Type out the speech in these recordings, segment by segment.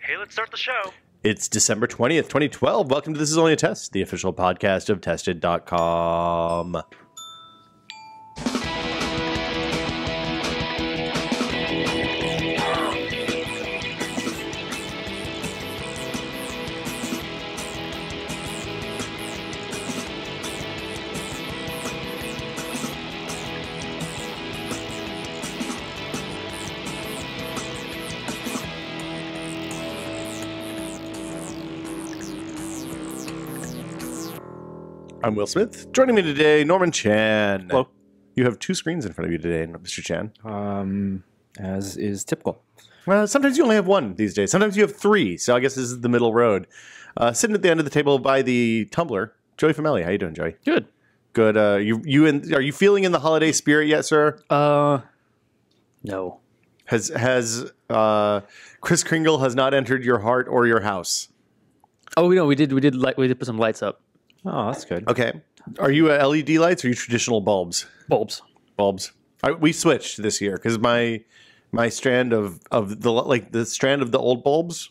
Hey, let's start the show. It's December 20th, 2012. Welcome to This Is Only a Test, the official podcast of Tested.com. I'm Will Smith. Joining me today, Norman Chan. Hello. You have two screens in front of you today, Mr. Chan. As is typical. Well, sometimes you only have one these days. Sometimes you have three, so I guess this is the middle road. Sitting at the end of the table by the tumbler, Joey Famelli. How you doing, Joey? Good. Good. Are you feeling in the holiday spirit yet, sir? No. Has Kris Kringle has not entered your heart or your house? Oh, no, we did put some lights up. Oh, that's good. Okay. Are you LED lights or are you traditional bulbs? Bulbs. Bulbs. We switched this year because my strand of the strand of the old bulbs,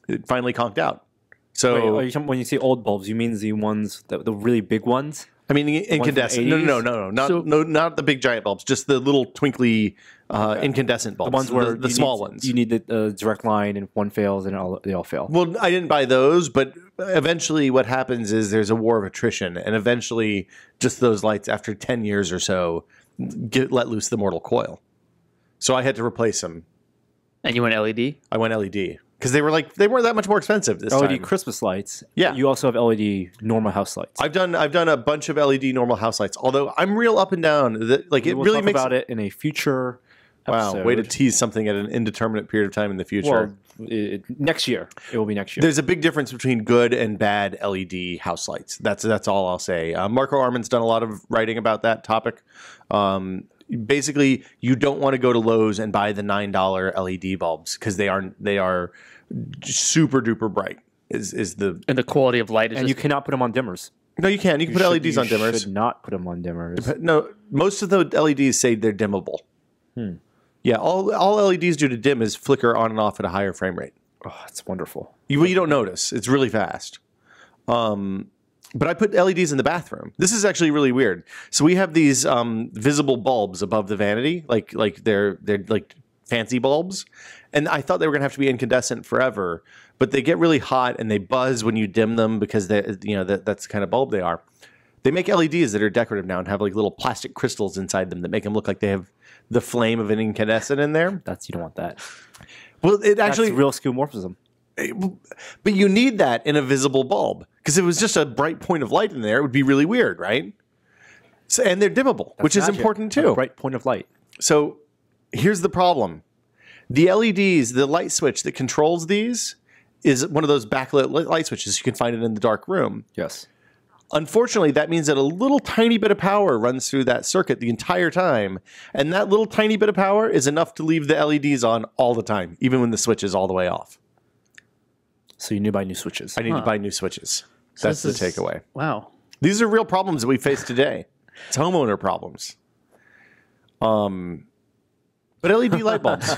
it finally conked out. So Wait, when you say old bulbs, you mean the ones, the really big ones? I mean incandescent. No, not the big giant bulbs. Just the little twinkly incandescent bulbs. The ones where the small ones. You need the direct line, and if one fails, and they all fail. Well, I didn't buy those, but eventually what happens is there's a war of attrition, and eventually just those lights, after 10 years or so, let loose the mortal coil. So I had to replace them. And you went LED? I went LED because they weren't that much more expensive this LED time. Christmas lights. Yeah. You also have LED normal house lights. I've done a bunch of LED normal house lights. Although I'm real up and down. We'll talk about it in a future episode. Wow, way to tease something at an indeterminate period of time in the future. Well, next year. It will be next year. There's a big difference between good and bad LED house lights. That's all I'll say. Marco Arman's done a lot of writing about that topic. Basically, you don't want to go to Lowe's and buy the $9 LED bulbs because they are super duper bright. And the quality of light is and you cannot put them on dimmers. No, you can. You can put LEDs on dimmers. You should not put them on dimmers. No, most of the LEDs say they're dimmable. Yeah, all LEDs do to dim is flicker on and off at a higher frame rate. Oh, it's wonderful. You don't notice. It's really fast. But I put LEDs in the bathroom. This is actually really weird. So we have these visible bulbs above the vanity, like they're like fancy bulbs, and I thought they were gonna have to be incandescent forever, but they get really hot and they buzz when you dim them because that's the kind of bulb they are. They make LEDs that are decorative now and have like little plastic crystals inside them that make them look like they have the flame of an incandescent in there. You don't want that. Well, that's real skeuomorphism. But you need that in a visible bulb because if it was just a bright point of light in there, it would be really weird, right? So, and they're dimmable, which is important too. A bright point of light. So here's the problem. The LEDs, the light switch that controls these is one of those backlit light switches. You can find it in the dark room. Yes. Unfortunately, that means that a little tiny bit of power runs through that circuit the entire time. And that little tiny bit of power is enough to leave the LEDs on all the time, even when the switch is all the way off. So you need to buy new switches. I need to buy new switches. That's the takeaway. Wow. These are real problems that we face today. It's homeowner problems. But LED light bulbs.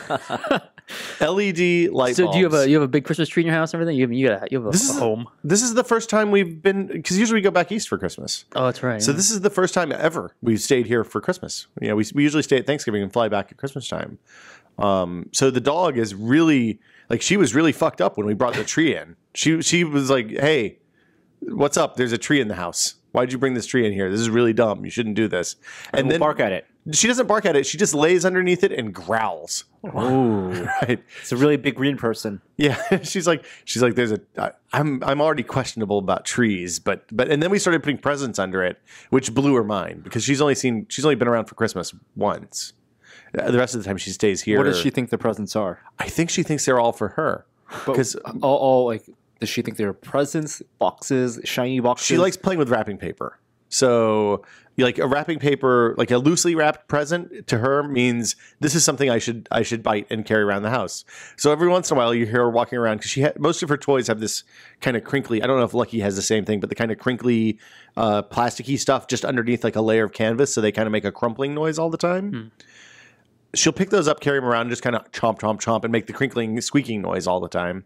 LED light bulbs. So do you have a big Christmas tree in your house and everything? You have a home. This is the first time we've been, because usually we go back east for Christmas. Oh, that's right. So this is the first time ever we've stayed here for Christmas. We usually stay at Thanksgiving and fly back at Christmas time. So the dog is really, she was really fucked up when we brought the tree in. She was like, hey, what's up? There's a tree in the house. Why'd you bring this tree in here? This is really dumb. You shouldn't do this. And we'll then bark at it. She doesn't bark at it. She just lays underneath it and growls. Oh, right. It's a really big green person. Yeah, she's like, I'm already questionable about trees, but and then we started putting presents under it, which blew her mind because she's only been around for Christmas once. The rest of the time she stays here. What does she think the presents are? I think she thinks they're all for her. Because all does she think they're presents, boxes, shiny boxes? She likes playing with wrapping paper. So, like a wrapping paper, like a loosely wrapped present to her means this is something I should bite and carry around the house. So every once in a while you hear her walking around because most of her toys have this kind of crinkly. I don't know if Lucky has the same thing, but the kind of crinkly, plasticky stuff just underneath like a layer of canvas, so they kind of make a crumpling noise all the time. she'll pick those up, carry them around, and just kind of chomp, chomp, chomp, and make the crinkling, squeaking noise all the time.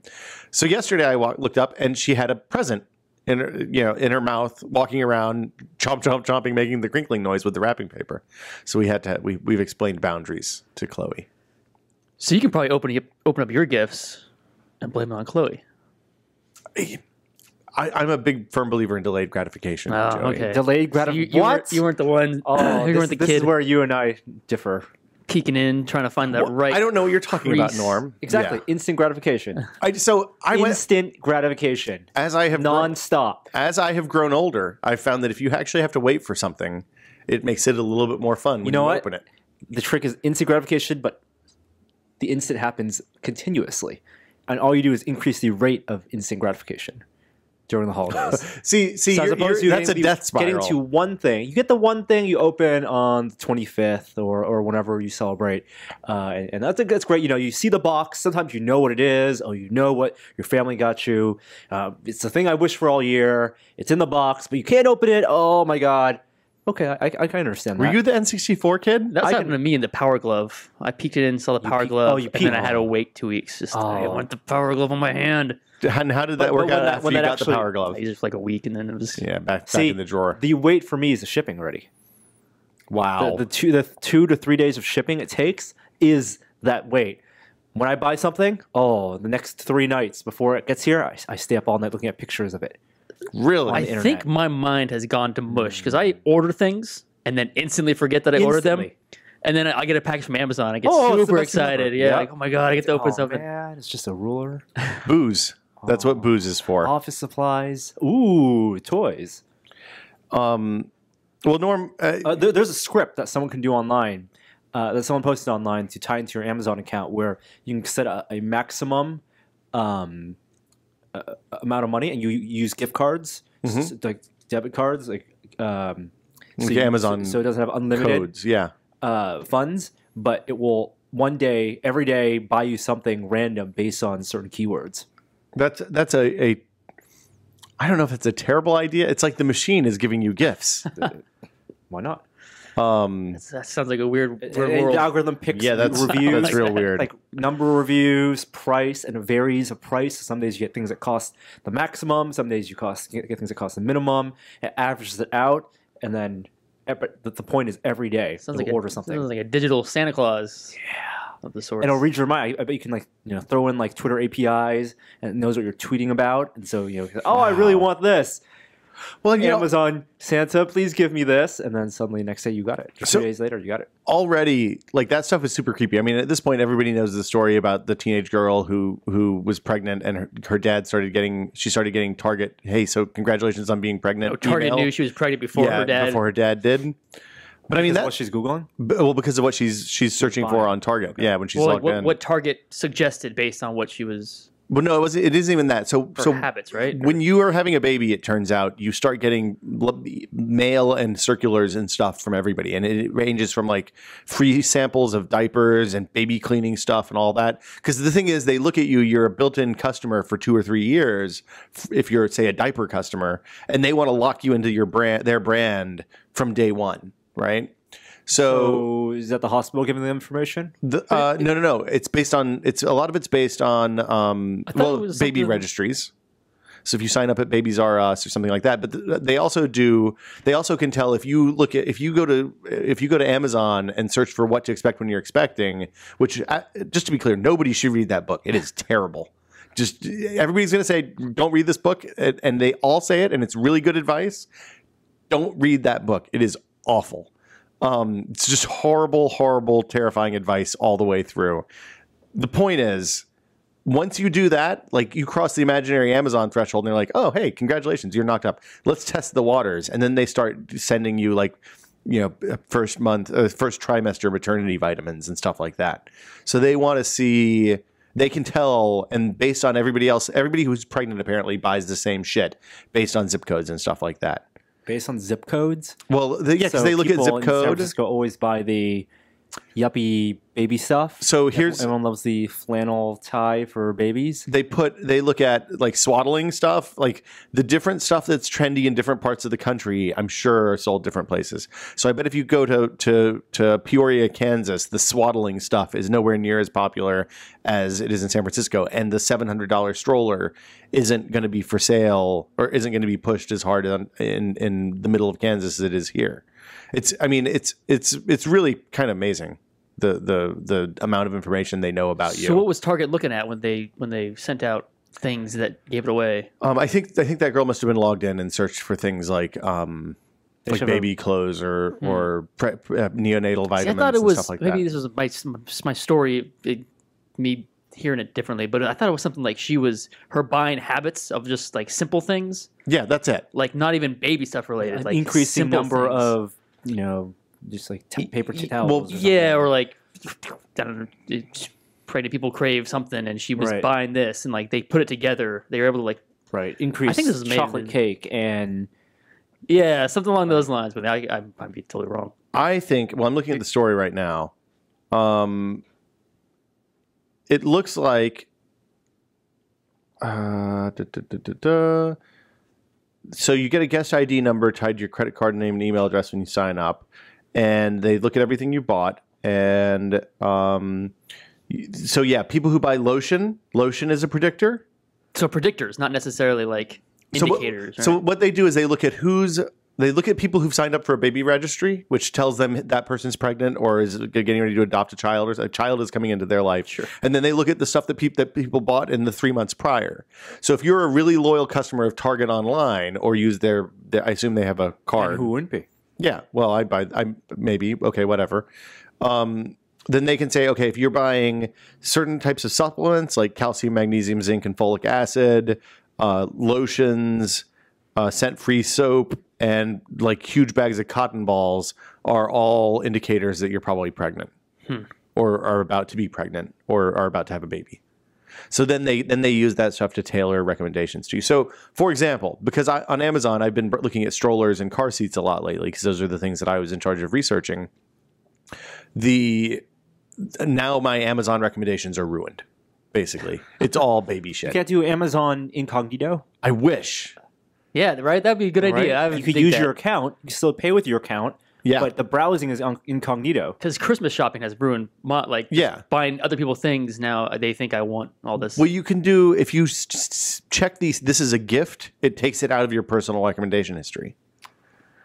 So yesterday I looked up, and she had a present in her, in her mouth, walking around, chomp, chomp, chomping, making the crinkling noise with the wrapping paper. So we've explained boundaries to Chloe. So you can probably open up your gifts and blame it on Chloe. I'm a big firm believer in delayed gratification. Oh, Joey. okay. Delayed gratification. What? You weren't the one. Oh, you weren't the this kid is where you and I differ. peeking in, trying to find that right. I don't know what you're talking about, crease. Norm. Exactly. Yeah. Instant gratification. Instant gratification. As I have nonstop. As I have grown older, I've found that if you actually have to wait for something, it makes it a little bit more fun when you open it. The trick is instant gratification, but the instant happens continuously. And all you do is increase the rate of instant gratification during the holidays. see, so as opposed to that's a death spiral. Getting to one thing. You get the one thing you open on the 25th or whenever you celebrate. And that's great. You see the box. Sometimes you know what it is. Or you know what your family got you. It's the thing I wish for all year. It's in the box, but you can't open it. Oh, my God. Okay, I can understand that. Were you the N64 kid? That's happened to me in the Power Glove. I peeked it in, saw the Power Glove, and then I had to wait 2 weeks. I want the Power Glove on my hand. And how did that work out after you got the Power Glove? I used it for like a week, and then it was back in the drawer. The wait for me is the shipping already. Wow. The 2 to 3 days of shipping it takes is that wait. When I buy something, the next 3 nights before it gets here, I stay up all night looking at pictures of it. Really? I think my mind has gone to mush because I order things and then instantly forget that I ordered them. And then I get a package from Amazon. I get super excited. Yeah, like, oh my God, I get to open something. Man, it's just a ruler. Booze. That's what booze is for. Office supplies. Ooh, toys. Well, Norm... there's a script that someone can do online, that someone posted online to tie into your Amazon account where you can set a maximum... amount of money, and you use gift cards, like debit cards, like Amazon. So it doesn't have unlimited codes, funds, but it will every day buy you something random based on certain keywords. That's a I don't know if it's a terrible idea. It's like the machine is giving you gifts. Why not? That sounds like a weird world. The algorithm picks reviews. That's real weird. Like number of reviews, price, and it varies of price. Some days you get things that cost the maximum. Some days you get things that cost the minimum. It averages it out, and then the point is every day order something. Sounds like a digital Santa Claus. Of the sort. And it'll read your mind. I bet you can throw in Twitter APIs and it knows what you're tweeting about, and so I really want this. Well, Amazon, Santa, please give me this. And then suddenly next day you got it. 3 days later, you got it. Already, that stuff is super creepy. I mean, at this point, everybody knows the story about the teenage girl who was pregnant and her dad started getting Target. Hey, so congratulations on being pregnant. No, Target knew she was pregnant before her dad. Before her dad did. But I mean, that's what she's Googling? Well, because of what she's searching for on Target. Okay. Yeah, when she's logged in. What Target suggested based on what she was... Well, no, it isn't even that. So habits, right? When you are having a baby, it turns out you start getting mail and circulars and stuff from everybody, and it ranges from free samples of diapers and baby cleaning stuff and all that. Because the thing is, they look at you; you're a built-in customer for 2 or 3 years. If you're, say, a diaper customer, and they want to lock you into their brand from day one, right? So is that the hospital giving the information? No. It's based on. A lot of it's based on baby registries. So if you sign up at Babies R Us or something like that, but they also do. They also can tell if you go to Amazon and search for what to expect when you're expecting. Which, just to be clear, nobody should read that book. It is terrible. Just everybody's going to say, "Don't read this book," and they all say it, and it's really good advice. Don't read that book. It is awful. It's just horrible, horrible, terrifying advice all the way through. The point is, once you do that, you cross the imaginary Amazon threshold and they're like, oh, hey, congratulations, you're knocked up. Let's test the waters. And then they start sending you first trimester maternity vitamins and stuff like that. So they want to see, they can tell, and based on everybody who's pregnant apparently buys the same shit based on zip codes and stuff like that. Based on zip codes? Well, because they look at zip code. San Francisco always buy the yuppie baby stuff. So here's everyone loves the flannel tie for babies. they look at like swaddling stuff, like the different stuff that's trendy in different parts of the country. I'm sure are sold different places. So I bet if you go to Peoria, Kansas, the swaddling stuff is nowhere near as popular as it is in San Francisco, and the $700 stroller isn't going to be for sale or isn't going to be pushed as hard in the middle of Kansas as it is here. It's really kind of amazing. The amount of information they know about you. So what was Target looking at when they sent out things that gave it away? I think that girl must have been logged in and searched for things like baby clothes or neonatal vitamins. See, I thought it was and stuff like maybe that. this was my story, me hearing it differently, but I thought it was something like her buying habits of just like simple things. Yeah, that's it. Like not even baby stuff related. An like increasing number things. of just like paper towels. Or like I don't know, pregnant people crave something, and she was buying this, and like they put it together. They were able to like increase. I think this is chocolate cake and something along those lines. But I might be totally wrong. I think. Well, I'm looking at the story right now. It looks like. So you get a guest ID number tied to your credit card name and email address when you sign up, and they look at everything you bought. And so yeah, people who buy lotion is a predictor. So predictors, not necessarily like indicators. So what they do is they look at people who've signed up for a baby registry, which tells them that person's pregnant or is getting ready to adopt a child, or a child is coming into their life. Sure. And then they look at the stuff that people bought in the 3 months prior. So if you're a really loyal customer of Target online or use their I assume they have a card. And who wouldn't be? Yeah. Well, I maybe. Okay, whatever. Then they can say, okay, if you're buying certain types of supplements like calcium, magnesium, zinc, and folic acid, lotions, scent-free soap, and like huge bags of cotton balls are all indicators that you're probably pregnant or are about to be pregnant or are about to have a baby. So then they use that stuff to tailor recommendations to you. So, for example, because on Amazon, I've been looking at strollers and car seats a lot lately because those are the things that I was in charge of researching. Now my Amazon recommendations are ruined. Basically, it's all baby shit. You can't do Amazon incognito. I wish. Yeah, right. That'd be a good idea. You could use your account. You still pay with your account. Yeah, but the browsing is incognito. Because Christmas shopping has ruined buying other people things. Now they think I want all this. Well, you can do if you check these. This is a gift. It takes it out of your personal recommendation history.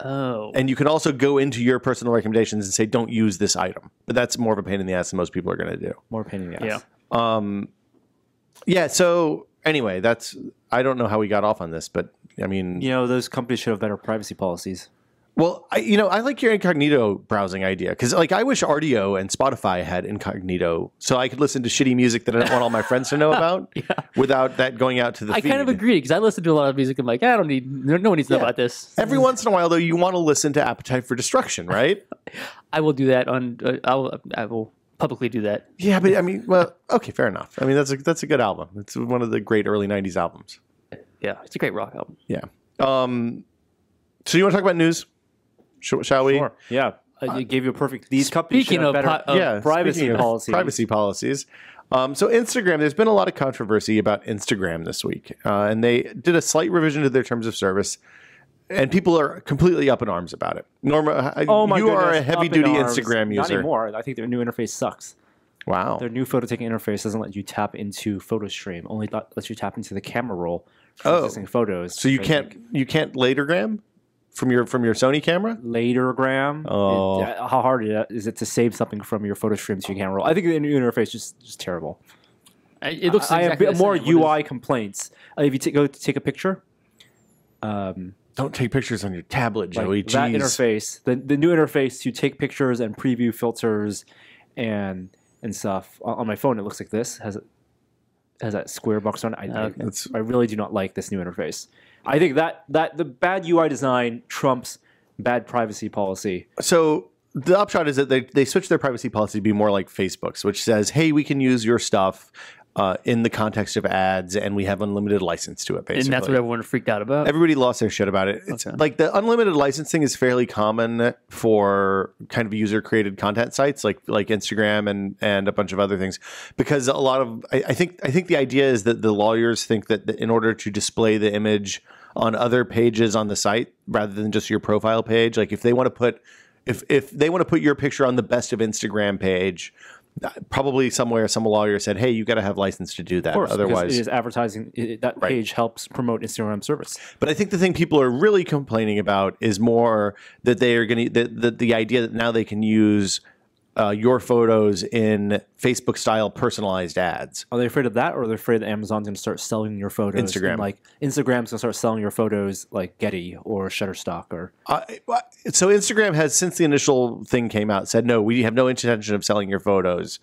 Oh. And you can also go into your personal recommendations and say, don't use this item. But that's more of a pain in the ass than most people are going to do. More pain in the ass. Yeah. Yeah. So anyway, I don't know how we got off on this, but I mean, those companies should have better privacy policies. Well, I like your incognito browsing idea because, like, I wish Rdio and Spotify had incognito so I could listen to shitty music that I don't want all my friends to know about without that going out to the feed. I kind of agree because I listen to a lot of music. I'm like, no one needs to know about this. Every once in a while, though, you want to listen to Appetite for Destruction, right? I will do that I will publicly do that. Yeah, but I mean, well, okay, fair enough. I mean, that's a good album. It's one of the great early '90s albums. Yeah, it's a great rock album. Yeah. So you want to talk about news? Shall we? Sure. Yeah. I gave you a perfect. These companies should have better privacy policies. Privacy policies. So Instagram, there's been a lot of controversy about Instagram this week, and they did a slight revision to their terms of service, and people are completely up in arms about it. Norma, you are a heavy-duty Instagram user. Not anymore. I think their new interface sucks. Wow. Their new photo taking interface doesn't let you tap into photo stream. Only lets you tap into the camera roll for existing photos. So you can't latergram from your Sony camera? Latergram. Oh. How hard is it to save something from your photo stream to your camera roll? I think the new interface is just terrible. It looks. I have more UI complaints. If you go to take a picture. Don't take pictures on your tablet, Joey. That interface, the new interface to take pictures and preview filters and stuff on my phone, it looks like this. Has that square box on it. I really do not like this new interface. I think that the bad UI design trumps bad privacy policy. So the upshot is that they switched their privacy policy to be more like Facebook's, which says, hey, we can use your stuff in the context of ads, and we have unlimited license to it, basically. And that's what everyone freaked out about? Everybody lost their shit about it. It's like the unlimited licensing is fairly common for kind of user-created content sites like Instagram and a bunch of other things, because a lot of I think the idea is that the lawyers think that in order to display the image on other pages on the site rather than just your profile page, like if they want to put your picture on the best of Instagram page, probably somewhere some lawyer said, hey, you got to have license to do that. Of course, otherwise it is advertising. That page helps promote Instagram service. But I think the thing people are really complaining about is more that they are going to the idea that now they can use your photos in Facebook style personalized ads. Are they afraid of that, or are they afraid that Amazon's going to start selling your photos? Instagram. And, like Instagram's going to start selling your photos like Getty or Shutterstock or. So Instagram has, since the initial thing came out, said no, we have no intention of selling your photos.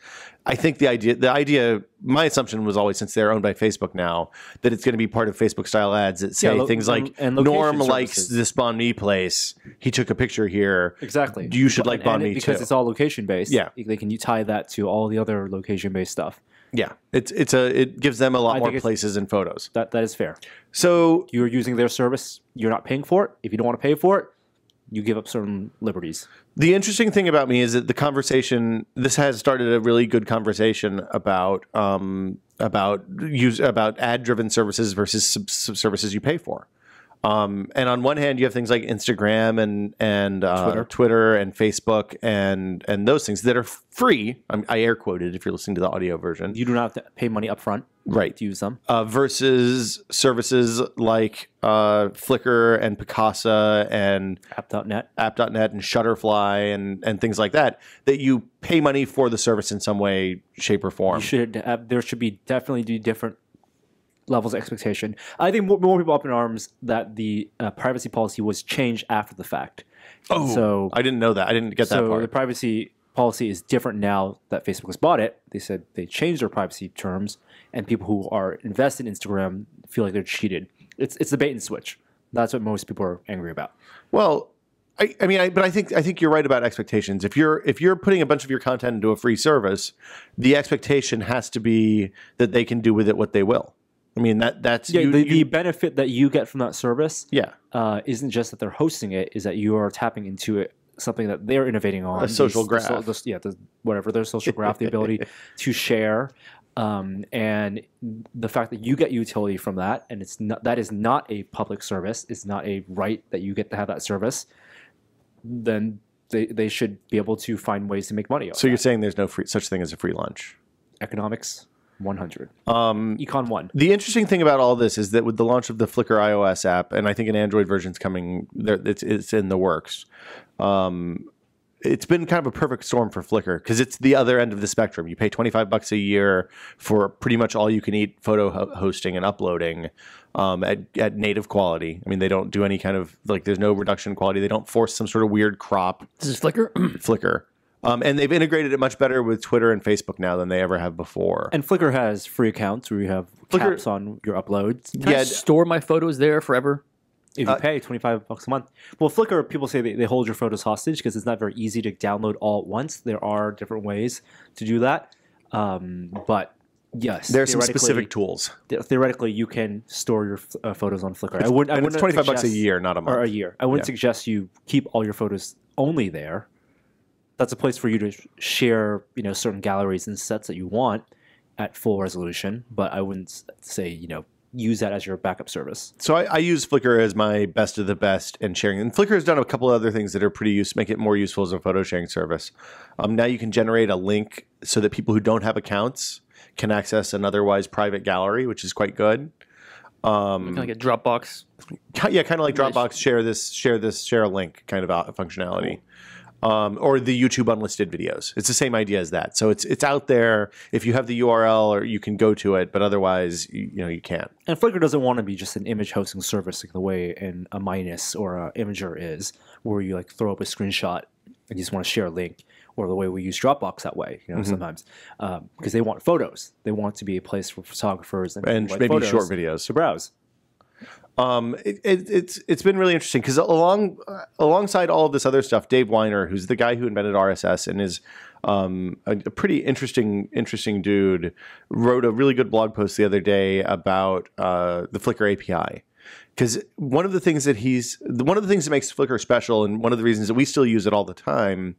I think the idea, my assumption was always, since they're owned by Facebook now, that it's going to be part of Facebook style ads that say things like Norm likes this Banh Mi place. He took a picture here. Exactly. You should like Banh Mi because too. It's all location based. Yeah. They can tie that to all the other location based stuff. Yeah. It gives them a lot more places and photos. That is fair. So you're using their service. You're not paying for it. If you don't want to pay for it, you give up certain liberties. The interesting thing about me is that the conversation, this has started a really good conversation about ad-driven services versus services you pay for. And on one hand, you have things like Instagram and Twitter and Facebook and those things that are free. I air quoted if you're listening to the audio version. You do not have to pay money up front. Right. To use them. Versus services like Flickr and Picasa and App.net and Shutterfly and things like that you pay money for the service in some way, shape, or form. There should be definitely different levels of expectation. I think more people up in arms that the privacy policy was changed after the fact. Oh, so I didn't know that. I didn't get that part. So the privacy policy is different now that Facebook has bought it. They said they changed their privacy terms, and people who are invested in Instagram feel like they're cheated. It's the bait and switch. That's what most people are angry about. Well, I think you're right about expectations. If you're putting a bunch of your content into a free service, the expectation has to be that they can do with it what they will. I mean that's the benefit that you get from that service. Yeah, isn't just that they're hosting it; is that you are tapping into it. Something that they're innovating on, a social graph, whatever their social graph, the ability to share, and the fact that you get utility from that, and that is not a public service, it's not a right that you get to have that service. Then they should be able to find ways to make money. So you're saying there's no such thing as a free lunch? Economics 100. Econ 1. The interesting thing about all this is that with the launch of the Flickr iOS app, and I think an Android version's coming, it's in the works. It's been kind of a perfect storm for Flickr because it's the other end of the spectrum. You pay $25 a year for pretty much all you can eat photo hosting and uploading at native quality. I mean, they don't do any kind of there's no reduction in quality. They don't force some sort of weird crop. This is Flickr? Flickr. And they've integrated it much better with Twitter and Facebook now than they ever have before. And Flickr has free accounts where you have caps on your uploads. Can I store my photos there forever? If you pay $25 a month. Well, Flickr, people say they hold your photos hostage because it's not very easy to download all at once. There are different ways to do that. But yes, there are some specific tools. Theoretically, you can store your photos on Flickr. I wouldn't it's $25 a year, not a month. Or a year. I wouldn't suggest you keep all your photos only there. That's a place for you to share, certain galleries and sets that you want at full resolution. But I wouldn't say, use that as your backup service. So I use Flickr as my best of the best in sharing. And Flickr has done a couple of other things that are make it more useful as a photo sharing service. Now you can generate a link so that people who don't have accounts can access an otherwise private gallery, which is quite good. Kind of like a Dropbox. Yeah, kind of like Dropbox. Share a link kind of functionality. Cool. Or the YouTube unlisted videos. It's the same idea as that. So it's out there. If you have the URL, or you can go to it, but otherwise, you can't. And Flickr doesn't want to be just an image hosting service like the way a Minus or a Imager is, where you throw up a screenshot and you just want to share a link, or the way we use Dropbox that way, sometimes, because they want photos. They want to be a place for photographers and maybe short videos to browse. It's been really interesting because alongside all of this other stuff, Dave Weiner, who's the guy who invented RSS and is a pretty interesting dude, wrote a really good blog post the other day about the Flickr API. Because one of the things that makes Flickr special, and one of the reasons that we still use it all the time,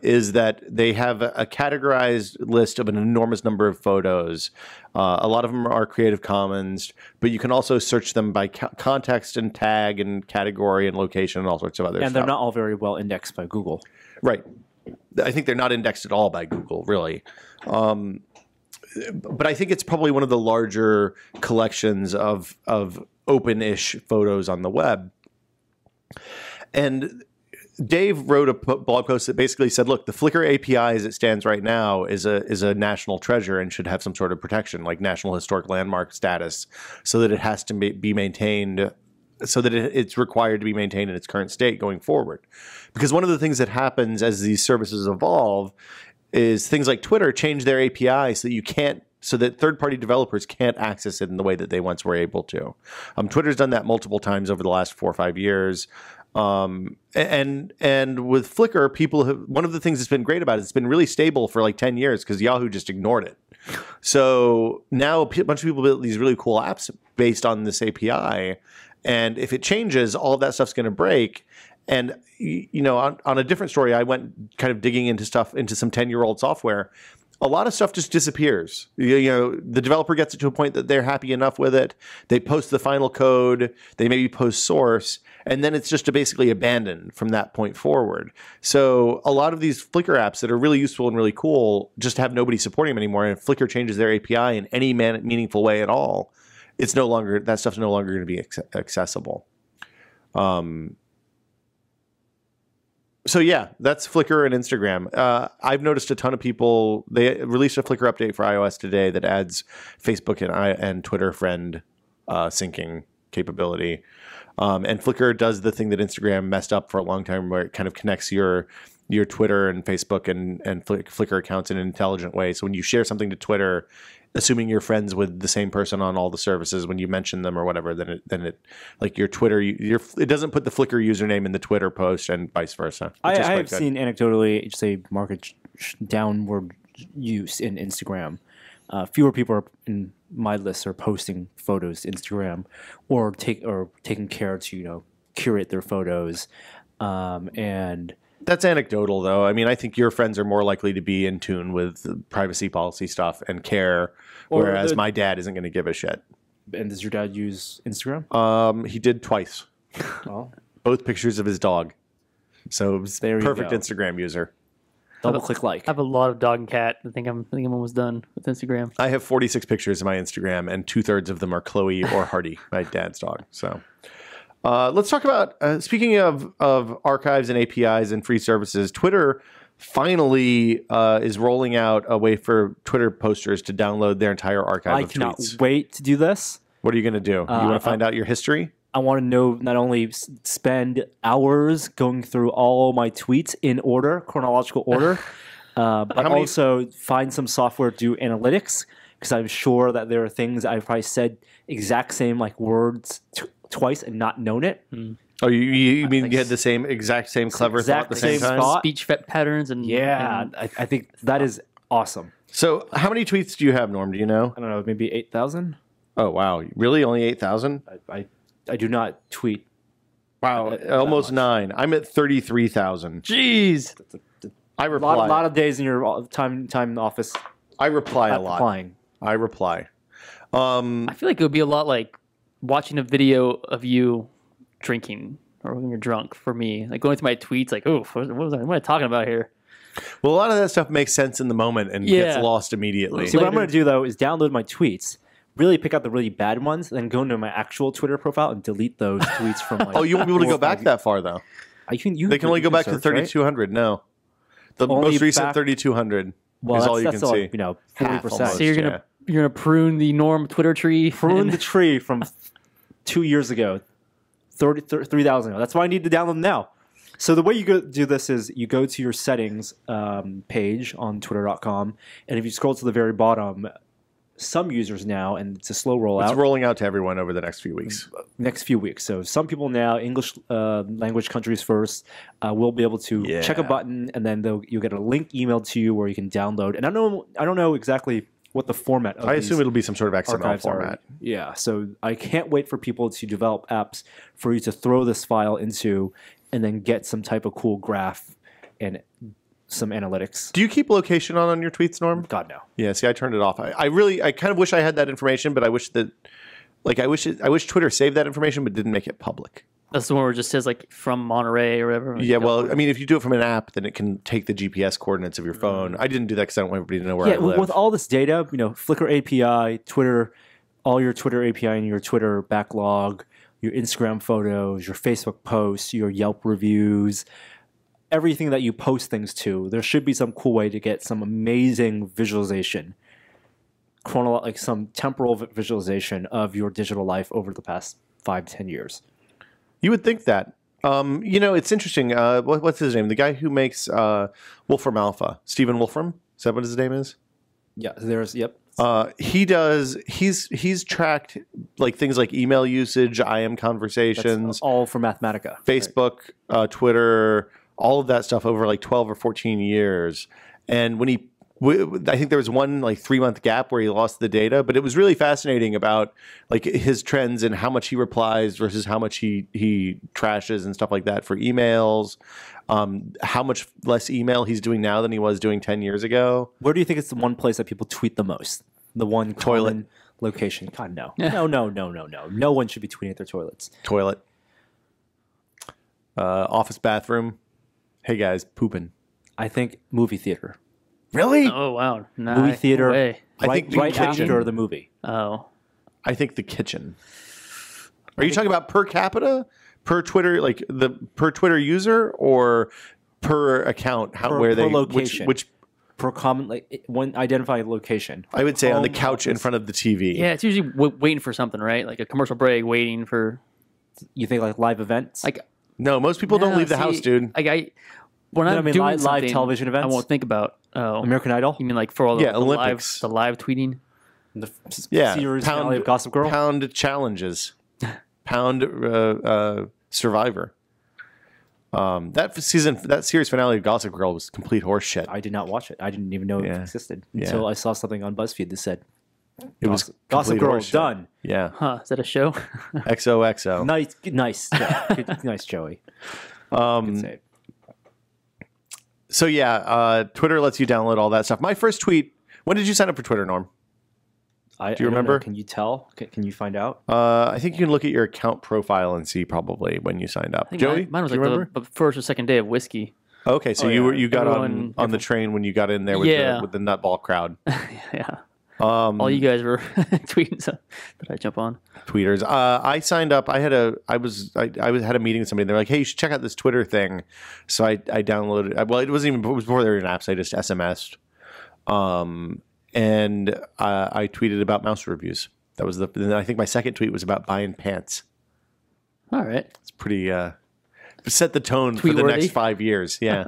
is that they have a categorized list of an enormous number of photos. A lot of them are Creative Commons, but you can also search them by context and tag and category and location and all sorts of other stuff. And they're not all very well indexed by Google. Right. I think they're not indexed at all by Google, really. But I think it's probably one of the larger collections of open-ish photos on the web. And Dave wrote a blog post that basically said, look, the Flickr API as it stands right now is a national treasure and should have some sort of protection, like National Historic Landmark status, so that it has to be maintained, so that it's required to be maintained in its current state going forward. Because one of the things that happens as these services evolve is things like Twitter change their API so that third-party developers can't access it in the way that they once were able to. Twitter's done that multiple times over the last 4 or 5 years. And with Flickr, one of the things that's been great about it, it's been really stable for like 10 years because Yahoo just ignored it. So now a bunch of people build these really cool apps based on this API. And if it changes, all of that stuff's going to break. And, on a different story, I went kind of digging into some 10-year-old software. A lot of stuff just disappears. The developer gets it to a point that they're happy enough with it. They post the final code. They maybe post source. And then it's just basically abandoned from that point forward. So a lot of these Flickr apps that are really useful and really cool just have nobody supporting them anymore. And if Flickr changes their API in any meaningful way at all, that stuff's no longer going to be accessible. So yeah, that's Flickr and Instagram. I've noticed a ton of people. They released a Flickr update for iOS today that adds Facebook and Twitter friend syncing capability. And Flickr does the thing that Instagram messed up for a long time, where it kind of connects your Twitter and Facebook and Flickr accounts in an intelligent way. So when you share something to Twitter, assuming you're friends with the same person on all the services, when you mention them or whatever, then it like your Twitter, it doesn't put the Flickr username in the Twitter post and vice versa. I have seen anecdotally just a market downward use in Instagram. Fewer people are in my list are posting photos to Instagram or taking care to curate their photos, and that's anecdotal, though. I mean, I think your friends are more likely to be in tune with privacy policy stuff and care, whereas my dad isn't going to give a shit. And does your dad use Instagram? He did twice. Oh. Both pictures of his dog. So perfect Instagram user. Double-click like. I have a lot of dog and cat. I think I'm almost done with Instagram. I have 46 pictures of my Instagram, and 2/3 of them are Chloe or Hardy, my dad's dog. So let's talk about, speaking of archives and APIs and free services, Twitter finally is rolling out a way for Twitter posters to download their entire archive of tweets. I cannot wait to do this. What are you going to do? You want to find out your history? I want to know, not only spend hours going through all my tweets in order, chronological order, but also find some software to do analytics, because I'm sure that there are things I've probably said exact same words twice and not known it. Oh, you mean you had the exact same clever thought at the same time? Speech patterns and I think that is awesome. So how many tweets do you have, Norm? Do you know? I don't know, maybe 8,000? Oh, wow. Really? Only 8,000? I do not tweet. Wow, almost 9. I'm at 33,000. Jeez. I reply. A lot of days in your time in the office. I reply a lot. Replying. I reply. I feel like it would be a lot like watching a video of you drinking or when you're drunk for me. Like going through my tweets, like, oh, what am I talking about here? Well, a lot of that stuff makes sense in the moment and gets lost immediately. See, what I'm going to do, though, is download my tweets, really pick out the really bad ones, then go into my actual Twitter profile and delete those tweets from Oh, you won't be able to go back that far, though. They can only go back to 3,200, right? No. The most recent 3,200 is all you can see. 40%. So you're gonna prune the Norm Twitter tree? Prune the tree from 2 years ago, 3,000 ago. That's why I need to download them now. So the way you do this is you go to your settings page on twitter.com, and if you scroll to the very bottom, some users now, and it's a slow rollout. It's rolling out to everyone over the next few weeks. Next few weeks. So some people now, English language countries first, will be able to check a button, and then you'll get a link emailed to you where you can download. And I don't know exactly what the format of I assume it'll be some sort of XML format. Yeah, so I can't wait for people to develop apps for you to throw this file into and then get some type of cool graph and some analytics. Do you keep location on your tweets, Norm? God, no. Yeah, see, I turned it off. I kind of wish I had that information, but I wish Twitter saved that information but didn't make it public. That's the one where it just says like from Monterey or whatever. Yeah, well, I mean, if you do it from an app, then it can take the GPS coordinates of your phone. I didn't do that because I don't want everybody to know where I live. With all this data, Flickr API, Twitter, all your Twitter API and your Twitter backlog, your Instagram photos, your Facebook posts, your Yelp reviews, everything that you post things to, there should be some cool way to get some amazing visualization, like some temporal visualization of your digital life over the past 5-10 years. You would think that. It's interesting. What's his name? The guy who makes Wolfram Alpha, Stephen Wolfram. Is that what his name is? Yeah, yep. He's tracked like things like email usage, IM conversations, that's all for Mathematica, Facebook, Twitter, all of that stuff over like 12 or 14 years. And I think there was one like 3-month gap where he lost the data, but it was really fascinating about like his trends and how much he replies versus how much he trashes and stuff like that for emails. How much less email he's doing now than he was doing 10 years ago. Where do you think it's the one place that people tweet the most? The one toilet location? God, no. No. No one should be tweeting at their toilets. Toilet. Office bathroom. Hey guys, pooping. I think movie theater. Really? Oh, wow. Movie theater, no way. right after the movie. Oh. I think the kitchen. Are you talking about per capita? Per Twitter, like the per Twitter user, or per account? Per location. Which per common, like one identified location. I would say on the couch in front of the TV. Yeah, it's usually waiting for something, right? Like a commercial break, waiting for. You think like live events? Like no, most people don't leave the house, dude. When I'm doing live television events, I won't think about American Idol. You mean like for all the Olympics, the live tweeting? The series finale of Gossip Girl, pound challenges, pound Survivor. That series finale of Gossip Girl was complete horse shit. I did not watch it. I didn't even know it existed until I saw something on BuzzFeed that said it was Gossip Girl done. Yeah. Huh? Is that a show? XOXO. Nice, nice, Joey. Good save. So yeah, Twitter lets you download all that stuff. My first tweet. When did you sign up for Twitter, Norm? Do you remember? Can you tell? Can you find out? I think you can look at your account profile and see probably when you signed up. Joey, mine was like the first or second day of whiskey. Okay, so you got on the train when you got in there with the nutball crowd. Yeah. All you guys were tweeting. So did I jump on? Tweeters. I signed up. I had a meeting with somebody. And they're like, "Hey, you should check out this Twitter thing." So I downloaded. Well, it was before there were apps. I just SMS'd. And I tweeted about mouse reviews. That was then I think my second tweet was about buying pants. All right. It's pretty set the tone for the next 5 years. Yeah.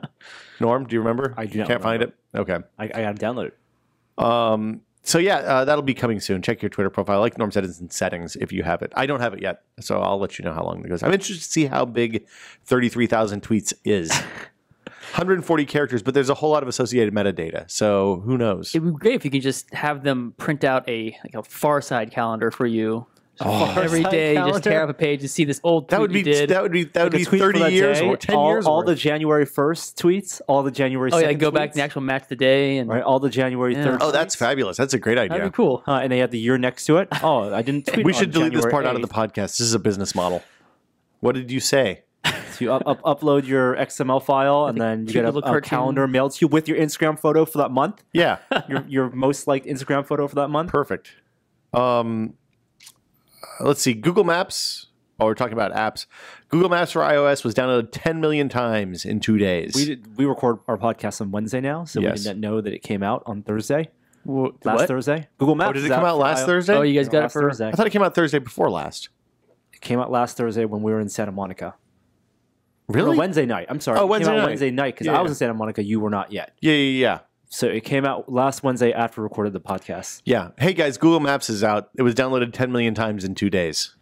Norm, do you remember? I do not. Can't find it. Okay. I got to download it. So yeah, that'll be coming soon. Check your Twitter profile. Like Norm said, it's in settings if you have it. I don't have it yet, so I'll let you know how long it goes. I'm interested to see how big 33,000 tweets is. 140 characters, but there's a whole lot of associated metadata. So who knows? It would be great if you could just have them print out a Far Side calendar for you. Every day, you just tear up a page and see this old tweet you did. That would be 30 years or 10 years. All the January 1st tweets, all the January 2nd go tweets. back to the actual match of the day. And all the January 3rd Oh, that's fabulous. That's a great idea. That'd be cool. And they have the year next to it. Oh, I didn't tweet We should delete January this part 8th. out of the podcast. This is a business model. What did you say? So you upload your XML file, and then you get a calendar mailed to you with your Instagram photo for that month. Yeah. your most liked Instagram photo for that month. Perfect. Let's see. Google Maps. Oh, we're talking about apps. Google Maps for iOS was downloaded 10 million times in 2 days. We record our podcast on Wednesday now, so we did not know that it came out on Thursday. Last Thursday. Google Maps. Oh, did it come out last Thursday? Oh, you guys got it for Thursday. I thought it came out Thursday before last. It came out last Thursday when we were in Santa Monica. Really? No, Wednesday night. I'm sorry. Oh, Wednesday night. Wednesday night because I was in Santa Monica. You were not yet. Yeah. So it came out last Wednesday after we recorded the podcast. Yeah. Hey guys, Google Maps is out. It was downloaded 10 million times in 2 days.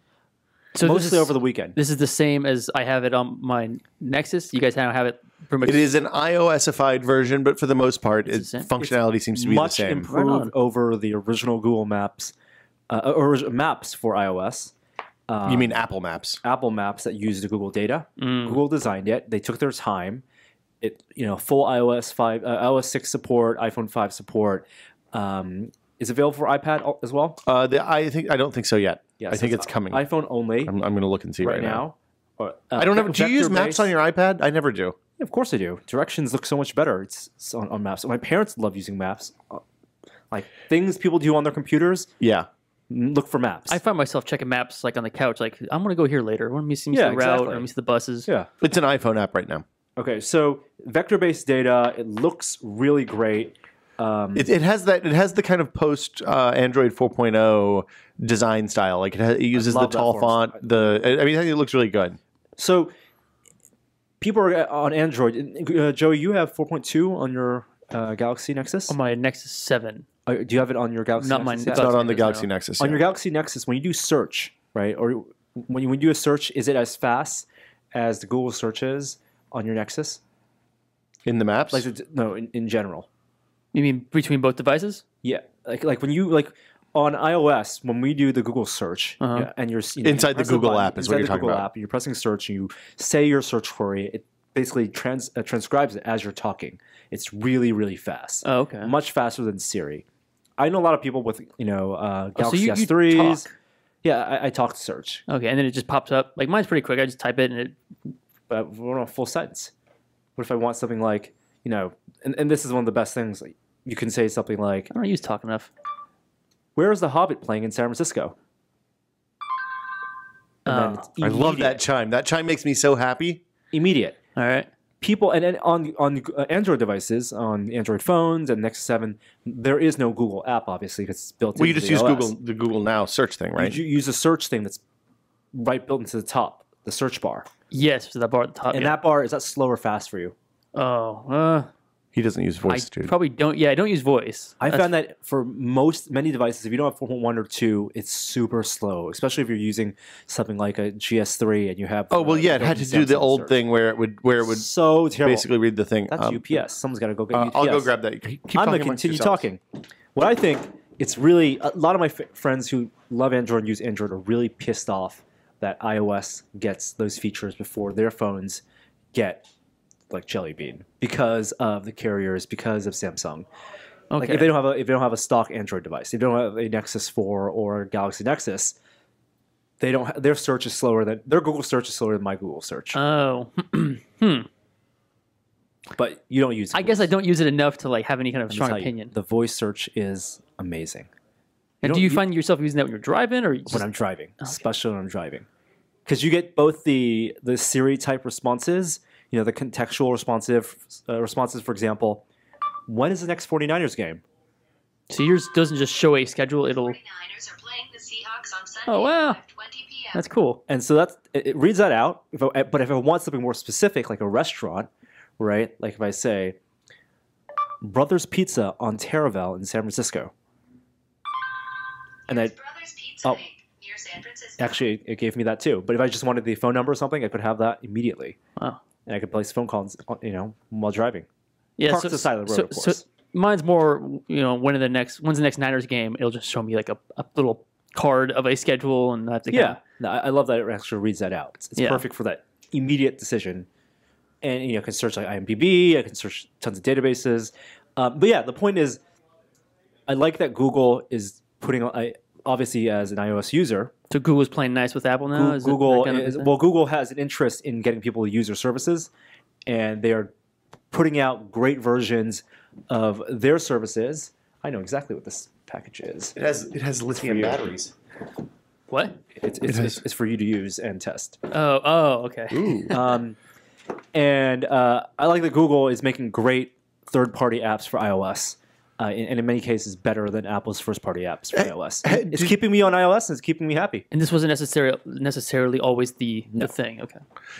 So mostly over the weekend. This is the same as I have it on my Nexus. You guys have it pretty much. It is an iOS-ified version, but for the most part, its functionality seems to be the same. Much improved over the original Google Maps, or Maps for iOS. You mean Apple Maps? Apple Maps that use the Google data. Google designed it. They took their time. It, full iOS 5, iOS 6 support, iPhone 5 support. Is it available for iPad as well? I don't think so yet. Yeah, I think it's coming. iPhone only. I'm going to look and see right now. I don't ever. Do you use Maps on your iPad? I never do. Yeah, of course I do. Directions look so much better. It's on Maps. My parents love using Maps. Like things people do on their computers. Yeah. Look for Maps. I find myself checking maps like on the couch. Like I'm going to go here later. Let me see the route. Let me see the buses. Yeah. It's an iPhone app right now. Okay, so vector-based data. It looks really great. It has the kind of post Android 4.0 design style. Like it uses the tall font. I think it looks really good. So people are on Android. Joey, you have 4.2 on your Galaxy Nexus? On my Nexus 7. Do you have it on your Galaxy Not Nexus? mine. It's not on the Galaxy Nexus. On your Galaxy Nexus, when you do search, right, or when you do a search, is it as fast as the Google search is on your Nexus? In the maps? No, in general. You mean between both devices? Yeah, like when you on iOS when we do the Google search and you're inside the Google app is what you're talking about. App, you're pressing search and you say your search query. It basically transcribes it as you're talking. It's really really fast. Oh, okay. Much faster than Siri. I know a lot of people with Galaxy so you S3s. talk. Yeah, I talk to search. Okay, and then it just pops up. Like mine's pretty quick. I just type it and it. But we're on a full sentence. What if I want something like and this is one of the best things. Like, you can say something like, I don't use talk enough. Where is The Hobbit playing in San Francisco? And then I love that chime. That chime makes me so happy. Immediate. All right. People, and then on Android devices, on Android phones and Nexus 7, there is no Google app, obviously, because it's built into you just use the Google Now search thing, right? You use a search thing that's built into the top, the search bar. Yes, so that bar at the top. And that bar, is that slow or fast for you? Oh, he doesn't use voice, I dude. probably don't. Yeah, I don't use voice. I found that for many devices, if you don't have 4.1 or 2, it's super slow, especially if you're using something like a GS3 and you have. Oh well, yeah, it had to do the old thing where it would so terrible. basically read the thing. That's UPS. Someone's got to go get UPS. I'll go grab that. I'm going to continue talking. What I think, it's really a lot of my friends who love Android and use Android are really pissed off that iOS gets those features before their phones get like Jelly Bean because of the carriers, because of Samsung. Okay. Like if they don't have a stock Android device, if they don't have a Nexus 4 or a Galaxy Nexus, their search is slower than their Google search is slower than my Google search. Oh. But you don't use it. I guess I don't use it enough to like have any kind of strong opinion. The voice search is amazing. And do you find yourself using that when you're driving or when I'm driving, especially when I'm driving? Because you get both the Siri type responses, the contextual responses, for example, when is the next 49ers game? So yours doesn't just show a schedule, it'll 49ers are playing the Seahawks on Sunday Oh wow. at 5:20 p.m. That's cool. And so it reads that out. But if I want something more specific, like a restaurant, right? Like if I say Brothers Pizza on Taravel in San Francisco. And Here's Brothers Pizza Inc. near San Francisco. Actually, it gave me that too. But if I just wanted the phone number or something, I could have that immediately. Wow. And I could place phone calls, while driving. Yeah, Park to the side of the road, of course. So mine's more, when's the next Niners game? It'll just show me like a little card of a schedule, and I have to No, I love that it actually reads that out. It's perfect for that immediate decision. And I can search like IMDb, I can search tons of databases. But yeah, the point is, I like that Google is putting. Obviously, as an iOS user, So Google's playing nice with Apple now. Google has an interest in getting people to use their services, and they are putting out great versions of their services. I know exactly what this package is. It has lithium batteries. What? It's for you to use and test. Oh, okay. And I like that Google is making great third-party apps for iOS, and in many cases better than Apple's first-party apps for iOS. It's keeping me on iOS, and it's keeping me happy. And this wasn't necessarily always the thing. Okay.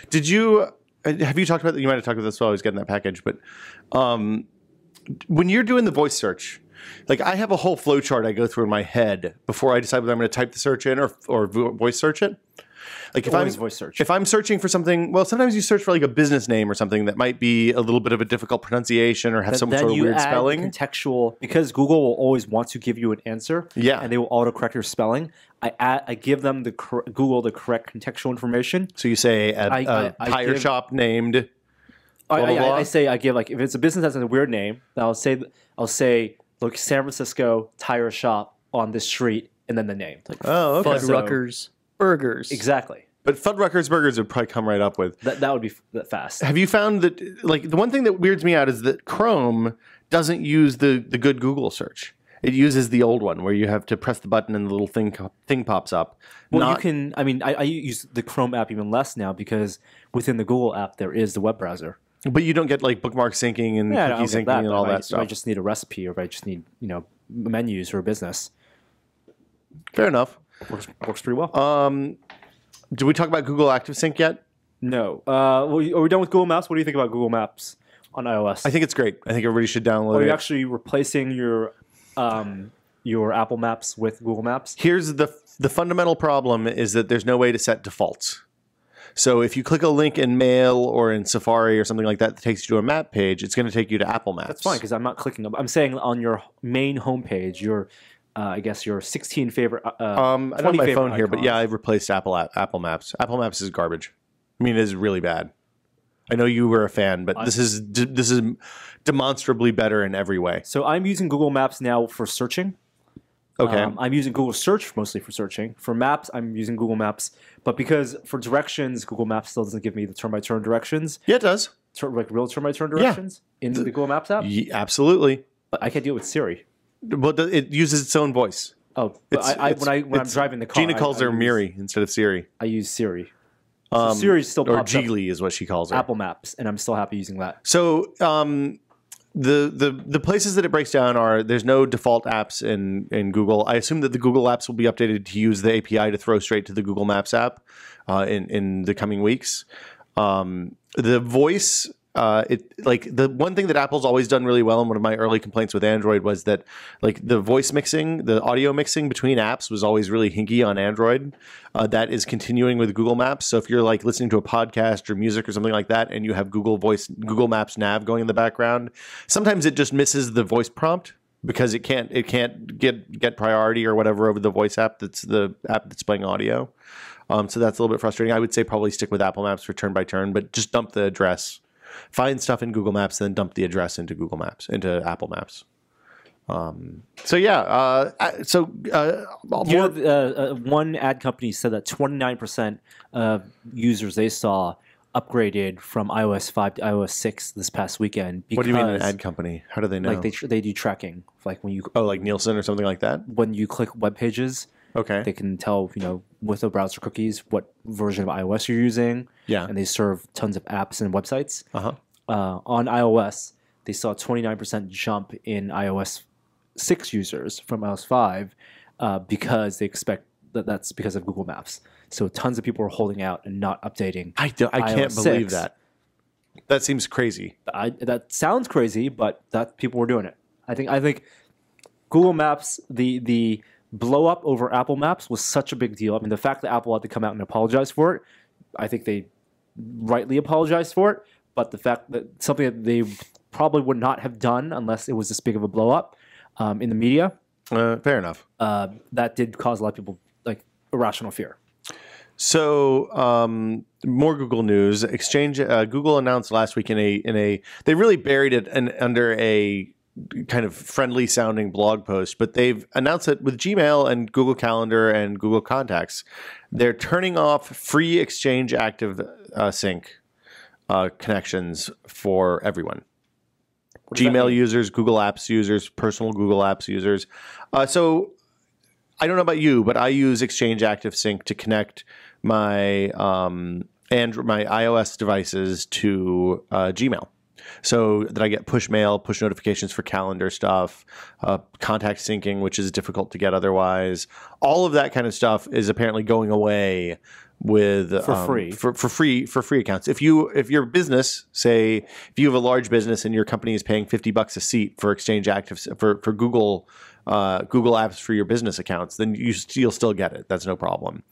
Did you have you talked about? You might have talked about this while I was getting that package, but when you're doing the voice search, like I have a whole flow chart I go through in my head before I decide whether I'm going to type the search in or voice search it. Like if Always voice search. If I'm searching for something, well, sometimes you search for like a business name or something that might be a little bit of a difficult pronunciation or have some sort of weird spelling. Contextual, because Google will always want to give you an answer. Yeah. And they will autocorrect your spelling. I give them Google the correct contextual information. So you say a tire shop named. I say I give, like, if it's a business that's a weird name, I'll say look, San Francisco tire shop on this street, and then the name. Like, oh, okay. Fuddruckers Burgers. Exactly. But Fuddruckers Burgers would probably come right up with. That would be fast. Have you found that, like, the one thing that weirds me out is that Chrome doesn't use the good Google search. It uses the old one where you have to press the button and the little thing pops up. Well, you can, I mean, I use the Chrome app even less now because within the Google app there is the web browser. But you don't get like bookmark syncing and cookie syncing and all that stuff. If I just need a recipe or if I just need, menus for a business. Fair enough. Works pretty well. Did we talk about Google ActiveSync yet? No. Are we done with Google Maps? What do you think about Google Maps on iOS? I think it's great. I think everybody should download it. Are you actually replacing your Apple Maps with Google Maps? Here's the fundamental problem is that there's no way to set defaults. So if you click a link in Mail or in Safari or something like that takes you to a map page, it's going to take you to Apple Maps. That's fine because I'm not clicking. I'm saying on your main homepage, I guess your 16 favorite. I don't have my phone here, but yeah, I've replaced Apple Maps. Apple Maps is garbage. I mean, it is really bad. I know you were a fan, but this is demonstrably better in every way. So I'm using Google Maps now for searching. Okay. I'm using Google Search mostly for searching. For maps, I'm using Google Maps. But because for directions, Google Maps still doesn't give me the turn-by-turn directions. Yeah, it does. Like real turn-by-turn directions in the Google Maps app? Yeah, absolutely. But I can't do it with Siri. Well, it uses its own voice. Oh, but when I'm driving the car, Gina calls her Miri instead of Siri. I use Siri. So Siri still pops up. Or Geely is what she calls her. Apple Maps, and I'm still happy using that. So the places that it breaks down are there's no default apps in Google. I assume that the Google apps will be updated to use the API to throw straight to the Google Maps app in the coming weeks. The voice. The one thing that Apple's always done really well, and one of my early complaints with Android was that like the voice mixing, the audio mixing between apps was always really hinky on Android. That is continuing with Google Maps. So if you're like listening to a podcast or music or something like that, and you have Google Maps nav going in the background, sometimes it just misses the voice prompt because it can't get priority or whatever over the voice app that's the app that's playing audio. So that's a little bit frustrating. I would say probably stick with Apple Maps for turn by turn, but just dump the address. Find stuff in Google Maps, then dump the address into Apple Maps. One ad company said that 29% of users they saw upgraded from iOS 5 to iOS 6 this past weekend. What do you mean an ad company? How do they know? Like they do tracking, like when you like Nielsen or something like that. When you click web pages. Okay. They can tell, with the browser cookies, what version of iOS you're using. Yeah. And they serve tons of apps and websites. Uh-huh. On iOS, they saw a 29% jump in iOS 6 users from iOS 5 because they expect that's because of Google Maps. So tons of people are holding out and not updating. I can't believe that. That seems crazy. That sounds crazy, but people were doing it. I think Google Maps, the blow up over Apple Maps was such a big deal. I mean, the fact that Apple had to come out and apologize for it, I think they rightly apologized for it. But the fact that something that they probably would not have done unless it was this big of a blow up in the media. Fair enough. That did cause a lot of people like irrational fear. So more Google news. Google announced last week in a they really buried it under a kind of friendly sounding blog post, but they've announced it with Gmail and Google Calendar and Google Contacts. They're turning off free Exchange Active Sync connections for everyone. Gmail users, Google Apps users, personal Google Apps users. So I don't know about you, but I use Exchange Active Sync to connect my my iOS devices to Gmail. So that I get push mail, push notifications for calendar stuff, contact syncing, which is difficult to get otherwise. All of that kind of stuff is apparently going away For free. for free accounts. If your business, say if you have a large business and your company is paying $50 a seat for Exchange Active for Google Apps for your business accounts, then you'll still get it. That's no problem.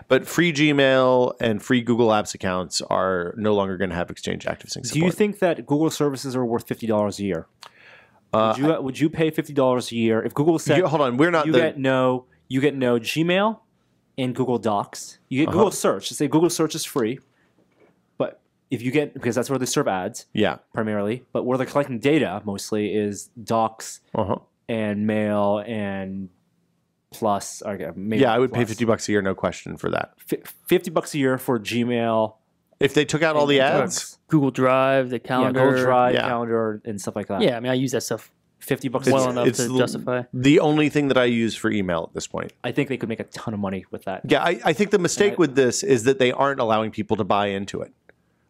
But free Gmail and free Google Apps accounts are no longer going to have Exchange ActiveSync support. Do you think that Google services are worth $50 a year? Would you pay $50 a year if Google said, hold on, we're not you get no Gmail and Google Docs. You get Google Search. Say Google Search is free, but if you get, because that's where they serve ads, primarily, but where they're collecting data mostly is Docs and Mail and Plus. Maybe I would pay $50 a year, no question for that. $50 a year for Gmail. If they took out all the ads, Google Drive, the calendar, Google Drive, calendar, and stuff like that. Yeah, I mean, I use that stuff. $50 well enough to justify. The only thing that I use for email at this point. I think they could make a ton of money with that. Yeah, I think the mistake with this is that they aren't allowing people to buy into it.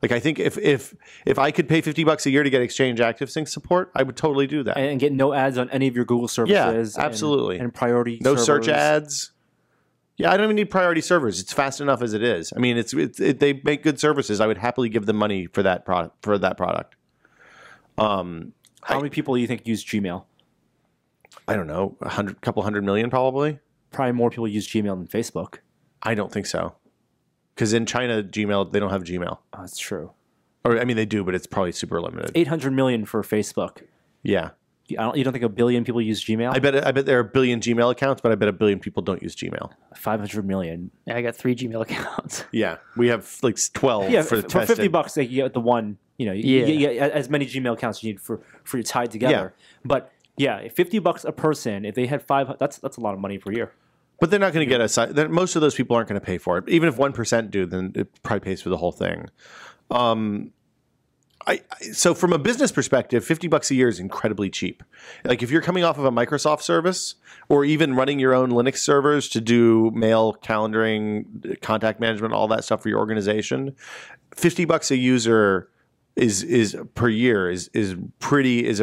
Like, I think if I could pay $50 a year to get Exchange ActiveSync support, I would totally do that. And get no ads on any of your Google services. Yeah, absolutely. And priority no servers. Search ads. Yeah, I don't even need priority servers. It's fast enough as it is. I mean, they make good services. I would happily give them money for that product. How many people do you think use Gmail? I don't know, couple hundred million probably. Probably more people use Gmail than Facebook. I don't think so. Because in China, Gmail, they don't have Gmail. Oh, that's true. Or I mean, they do, but it's probably super limited. 800 million for Facebook. Yeah. You don't think 1 billion people use Gmail? I bet there are 1 billion Gmail accounts, but I bet 1 billion people don't use Gmail. 500 million. Yeah, I got 3 Gmail accounts. Yeah, we have like 12 for $50, like, you get the one. You get as many Gmail accounts you need for your tied together. Yeah. But yeah, $50 a person. If they had 5, that's a lot of money per year. But they're not going to get most of those people aren't going to pay for it. Even if 1% do, then it probably pays for the whole thing. So from a business perspective, $50 a year is incredibly cheap. Like if you're coming off of a Microsoft service or even running your own Linux servers to do mail, calendaring, contact management, all that stuff for your organization, $50 a user is per year is a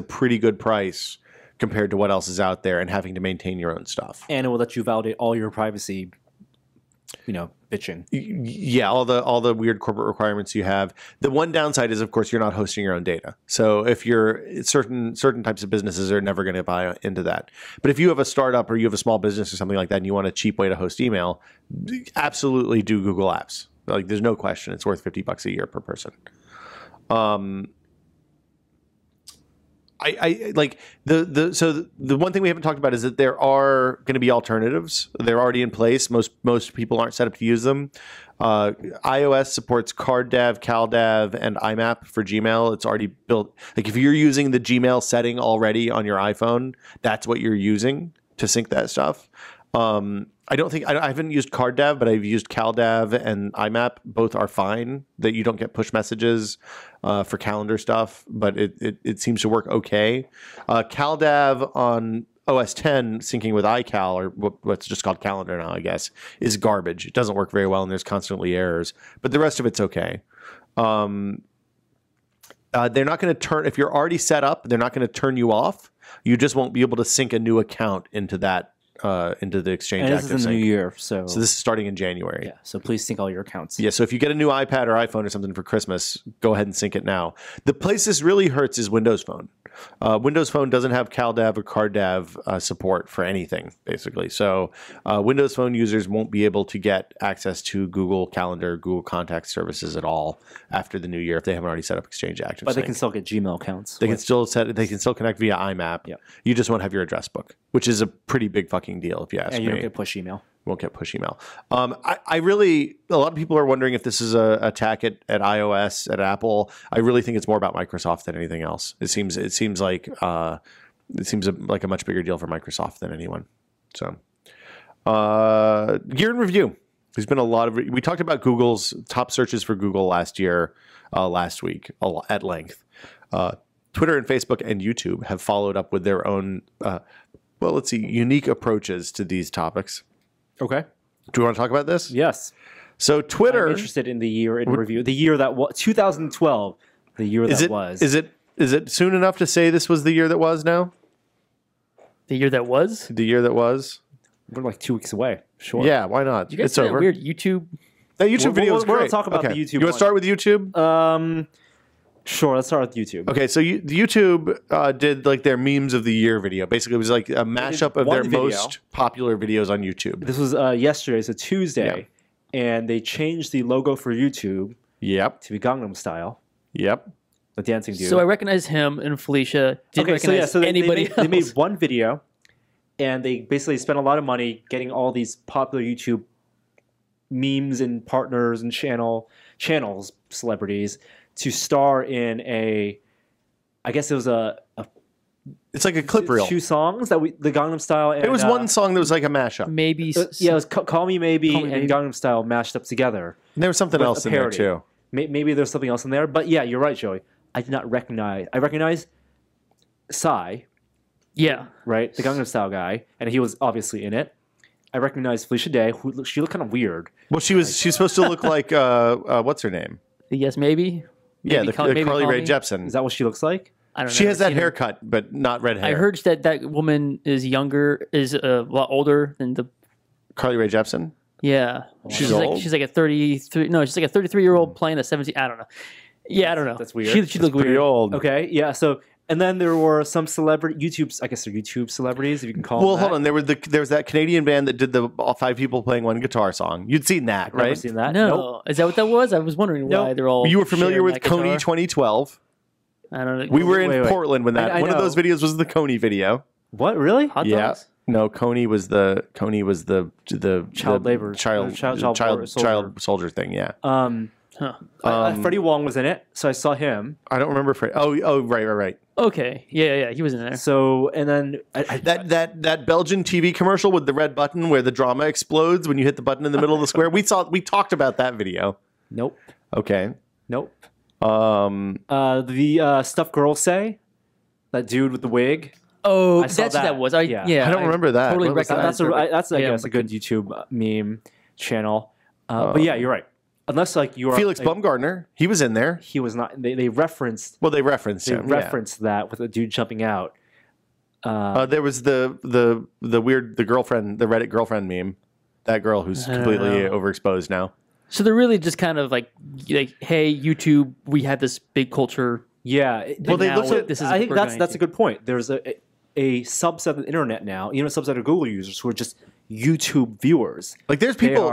pretty good price compared to what else is out there and having to maintain your own stuff. And it will let you validate all your privacy, bitching. Yeah, all the weird corporate requirements you have. The one downside is, of course, you're not hosting your own data. So if you're certain types of businesses are never going to buy into that. But if you have a startup or you have a small business or something like that and you want a cheap way to host email, absolutely do Google Apps. Like there's no question it's worth $50 a year per person. I like so the one thing we haven't talked about is that there are going to be alternatives. They're already in place. Most people aren't set up to use them. iOS supports CardDAV, CalDAV, and IMAP for Gmail. It's already built. Like if you're using the Gmail setting already on your iPhone, that's what you're using to sync that stuff. I haven't used CardDAV, but I've used CalDAV and IMAP. Both are fine. That you don't get push messages for calendar stuff, but it seems to work okay. CalDAV on OS 10 syncing with iCal, or what's just called Calendar now, I guess, is garbage. It doesn't work very well, and there's constantly errors. But the rest of it's okay. They're not going to turn, if you're already set up, they're not going to turn you off. You just won't be able to sync a new account into that. Into the Exchange and ActiveSync. This is in the new year, so this is starting in January. Yeah, so please sync all your accounts. Yeah, so if you get a new iPad or iPhone or something for Christmas, go ahead and sync it now. The place this really hurts is Windows Phone. Windows Phone doesn't have CalDAV or CardDAV support for anything, basically. So Windows Phone users won't be able to get access to Google Calendar, Google Contact services at all after the new year if they haven't already set up Exchange ActiveSync. But they can still get Gmail accounts. They can still connect via IMAP. Yep. You just won't have your address book, which is a pretty big fucking deal if you ask me. And you don't get push email. Won't get push email. I really, a lot of people are wondering if this is an attack at iOS, at Apple. I really think it's more about Microsoft than anything else. It seems like a much bigger deal for Microsoft than anyone. So, year in review. There's been a lot of. We talked about Google's top searches for Google last week at length. Twitter and Facebook and YouTube have followed up with their own. Unique approaches to these topics. Okay. Do you want to talk about this? Yes. So Twitter. I'm interested in the year in review. The year that was 2012. The year that was. Is it soon enough to say this was the year that was now? The year that was? The year that was? We're like 2 weeks away. Sure. Yeah, why not? You guys it's see that over. weird YouTube That YouTube video was great. We'll talk about the YouTube You want to start with YouTube? Sure, let's start with YouTube. Okay, so YouTube did like their memes of the year video. Basically, it was like a mashup of their most popular videos on YouTube. This was yesterday, so Tuesday, and they changed the logo for YouTube. Yep. To be Gangnam Style. Yep. The dancing dude. So I recognize him and Felicia. Didn't recognize anybody else. They made one video, and they basically spent a lot of money getting all these popular YouTube memes and partners and channels, celebrities, to star in I guess it was it's like a clip reel. 2 songs the Gangnam Style. And, it was one song that was like a mashup. Maybe. It was Call Me Maybe and Gangnam Style mashed up together. And there was something else in there too. Maybe there's something else in there, but yeah, you're right, Joey. I did not recognize. I recognize Psy. Yeah. Right, the Gangnam Style guy, and he was obviously in it. I recognize Felicia Day, she looked kind of weird. Well, she's supposed to look like what's her name? Yes, maybe. Yeah, the Carly Rae Jepsen. Is that what she looks like? I don't know. She has that haircut, but not red hair. I heard that woman is a lot older than the Carly Rae Jepsen. Yeah, she's old. She's like a 33. No, she's like a 33-year-old playing a 17. I don't know. Yeah, I don't know. That's weird. She looked weird. Old. Okay, yeah. So, and then there were some YouTube's. I guess they're YouTube celebrities, if you can call them. Well, hold on. There was that Canadian band that did all 5 people playing one guitar song. You'd seen that, right? Never seen that. No, Nope. Is that what that was? I was wondering why they're all. You were familiar with Coney guitar? 2012? I don't know. We were in Wait. Portland when that one of those videos was the Coney video. What, really? Hot Yeah. dogs? No, Coney was the Child labor, child soldier thing. Yeah. Freddie Wong was in it, so I saw him. I don't remember Freddie. Oh, right. Okay, yeah, he was in there. So, and then that Belgian TV commercial with the red button where the drama explodes when you hit the button in the middle of the square. We talked about that video. Nope. Okay. Nope. The Stuff Girls Say, that dude with the wig. Oh, I saw that's what that was. I don't remember that. Totally What was that? recognized. That's I guess a good YouTube meme channel. But yeah, you're right. Unless like you are Felix Baumgartner, he was in there. He was not. They referenced. Well, they referenced him. Referenced that with a dude jumping out. There was the girlfriend, the Reddit girlfriend meme. That girl who's completely overexposed now. So they're really just kind of like, hey, YouTube, we had this big culture. Yeah. Well, they look at this. I think that's a good point. There's a subset of the internet now, a subset of Google users who are just YouTube viewers. Like there's people,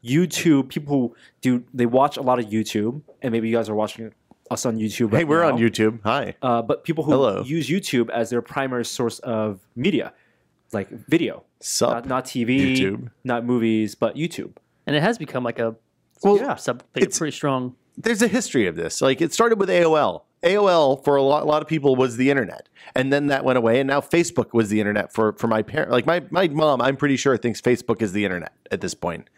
YouTube people they watch a lot of YouTube, and maybe you guys are watching us on YouTube. Hey, we're on YouTube. Hi. But people who use YouTube as their primary source of media, like video, not TV, YouTube. Not movies, but YouTube. And it has become like a pretty strong. There's a history of this. Like it started with AOL. AOL for a lot of people was the internet, and then that went away, and now Facebook was the internet for my parents. Like my mom, I'm pretty sure thinks Facebook is the internet at this point.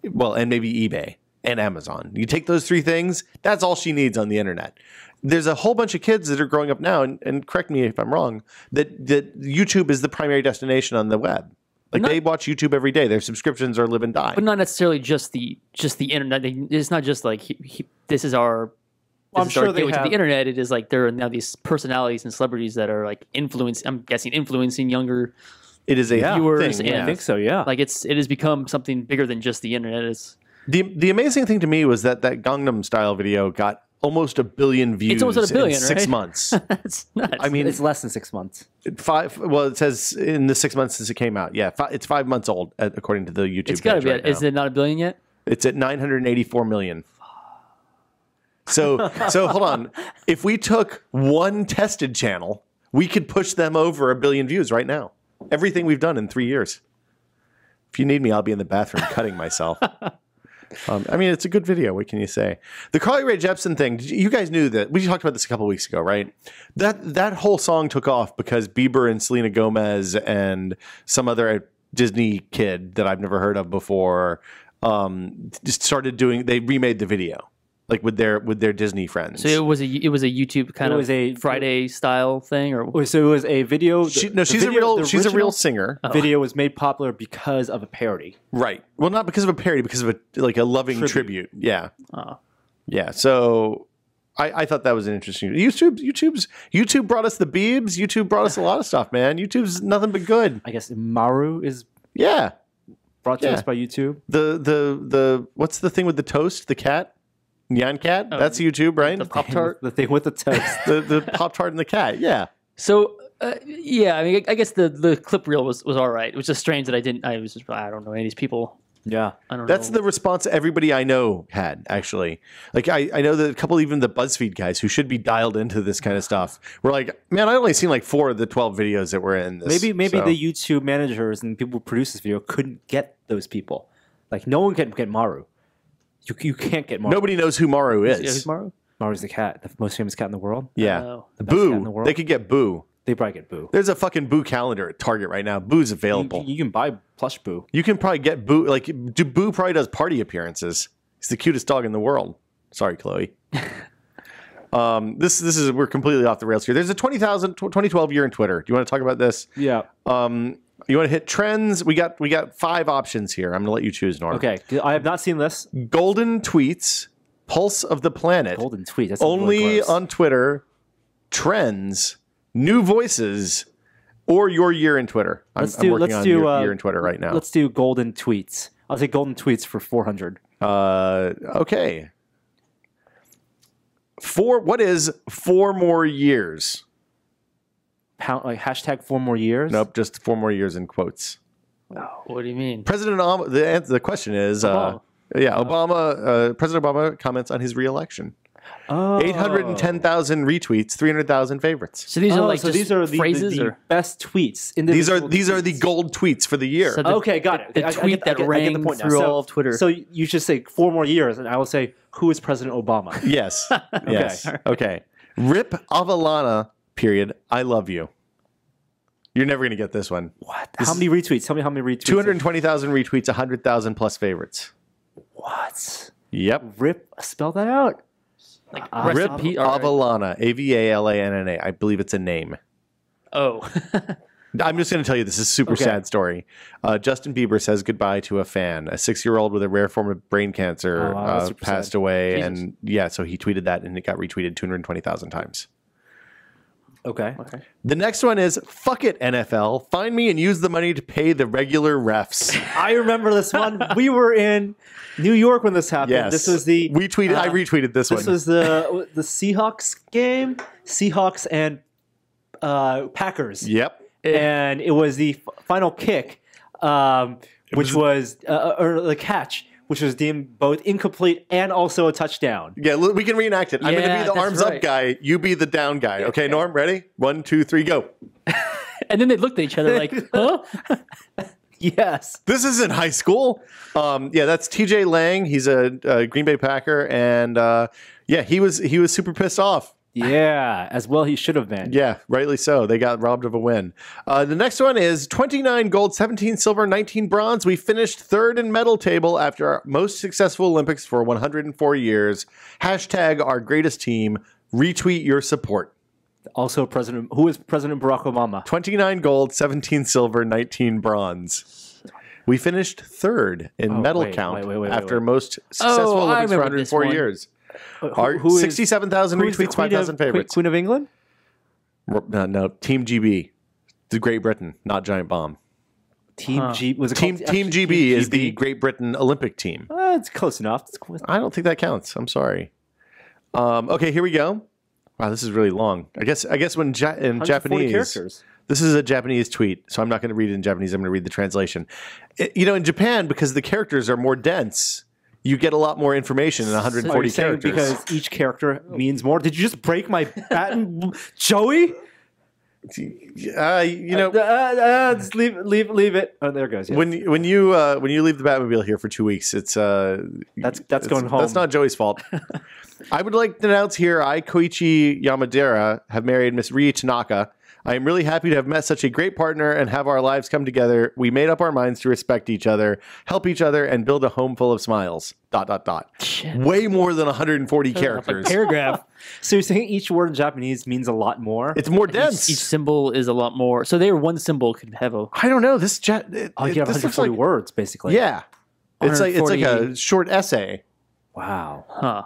Well, and maybe eBay and Amazon. You take those 3 things, that's all she needs on the internet. There's a whole bunch of kids that are growing up now, and correct me if I'm wrong, that YouTube is the primary destination on the web. Like they watch YouTube every day. Their subscriptions are live and die. But not necessarily just the internet. It's not just like this is our. I'm sure they have the internet. It is like there are now these personalities and celebrities that are like influencing younger. It is a viewers. Thing, and I think so. Yeah. Like it has become something bigger than just the internet. It's the amazing thing to me was that Gangnam Style video got almost 1 billion views. It's almost at 1 billion, in 6 months. That's nuts. I mean, it's less than 6 months. 5. Well, it says in the 6 months since it came out. Yeah, it's 5 months old according to the YouTube. It's got to be. Right is it not 1 billion yet? It's at 984 million. So hold on. If we took one tested channel, we could push them over 1 billion views right now. Everything we've done in 3 years. If you need me, I'll be in the bathroom cutting myself. I mean, it's a good video. What can you say? The Carly Rae Jepsen thing. You guys knew that. We talked about this a couple of weeks ago, right? That whole song took off because Bieber and Selena Gomez and some other Disney kid that I've never heard of before just started doing. They remade the video. Like with their Disney friends. So it was a YouTube kind of a Friday style thing, or so it was a video. She's a real singer. Video was made popular because of a parody, right? Well, not because of a parody, because of a loving tribute. Yeah, yeah. So I thought that was an interesting. YouTube brought us the Biebs. YouTube brought us a lot of stuff, man. YouTube's nothing but good. I guess Maru is Brought to us by YouTube. The what's the thing with the toast? The cat? Nyan cat? That's YouTube, right? The Pop-Tart. The thing with the toast. the Pop-Tart and the cat, yeah. So, yeah, I mean, I guess the clip reel was all right. It was just strange that I don't know any of these people. Yeah. I don't know. That's the response everybody I know had, actually. Like, I know that a couple, even the BuzzFeed guys who should be dialed into this kind of stuff, were like, man, I only seen like 4 of the 12 videos that were in this. Maybe the YouTube managers and people who produce this video couldn't get those people. Like, no one can get Maru. You can't get Maru. Nobody knows who Maru is. Who's Maru? Maru's the cat, the most famous cat in the world. Yeah. Oh. The best cat in the Boo. world. They could get Boo. They probably get Boo. There's a fucking Boo calendar at Target right now. Boo's available. You can buy plush Boo. You can probably get Boo. Like, Boo probably does party appearances. He's the cutest dog in the world. Sorry, Chloe. This is we're completely off the rails here. There's a 2012 year in Twitter. Do you want to talk about this? Yeah. You want to hit trends? We got 5 options here. I'm going to let you choose, Norm. Okay. I have not seen this. Golden tweets, pulse of the planet. Golden tweet. That's Only really gross. on Twitter. Trends, new voices, or your year in Twitter. I'm working on your year in Twitter right now. Let's do golden tweets. I'll say golden tweets for 400. Okay. What is 4 more years? Hashtag 4 more years? Nope, just 4 more years in quotes. What do you mean? President Obama, the question is, Obama. President Obama comments on his reelection. Oh. 810,000 retweets, 300,000 favorites. So these are like these are phrases the or best tweets. These are the gold tweets for the year. So Okay, got it. The I tweet get that rang the point now. through So- all of Twitter. So you should say 4 more years, and I will say, who is President Obama? Yes. Yes. Okay. Rip Avalana, period. I love you. You're never going to get this one. What? How many retweets? Tell me how many retweets. 220,000 retweets, 100,000 plus favorites. What? Yep. Rip, spell that out. like Rip recipe. Avalana, Avalana. I believe it's a name. Oh, I'm just going to tell you this is a super Okay. sad story. Justin Bieber says goodbye to a fan. A 6-year-old with a rare form of brain cancer Oh, wow, that's super passed sad. away. Jesus. And yeah, so he tweeted that and it got retweeted 220,000 times. Okay. The next one is, fuck it, NFL. Find me and use the money to pay the regular refs. I remember this one. We were in New York when this happened. Yes. This was the I retweeted this one. This was the Seahawks game. Seahawks and Packers. Yep. And it was the final kick, which was or the catch, which was deemed both incomplete and also a touchdown. Yeah, we can reenact it. I'm going to Yeah, be the that's arms up right. guy. You be the down guy. Okay, Norm, ready? 1, 2, 3, go. and then they looked at each other like, huh? Yes. This isn't high school. Yeah, that's TJ Lang. He's a Green Bay Packer, and yeah, he was super pissed off. Yeah, as well he should have been. Yeah, rightly so. They got robbed of a win. The next one is 29 gold, 17 silver, 19 bronze. We finished 3rd in medal table after our most successful Olympics for 104 years. Hashtag our greatest team. Retweet your support. Also, who is President Barack Obama? 29 gold, 17 silver, 19 bronze. We finished 3rd in medal wait, count wait, after most successful I Olympics for remember this 104 one. years. Who is- 67,000 who is the retweets, 5,000 favorites. Queen of England? No, Team GB. The Great Britain, not Giant Bomb. Team G was it Team called- GB is the Great Britain Olympic team. It's close enough. It's close. I don't think that counts. I'm sorry. Okay, here we go. Wow, this is really long. I guess when in 140 Japanese, characters. this is a Japanese tweet, so I'm not going to read it in Japanese. I'm going to read the translation. In Japan, because the characters are more dense, you get a lot more information in 140 Are you saying characters. because each character means more? Did you just break my patent, Joey? Just Just leave it. Oh, there it goes. Yes. when you leave the Batmobile here for 2 weeks, it's That's going home. That's not Joey's fault. I would like to announce here, I, Koichi Yamadera, have married Miss Rie Tanaka. I am really happy to have met such a great partner and have our lives come together. We made up our minds to respect each other, help each other, and build a home full of smiles. ... Way more than 140 characters. Paragraph. So you're saying each word in Japanese means a lot more? It's more dense. Each symbol is a lot more. So there, one symbol could have a. I don't know. This you have this 140 looks like, words, basically. yeah. It's like 140. a short essay. Wow. Huh.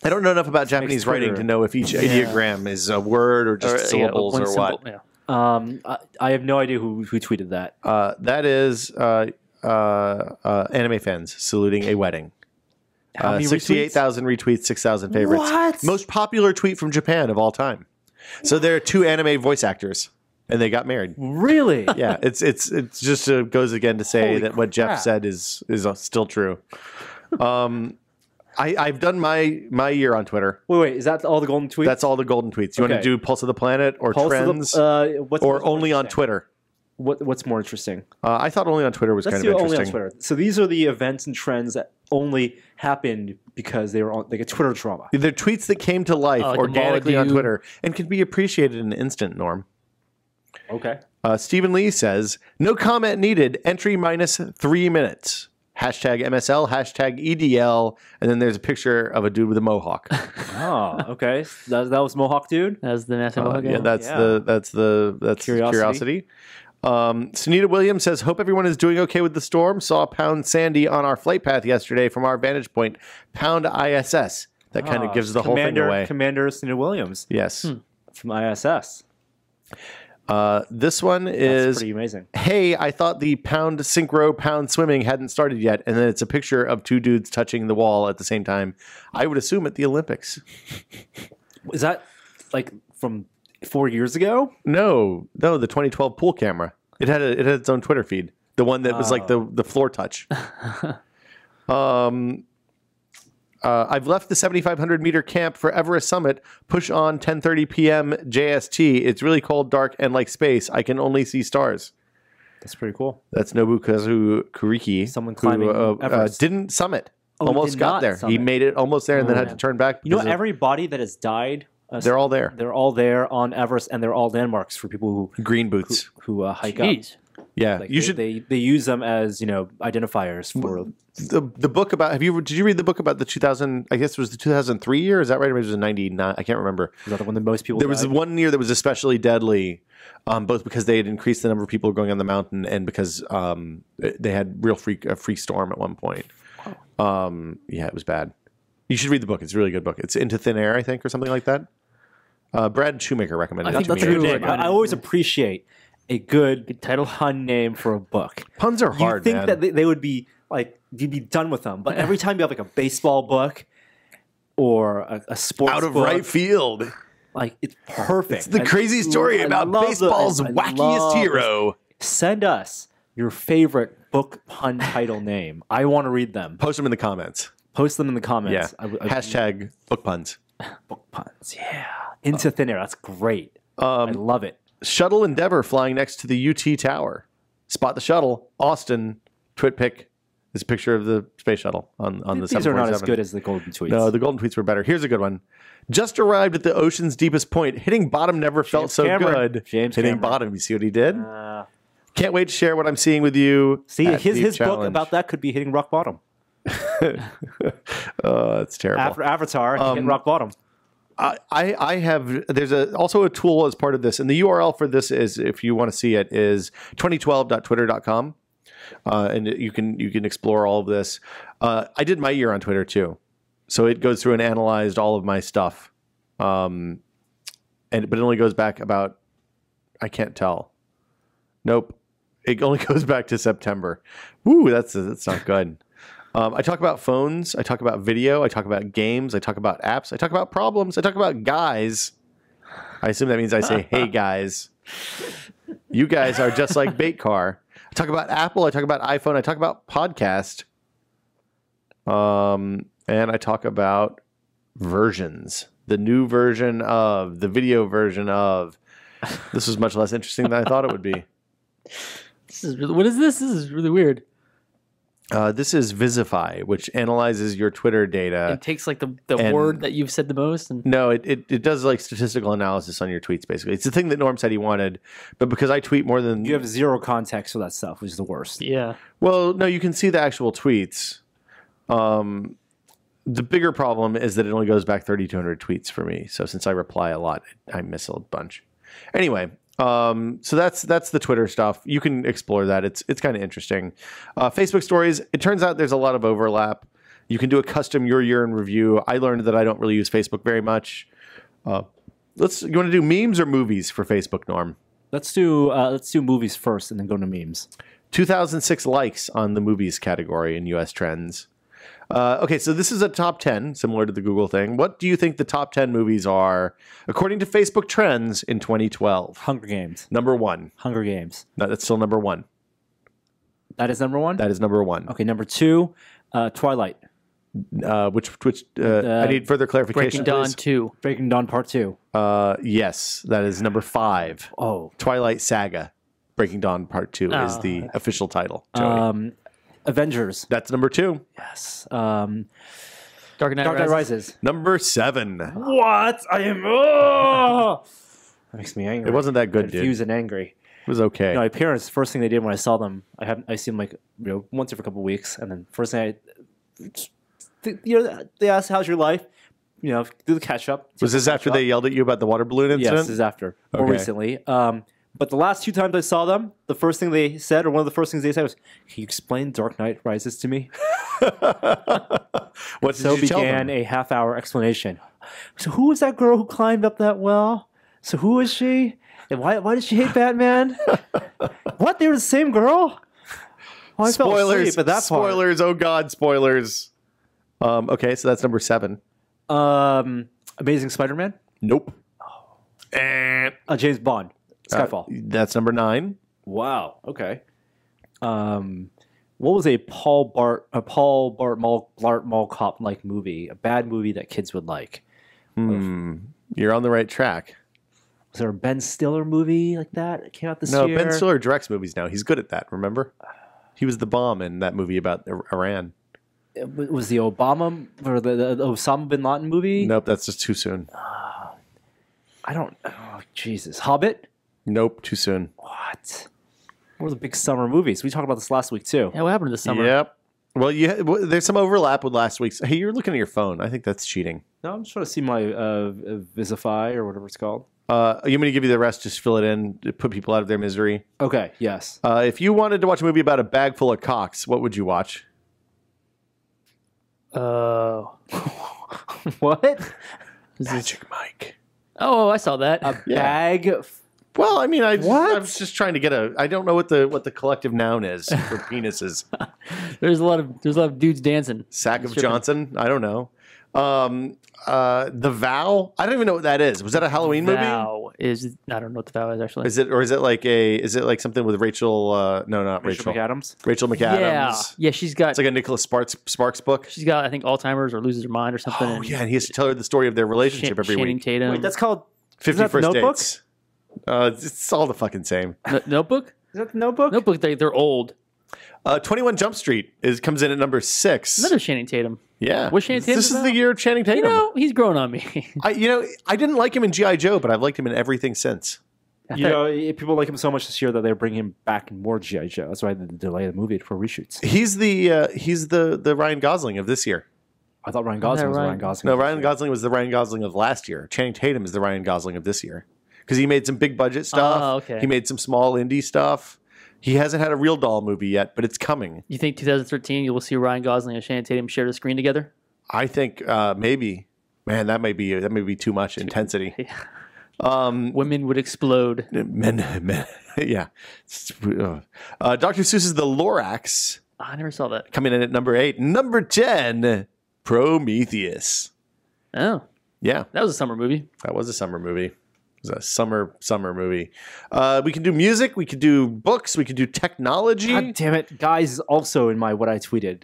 I don't know enough about Japanese Twitter- writing to know if each ideogram is a word or just syllables one or symbol, what. yeah. I have no idea who tweeted that. That is anime fans saluting a wedding. How many 68,000 retweets, 6,000 favorites. What? Most popular tweet from Japan of all time. So there are 2 anime voice actors, and they got married. Really? Yeah, it's just goes again to say Holy that what Jeff crap. said is still true. I've done my year on Twitter. Wait, is that all the golden tweets? That's all the golden tweets. You want to Okay. do Pulse of the Planet or Pulse of the- Trends what's or more only on interesting? Twitter? What's more interesting? I thought only on Twitter was Let's kind do of it only on interesting. Twitter. So these are the events and trends that only happened because they were on like a Twitter drama. They're tweets that came to life like a organically on Molyneux. Twitter and can be appreciated in an instant, Norm. Okay. Stephen Lee says, no comment needed, entry minus 3 minutes. Hashtag MSL, hashtag EDL, and then there's a picture of a dude with a mohawk. Oh, okay. That was Mohawk dude. As the massive Yeah, that's Yeah. that's curiosity. Sunita Williams says, hope everyone is doing okay with the storm. Saw Pound Sandy on our flight path yesterday from our vantage point. Pound ISS. That kind of gives the whole thing away. Commander Sunita Williams Yes. from ISS. This one That's is, pretty amazing. hey, I thought the pound synchro pound swimming hadn't started yet. And then it's a picture of 2 dudes touching the wall at the same time. I would assume at the Olympics. Is that like from 4 years ago? No, the 2012 pool camera. It had its own Twitter feed. The one that was like the floor touch. I've left the 7,500 meter camp for Everest Summit. Push on 10:30 p.m. JST. It's really cold, dark, and like space. I can only see stars. That's pretty cool. That's Nobukazu Kuriki. Someone climbing Everest. Didn't summit. Oh, Almost did got not there. He summit. made it almost there and then had to turn back. You know, because of- every body that has died, they're all there. They're all there on Everest, and they're all landmarks for people Green boots. who hike up. Jeez. Yeah, Like you they, should. They use them as identifiers for. The book about did you read the book about the 2000? I guess it was the 2003 year. Is that right? Or was it 99? I can't remember. Is that the one that most people? There was died? one year that was especially deadly, both because they had increased the number of people going on the mountain and because they had a free storm at one point. Yeah, it was bad. You should read the book. It's a really good book. It's Into Thin Air, I think, or something like that. Brad Shoemaker recommended I it think to that's me. a good Good name. name. I always appreciate a good title. pun name for a book. Puns are hard, You think man. that they would be like you'd be done with them, but every time you have like a baseball book or a sports Out of book, right field. like it's perfect. It's the crazy story about baseball's wackiest hero. Send us your favorite book pun title name. I want to read them. Post them in the comments. Post them in the Yeah. comments. Hashtag book puns. book puns. Yeah. Into thin air. That's great. I love it. Shuttle Endeavour flying next to the UT Tower. Spot the shuttle. Austin. Twit pic is a picture of the space shuttle on the These are not as 747. good as the golden tweets. No, the golden tweets were better. Here's a good one. Just arrived at the ocean's deepest point. Hitting bottom never felt so Cameron. good. James Hitting Cameron. bottom. You see what he did? Can't wait to share what I'm seeing with you. See, at his Deep book Challenge. about that could be hitting rock bottom. That's terrible. After Avatar, hitting rock bottom. I have there's also a tool as part of this, and the URL for this is, if you want to see it, is 2012.twitter.com, and you can explore all of this. I did my year on Twitter too, so it goes through and analyzed all of my stuff, but it only goes back about, I can't tell. Nope, it only goes back to September. Woo, that's not good. I talk about phones. I talk about video. I talk about games. I talk about apps. I talk about problems. I talk about guys. I assume that means I say, hey, guys. You guys are just like Bait Car. I talk about Apple. I talk about iPhone. I talk about podcast. And I talk about versions. The new version of, the video version of. This was much less interesting than I thought it would be. What is this? This is really weird. This is Visify, which analyzes your Twitter data. It takes like the and- word that you've said the most. And No, it does like statistical analysis on your tweets, basically. It's the thing that Norm said he wanted, but because I tweet more than... You have zero context for that stuff, which is the worst. yeah. Well, no, you can see the actual tweets. The bigger problem is that it only goes back 3,200 tweets for me. So since I reply a lot, I miss a bunch. Anyway, so that's the Twitter stuff. You can explore that. It's kind of interesting. Facebook stories. It turns out there's a lot of overlap. You can do a custom your year in review. I learned that I don't really use Facebook very much. You want to do memes or movies for Facebook, Norm? Let's do movies first and then go to memes. 2006 likes on the movies category in U.S. trends. Okay, so this is a top 10, similar to the Google thing. What do you think the top 10 movies are, according to Facebook Trends, in 2012? Hunger Games. Number 1. Hunger Games. No, that's still number 1. That is number 1? That is number 1. Okay, number 2, Twilight. Which I need further clarification. Breaking Dawn please. 2. Breaking Dawn Part 2. Yes, that is number 5. Oh. Twilight Saga. Breaking Dawn Part 2 is the official title. Joey. Avengers. That's number 2. Yes. Dark Knight Dark Knight Rises. Number 7. What? I am. Oh! That makes me angry. It wasn't that good, Confused dude. and angry. It was okay. No, my parents, first thing they did when I saw them, I see them like once every couple of weeks, and then first thing they asked, "How's your life?" Do the catch up. Was this after they yelled at you about the water balloon incident? Yes, this is after. More Okay. recently. But the last 2 times I saw them, the first thing they said, or one of the first things they said was, "Can you explain Dark Knight Rises to me?" What did So you tell began them? a half-hour explanation. So who was that girl who climbed up that well? So who is she? And why did she hate Batman? What? They were the same girl? Oh, I fell Spoilers! asleep at that part. Spoilers! Oh God! Spoilers! Okay, so that's number 7. Amazing Spider-Man. Nope. James Bond. Skyfall. That's number 9. Wow. Okay. What was a Paul Bart Mall Cop like movie? A bad movie that kids would like. You're on the right track. Was there a Ben Stiller movie like that? It came out this No, year. Ben Stiller directs movies now. He's good at that. Remember? He was the bomb in that movie about Iran. Was the Obama or the Osama bin Laden movie? Nope, that's just too soon. I don't. Oh, Jesus. Hobbit. Nope, too soon. What? What were the big summer movies? We talked about this last week too. Yeah, what happened this summer? Yep. Well, there's some overlap with last week's. Hey, you're looking at your phone. I think that's cheating. No, I'm just trying to see my Visify or whatever it's called. I'm going to give you the rest. Just fill it in. Put people out of their misery. Okay. Yes. If you wanted to watch a movie about a bag full of cocks, what would you watch? What? Magic Mike. Oh, I saw that. Bag. Well, I mean, I What? was just trying to get I don't know what the collective noun is for penises. There's a lot of dudes dancing. Sack of Stripping. Johnson. I don't know. The Vow. I don't even know what that is. Was that a Halloween movie? Vow is I don't know what the vow is actually. Is it like something with Rachel? No, not Rachel. McAdams. Rachel McAdams. Yeah, she's got It's like a Nicholas Sparks book. she's got I think Alzheimer's or loses her mind or something. Oh and yeah, and he has to tell her the story of their relationship every Channing week. Tatum. Wait, that's called 50 that the First Notebook? Dates. It's all the fucking same. Notebook. Is that the Notebook? Notebook. They're old. 21 Jump Street comes in at number 6. Another Channing Tatum. Yeah. What's Channing Tatum This is about? the year of Channing Tatum. He's grown on me. I didn't like him in G.I. Joe, but I've liked him in everything since. People like him so much this year that they're bringing him back in more G.I. Joe. That's why they delayed the movie for reshoots. He's the Ryan Gosling of this year. I thought Ryan Gosling was Ryan Gosling. No, Ryan Gosling was the Ryan Gosling of last year. Channing Tatum is the Ryan Gosling of this year. Because he made some big budget stuff. Oh, okay. He made some small indie stuff. He hasn't had a real doll movie yet, but it's coming. You think 2013 you will see Ryan Gosling and Channing Tatum share the screen together? I think maybe. Man, that may be too much intensity. Women would explode. Men, yeah. Dr. Seuss's The Lorax I never saw that. coming in at number 8. Number 10, Prometheus. Oh, Yeah, that was a summer movie. that was a summer movie. It was a summer movie. We can do music. We could do books. We could do technology. God damn it. Guys is also in my what I tweeted.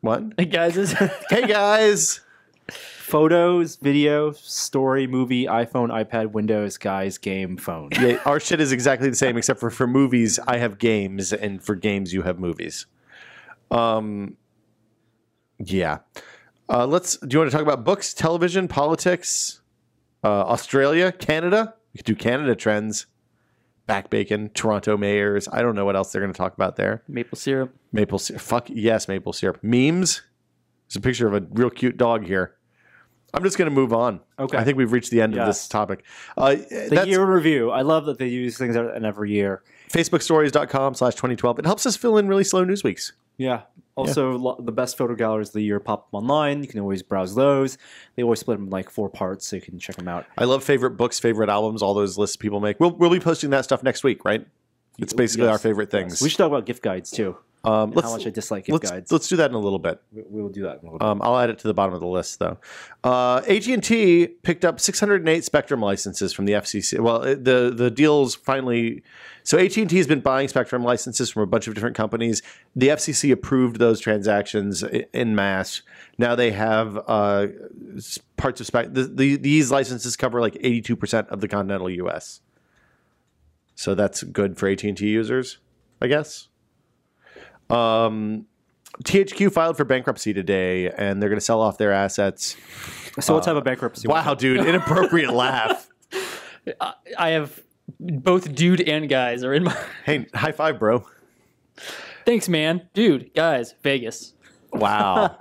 What? Hey guys, Hey, guys. Photos, video, story, movie, iPhone, iPad, Windows, guys, game, phone. Yeah, our shit is exactly the same, except for movies, I have games, and for games, you have movies. Yeah. Do you want to talk about books, television, politics, Australia, Canada? We could do Canada trends. Back bacon, Toronto mayors. I don't know what else they're going to talk about there. maple syrup. Maple syrup. Fuck yes, maple syrup. Memes. There's a picture of a real cute dog here. I'm just going to move on. Okay. I think we've reached the end of this topic. The Year in review. I love that they use things every year. FacebookStories.com/2012. It helps us fill in really slow news weeks. Yeah. Also, the best photo galleries of the year pop up online. You can always browse those. They always split them in like 4 parts, so you can check them out. I love favorite books, favorite albums, all those lists people make. We'll be posting that stuff next week, right? It's basically Yes, our favorite yes. things. We should talk about gift guides too. And Let's how much I dislike gift guides. let's do that in a little bit. We will do that in a little bit. I'll add it to the bottom of the list, though. AT&T picked up 608 Spectrum licenses from the FCC. Well, the deal's finally... So AT&T has been buying Spectrum licenses from a bunch of different companies. The FCC approved those transactions en masse. Now they have parts of Spectrum. These licenses cover like 82% of the continental U.S. So that's good for AT&T users, I guess. THQ filed for bankruptcy today, and they're going to sell off their assets. So what type of bankruptcy? Wow, dude, inappropriate laugh. I have both dude and guys are in my. Hey, high five, bro. Thanks, man. Dude, guys, Vegas. Wow.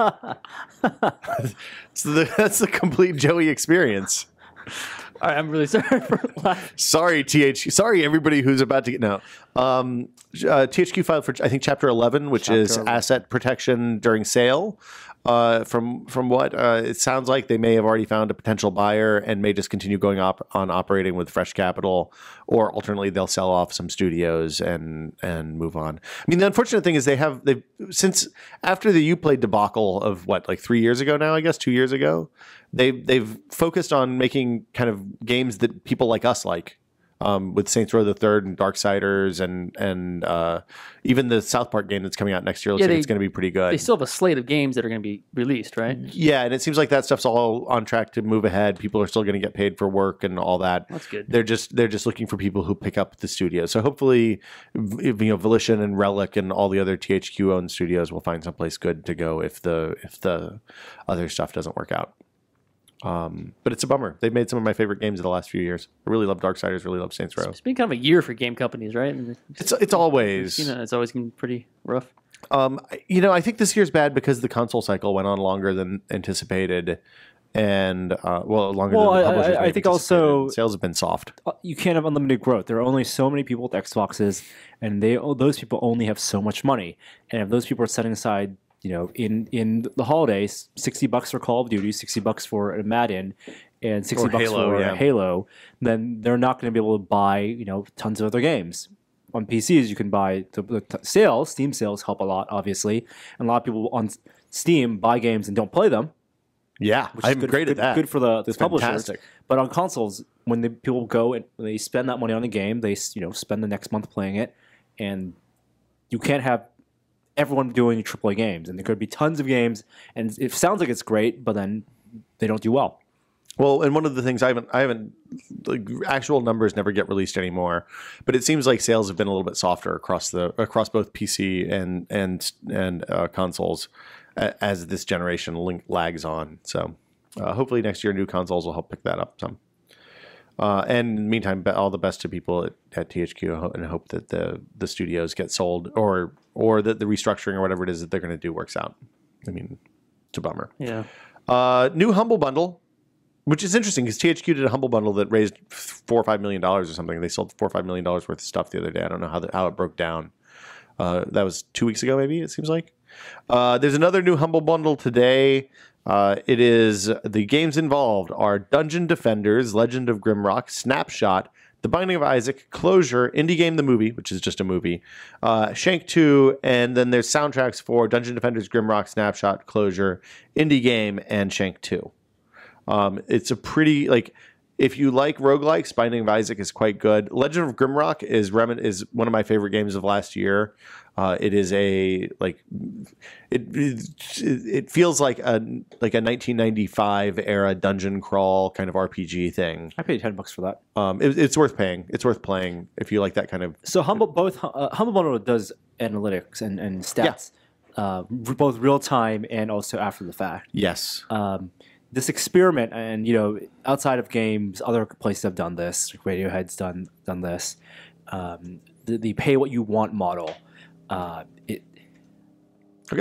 That's the complete Joey experience. All right, I'm really sorry for laughing. Sorry, THQ. Sorry, everybody who's about to get no. THQ filed for I think Chapter 11, which is asset protection during sale. From what it sounds like, they may have already found a potential buyer and may just continue going on operating with fresh capital, or alternately they'll sell off some studios and move on. I mean, the unfortunate thing is they've since after the Uplay debacle of what, like 3 years ago now, I guess 2 years ago, they've focused on making kind of games that people like us like. With Saints Row the Third and Darksiders and even the South Park game that's coming out next year looks like it's going to be pretty good. They still have a slate of games that are going to be released, right? Yeah, and it seems like that stuff's all on track to move ahead. People are still going to get paid for work and all that. That's good. They're just looking for people who pick up the studio. So hopefully, Volition and Relic and all the other THQ owned studios will find someplace good to go if the other stuff doesn't work out. But it's a bummer. They've made some of my favorite games of the last few years. I really love Darksiders, really love Saints Row. It's been kind of a year for game companies, right? It's always, it's always been pretty rough. I think this year's bad because the console cycle went on longer than anticipated, and longer than the publishers I think also sales have been soft. You can't have unlimited growth. There are only so many people with Xboxes, and those people only have so much money. And if those people are setting aside, in the holidays, $60 for Call of Duty, $60 for a Madden, and $60 for Halo, then they're not going to be able to buy, tons of other games. On PCs, you can buy Steam sales help a lot, obviously, and a lot of people on Steam buy games and don't play them. Yeah, I'm great at that. Good for the publishers. Fantastic. But on consoles, when the people go and they spend that money on a game, they spend the next month playing it, and you can't have everyone doing AAA games, and there could be tons of games, and it sounds like it's great, but then they don't do well. Well, and one of the things I haven't like, actual numbers never get released anymore, but it seems like sales have been a little bit softer across both PC and consoles as this generation lags on. So hopefully next year new consoles will help pick that up some. And in the meantime, all the best to people at THQ, and hope that the studios get sold or that the restructuring or whatever it is that they're going to do works out. I mean, it's a bummer. Yeah. New Humble Bundle, which is interesting because THQ did a Humble Bundle that raised $4 or $5 million or something. They sold $4 or $5 million worth of stuff the other day. I don't know how it broke down. That was 2 weeks ago, maybe, it seems like. There's another new Humble Bundle today. It is the games involved are Dungeon Defenders, Legend of Grimrock, Snapshot, The Binding of Isaac, Closure, Indie Game the Movie, which is just a movie, Shank 2, and then there's soundtracks for Dungeon Defenders, Grimrock, Snapshot, Closure, Indie Game, and Shank 2. It's a pretty, if you like roguelikes, Binding of Isaac is quite good. Legend of Grimrock is one of my favorite games of last year. It is it feels like a 1995 era dungeon crawl kind of RPG thing. I paid $10 for that. It's worth paying. It's worth playing if you like that kind of. So Humble Bundle does analytics and stats, both real time and also after the fact. Yes. This experiment, and outside of games, other places have done this. Radiohead's done this. The pay what you want model. I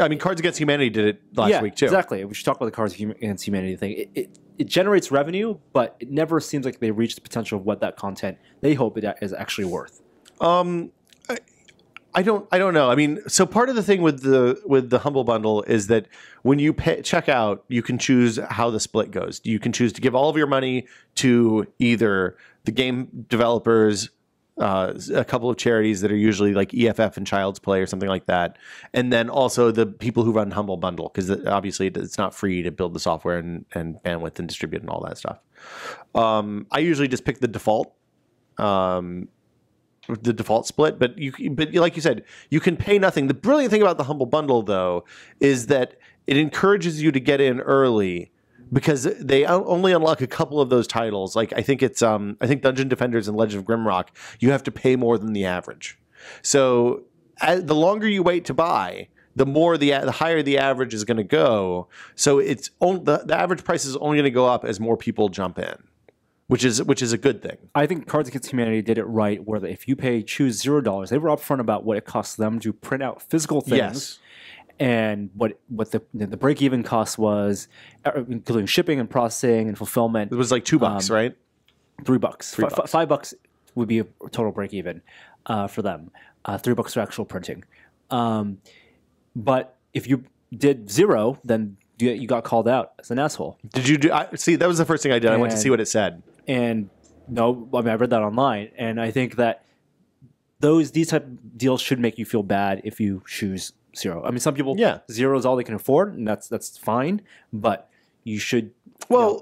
mean, Cards Against Humanity did it last week too. Exactly. We should talk about the Cards Against Humanity thing. It generates revenue, but it never seems like they reach the potential of what that content they hope it is actually worth. I don't know. I mean, so part of the thing with the Humble Bundle is that when you check out, you can choose how the split goes. You can choose to give all of your money to either the game developers a couple of charities that are usually like EFF and Child's Play or something like that, and then also the people who run Humble Bundle, because obviously it's not free to build the software and bandwidth and distribute and all that stuff. I usually just pick the default split, but like you said, you can pay nothing. The brilliant thing about the Humble Bundle, though, is that it encourages you to get in early, because they only unlock a couple of those titles. Like I think Dungeon Defenders and Legend of Grimrock, you have to pay more than the average. So the longer you wait to buy, the higher the average is going to go. So the average price is only going to go up as more people jump in, which is a good thing. I think Cards Against Humanity did it right, where if you choose $0, they were upfront about what it costs them to print out physical things. Yes. And what the break-even cost was, including shipping and processing and fulfillment. It was like $2, right? $3. $5 would be a total break-even for them. $3 for actual printing. But if you did 0, then you got called out as an asshole. Did you see? That was the first thing I did. I went to see what it said. And no, I read that online, and I think that these type of deals should make you feel bad if you choose 0. I mean, some people, 0 is all they can afford, and that's fine. But you should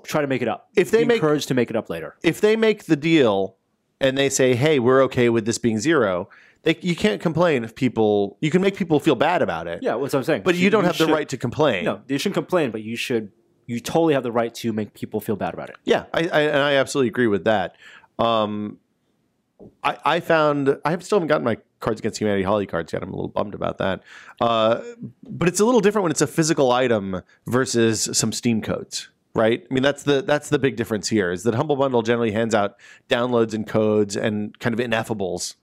try to make it up. If they encouraged to make it up later. If they make the deal and they say, "Hey, we're okay with this being 0," you can't complain if people. You can make people feel bad about it. Yeah, that's what I'm saying. But you don't have the right to complain. No, you shouldn't complain, but you should. You totally have the right to make people feel bad about it. Yeah, I absolutely agree with that. I still haven't gotten my Cards Against Humanity holiday cards yet. I'm a little bummed about that. But it's a little different when it's a physical item versus some Steam codes, right? I mean, that's the big difference here, is that Humble Bundle generally hands out downloads and codes and kind of ineffables,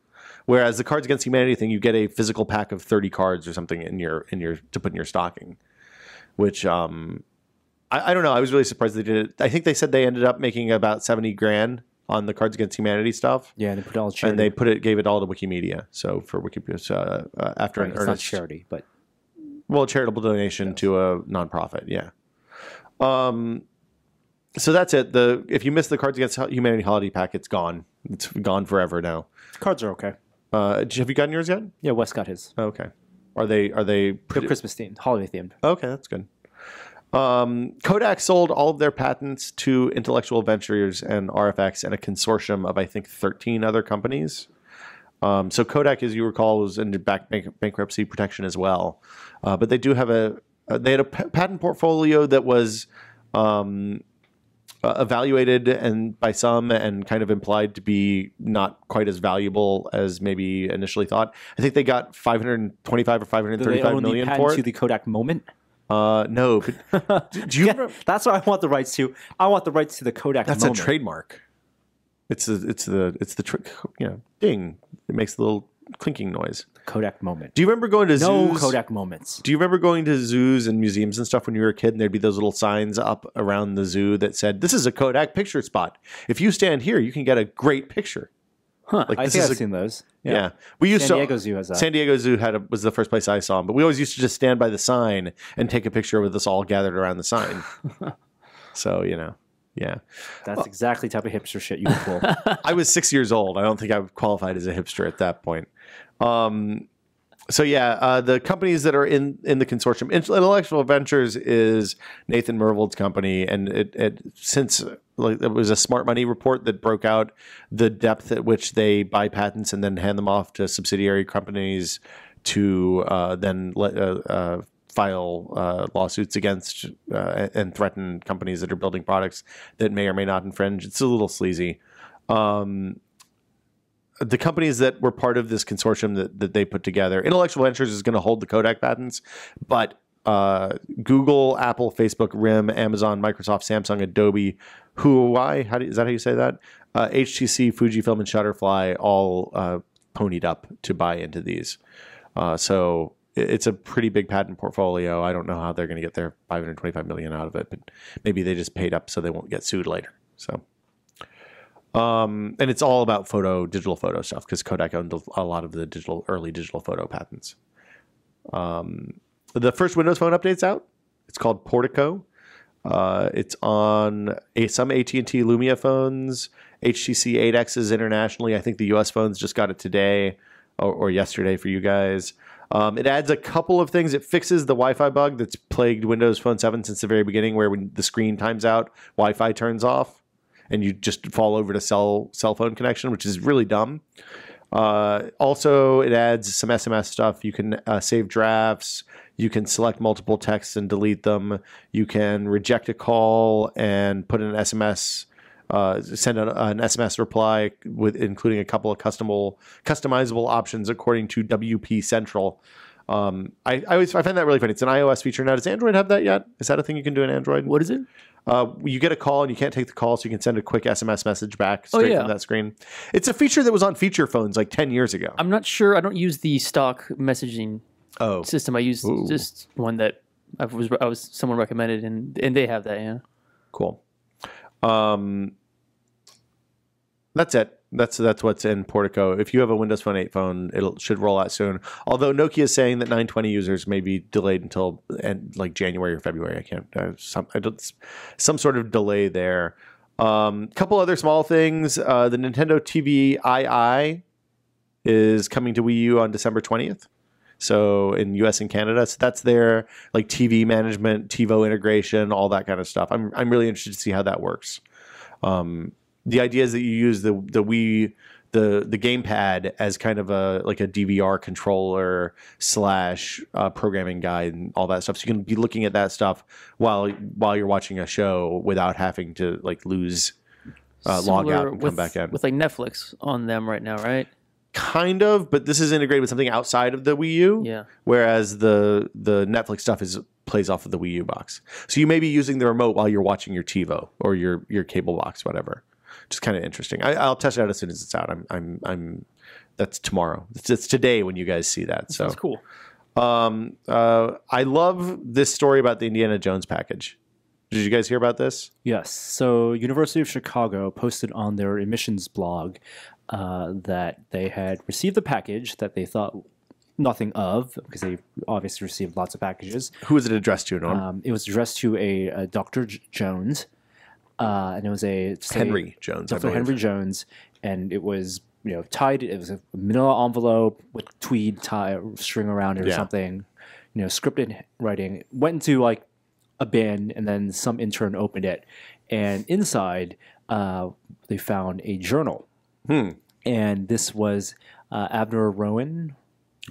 whereas the Cards Against Humanity thing, you get a physical pack of 30 cards or something to put in your stocking, which I don't know. I was really surprised they did it. I think they said they ended up making about $70,000 on the Cards Against Humanity stuff. Yeah, and they put it all charity. And they gave it all to Wikimedia. So for Wikipedia, after an earnest, it's not charity, but a charitable donation to a nonprofit. Yeah. So that's it. If you missed the Cards Against Humanity holiday pack, it's gone. It's gone forever now. Cards are okay. Have you gotten yours yet? Yeah, Wes got his. Okay. Are they They're Christmas themed, holiday themed. Okay, that's good. Kodak sold all of their patents to Intellectual Ventures and RFX and a consortium of, I think, 13 other companies. So Kodak, as you recall, was in bankruptcy protection as well. But they do have they had a patent portfolio that was evaluated and by some and kind of implied to be not quite as valuable as maybe initially thought. I think they got 525 or 535 million for it. To the Kodak moment. No, but do you remember? That's what I want the rights to. I want the rights to the Kodak That's moment. a trademark. It's the trick, ding. It makes the little clinking noise. The Kodak moment. Do you remember going to zoos? No Kodak moments. Do you remember going to zoos and museums and stuff when you were a kid, and there'd be those little signs up around the zoo that said, "This is a Kodak picture spot. If you stand here, you can get a great picture." Huh. I think I've seen those. Yeah. We used San Diego Zoo has that. San Diego Zoo was the first place I saw them, but we always used to just stand by the sign and take a picture with us all gathered around the sign. So, yeah. That's exactly the type of hipster shit you would pull. I was 6 years old. I don't think I qualified as a hipster at that point. So yeah, the companies that are in the consortium, Intellectual Ventures is Nathan Mervold's company, and it was a smart money report that broke out the depth at which they buy patents and then hand them off to subsidiary companies to then file lawsuits against and threaten companies that are building products that may or may not infringe. It's a little sleazy. The companies that were part of this consortium that they put together, Intellectual Ventures is going to hold the Kodak patents, but Google, Apple, Facebook, RIM, Amazon, Microsoft, Samsung, Adobe, Huawei, is that how you say that? HTC, Fujifilm, and Shutterfly all ponied up to buy into these. So it's a pretty big patent portfolio. I don't know how they're going to get their $525 million out of it, but maybe they just paid up so they won't get sued later. So. And it's all about digital photo stuff because Kodak owned a lot of the early digital photo patents. The first Windows Phone update's out. It's called Portico. It's on some AT&T Lumia phones HTC 8Xs internationally. I think the US phones just got it today or yesterday for you guys. It adds a couple of things. It fixes the Wi-Fi bug that's plagued Windows Phone 7 since the very beginning, where when the screen times out, Wi-Fi turns off, and you just fall over to cell phone connection, which is really dumb. Also, it adds some SMS stuff. You can save drafts. You can select multiple texts and delete them. You can reject a call and put in an SMS, send an SMS reply with including a couple of customizable options according to WP Central. I find that really funny. It's an iOS feature now. Does Android have that yet? Is that a thing you can do in Android? What is it? You get a call and you can't take the call, so you can send a quick SMS message back straight from that screen. It's a feature that was on feature phones like 10 years ago. I'm not sure. I don't use the stock messaging system. I use just one that I was someone recommended, and they have that. Yeah. Cool. That's it. That's what's in Portico. If you have a Windows Phone 8 phone, it should roll out soon. Although Nokia is saying that 920 users may be delayed until like January or February. I can't. Some sort of delay there. Couple other small things. The Nintendo TV II is coming to Wii U on December 20th. So in US and Canada, so that's their like TV management, TiVo integration, all that kind of stuff. I'm really interested to see how that works. The idea is that you use the Wii, the gamepad as kind of a DVR controller / programming guide and all that stuff. So you can be looking at that stuff while you're watching a show without having to like lose log out and come back in. With like Netflix on them right now, right? Kind of, but this is integrated with something outside of the Wii U. Yeah. Whereas the Netflix stuff plays off of the Wii U box. So you may be using the remote while you're watching your TiVo or your cable box, whatever. Just kind of interesting. I'll test it out as soon as it's out. That's tomorrow. It's today when you guys see that. So that's cool. I love this story about the Indiana Jones package. Did you guys hear about this? Yes. So University of Chicago posted on their admissions blog that they had received the package that they thought nothing of, because they obviously received lots of packages. Who was it addressed to, Norm? It was addressed to a Dr. Jones. And it was Henry Jones, Dr. Henry Jones, and it was tied. It was a manila envelope with tweed string around it or something. Scripted writing. Went into like a bin, and then some intern opened it, and inside they found a journal. And this was Abner Rowan.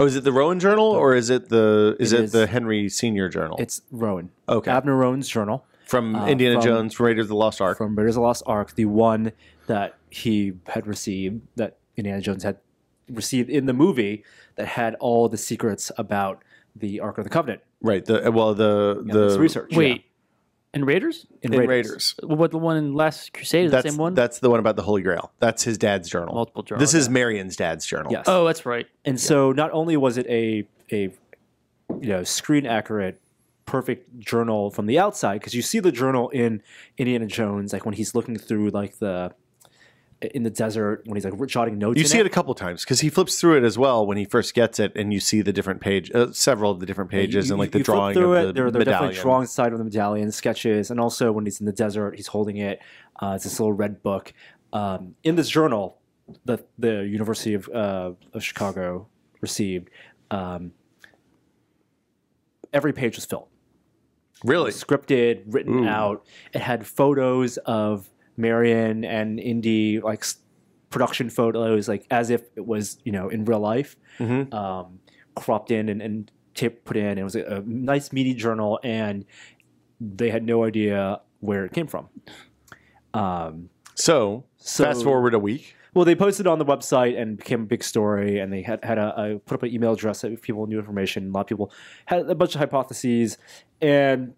Oh, is it the Rowan Journal or is it the Henry Senior Journal? It's Rowan. Okay, Abner Rowan's journal. From Indiana Jones, from Raiders of the Lost Ark. From Raiders of the Lost Ark, the one that he had received, that Indiana Jones had received in the movie, that had all the secrets about the Ark of the Covenant. Right. The research. Wait, in Raiders? In Raiders. What, the one in Last Crusade is the same one? That's the one about the Holy Grail. That's his dad's journal. Multiple journals. This is Marion's dad's journal. Yes. Oh, that's right. And so not only was it a screen accurate, perfect journal from the outside, because you see the journal in Indiana Jones, like when he's looking through in the desert, when he's like jotting notes. You see it a couple times because he flips through it as well when he first gets it, and you see the different several of the different pages, and like the drawing of the medallion. There are definitely drawings side of the medallion, sketches, and also when he's in the desert, he's holding it. It's this little red book. In this journal, the University of Chicago received, every page was filled. Really? Scripted, written out. It had photos of Marion and Indy, like production photos, like as if it was, in real life, cropped in and put in. It was a nice meaty journal, and they had no idea where it came from. So fast forward a week. Well, they posted it on the website and became a big story, and they had put up an email address that people knew information. A lot of people had a bunch of hypotheses, and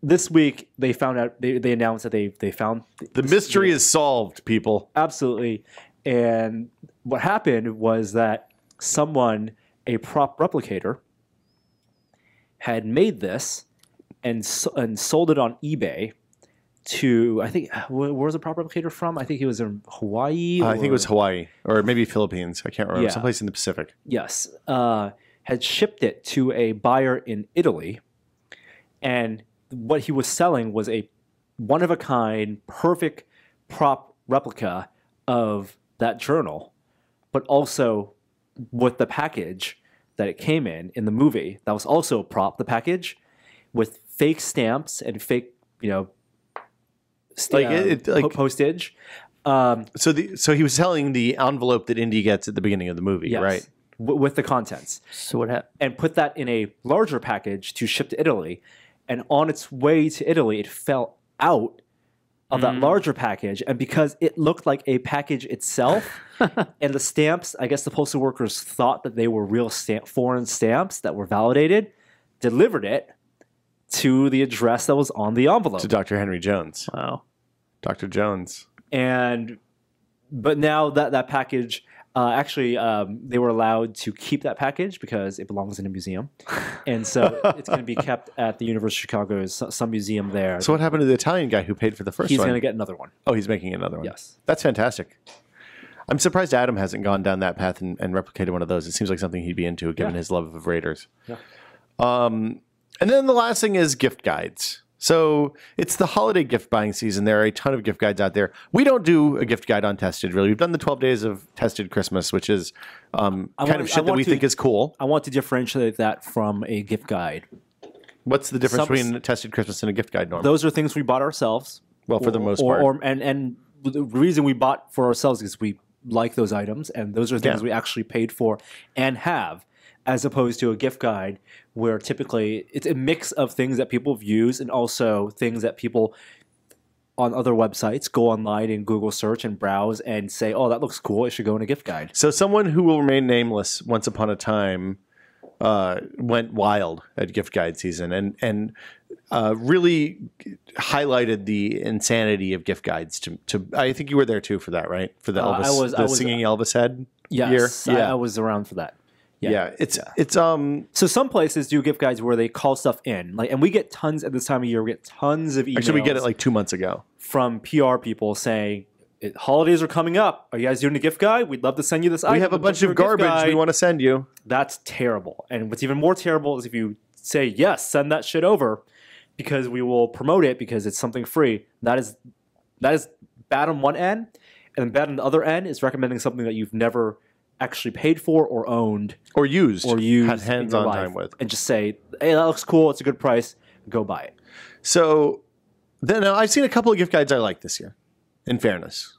this week they found out. They announced that they found the mystery is solved. People, absolutely. And what happened was that someone, a prop replicator, had made this and sold it on eBay. To, I think, where was the prop replicator from? I think he was in Hawaii. I think it was Hawaii or maybe Philippines. I can't remember. Yeah. Someplace in the Pacific. Yes. Had shipped it to a buyer in Italy. And what he was selling was a one-of-a-kind, perfect prop replica of that journal, but also with the package that it came in the movie. That was also a prop, the package, with fake stamps and fake, postage. So he was selling the envelope that Indy gets at the beginning of the movie, Yes, right? with the contents. So what happened? And put that in a larger package to ship to Italy. And on its way to Italy, it fell out of that larger package. And because it looked like a package itself, and the stamps, I guess the postal workers thought that they were real foreign stamps that were validated, delivered it to the address that was on the envelope. To Dr. Henry Jones. Wow. Dr. Jones. But now that package, they were allowed to keep that package because it belongs in a museum. And so it's going to be kept at the University of Chicago's some museum there. So what happened to the Italian guy who paid for the first He's one? going to get another one. Oh, he's making another one. Yes. That's fantastic. I'm surprised Adam hasn't gone down that path and replicated one of those. It seems like something he'd be into, given his love of Raiders. Yeah. And then the last thing is gift guides. So it's the holiday gift buying season. There are a ton of gift guides out there. We don't do a gift guide on Tested, really. We've done the 12 Days of Tested Christmas, which is kind of shit that we think is cool. I want to differentiate that from a gift guide. What's the difference between a Tested Christmas and a gift guide, Norm? Those are things we bought ourselves. Well, for the most part. And the reason we bought for ourselves is we like those items, and those are things we actually paid for and have, as opposed to a gift guide where typically it's a mix of things that people have used and also things that people on other websites go online and Google search and browse and say, oh, that looks cool, it should go in a gift guide. So someone who will remain nameless once upon a time went wild at gift guide season and really highlighted the insanity of gift guides. To I think you were there too for that, right? For the Elvis, the singing Elvis head year. Yeah, I was around for that. Yeah, it's So some places do gift guides where they call stuff in, and we get tons at this time of year. We get tons of emails. Actually, we get it like 2 months ago from PR people saying, holidays are coming up. Are you guys doing a gift guide? We'd love to send you this item. We have a bunch of garbage we want to send you. That's terrible. And what's even more terrible is if you say, yes, send that shit over because we will promote it because it's something free. That is bad on one end. And bad on the other end is recommending something that you've never actually paid for or owned. Or used. Had hands-on life, time with. And just say, hey, that looks cool. It's a good price. Go buy it. So then I've seen a couple of gift guides I like this year, in fairness.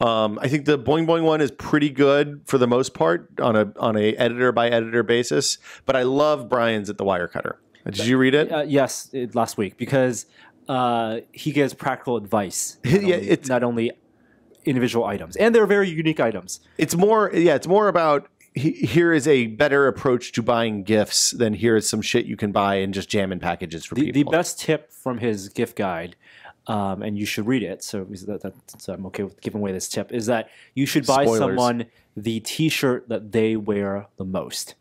I think the Boing Boing one is pretty good for the most part on a editor by editor basis, but I love Brian's at the Wirecutter. Did you read it? Yes, last week because he gives practical advice. It's not only individual items, and they're very unique items. It's more about here is a better approach to buying gifts than here is some shit you can buy and just jam in packages for people. The best tip from his gift guide. And you should read it. So I'm okay with giving away this tip. Is that you should buy someone the T-shirt that they wear the most.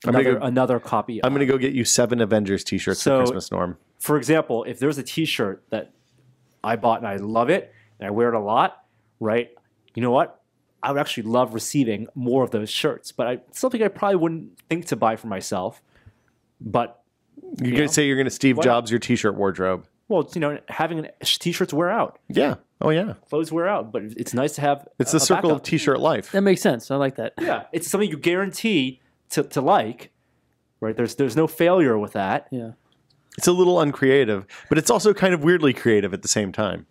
Another copy. I'm going to go get you 7 Avengers T-shirts for Christmas, Norm. For example, if there's a T-shirt that I bought and I love it and I wear it a lot, right? You know what? I would actually love receiving more of those shirts. But it's something I probably wouldn't think to buy for myself. But you're going to say you're going to Steve Jobs your T-shirt wardrobe. Well, having T-shirts wear out. Yeah. Oh, yeah. Clothes wear out, but it's nice to have. It's the circle of T-shirt life. That makes sense. I like that. Yeah, it's something you guarantee to like, right? There's no failure with that. Yeah. It's a little uncreative, but it's also kind of weirdly creative at the same time.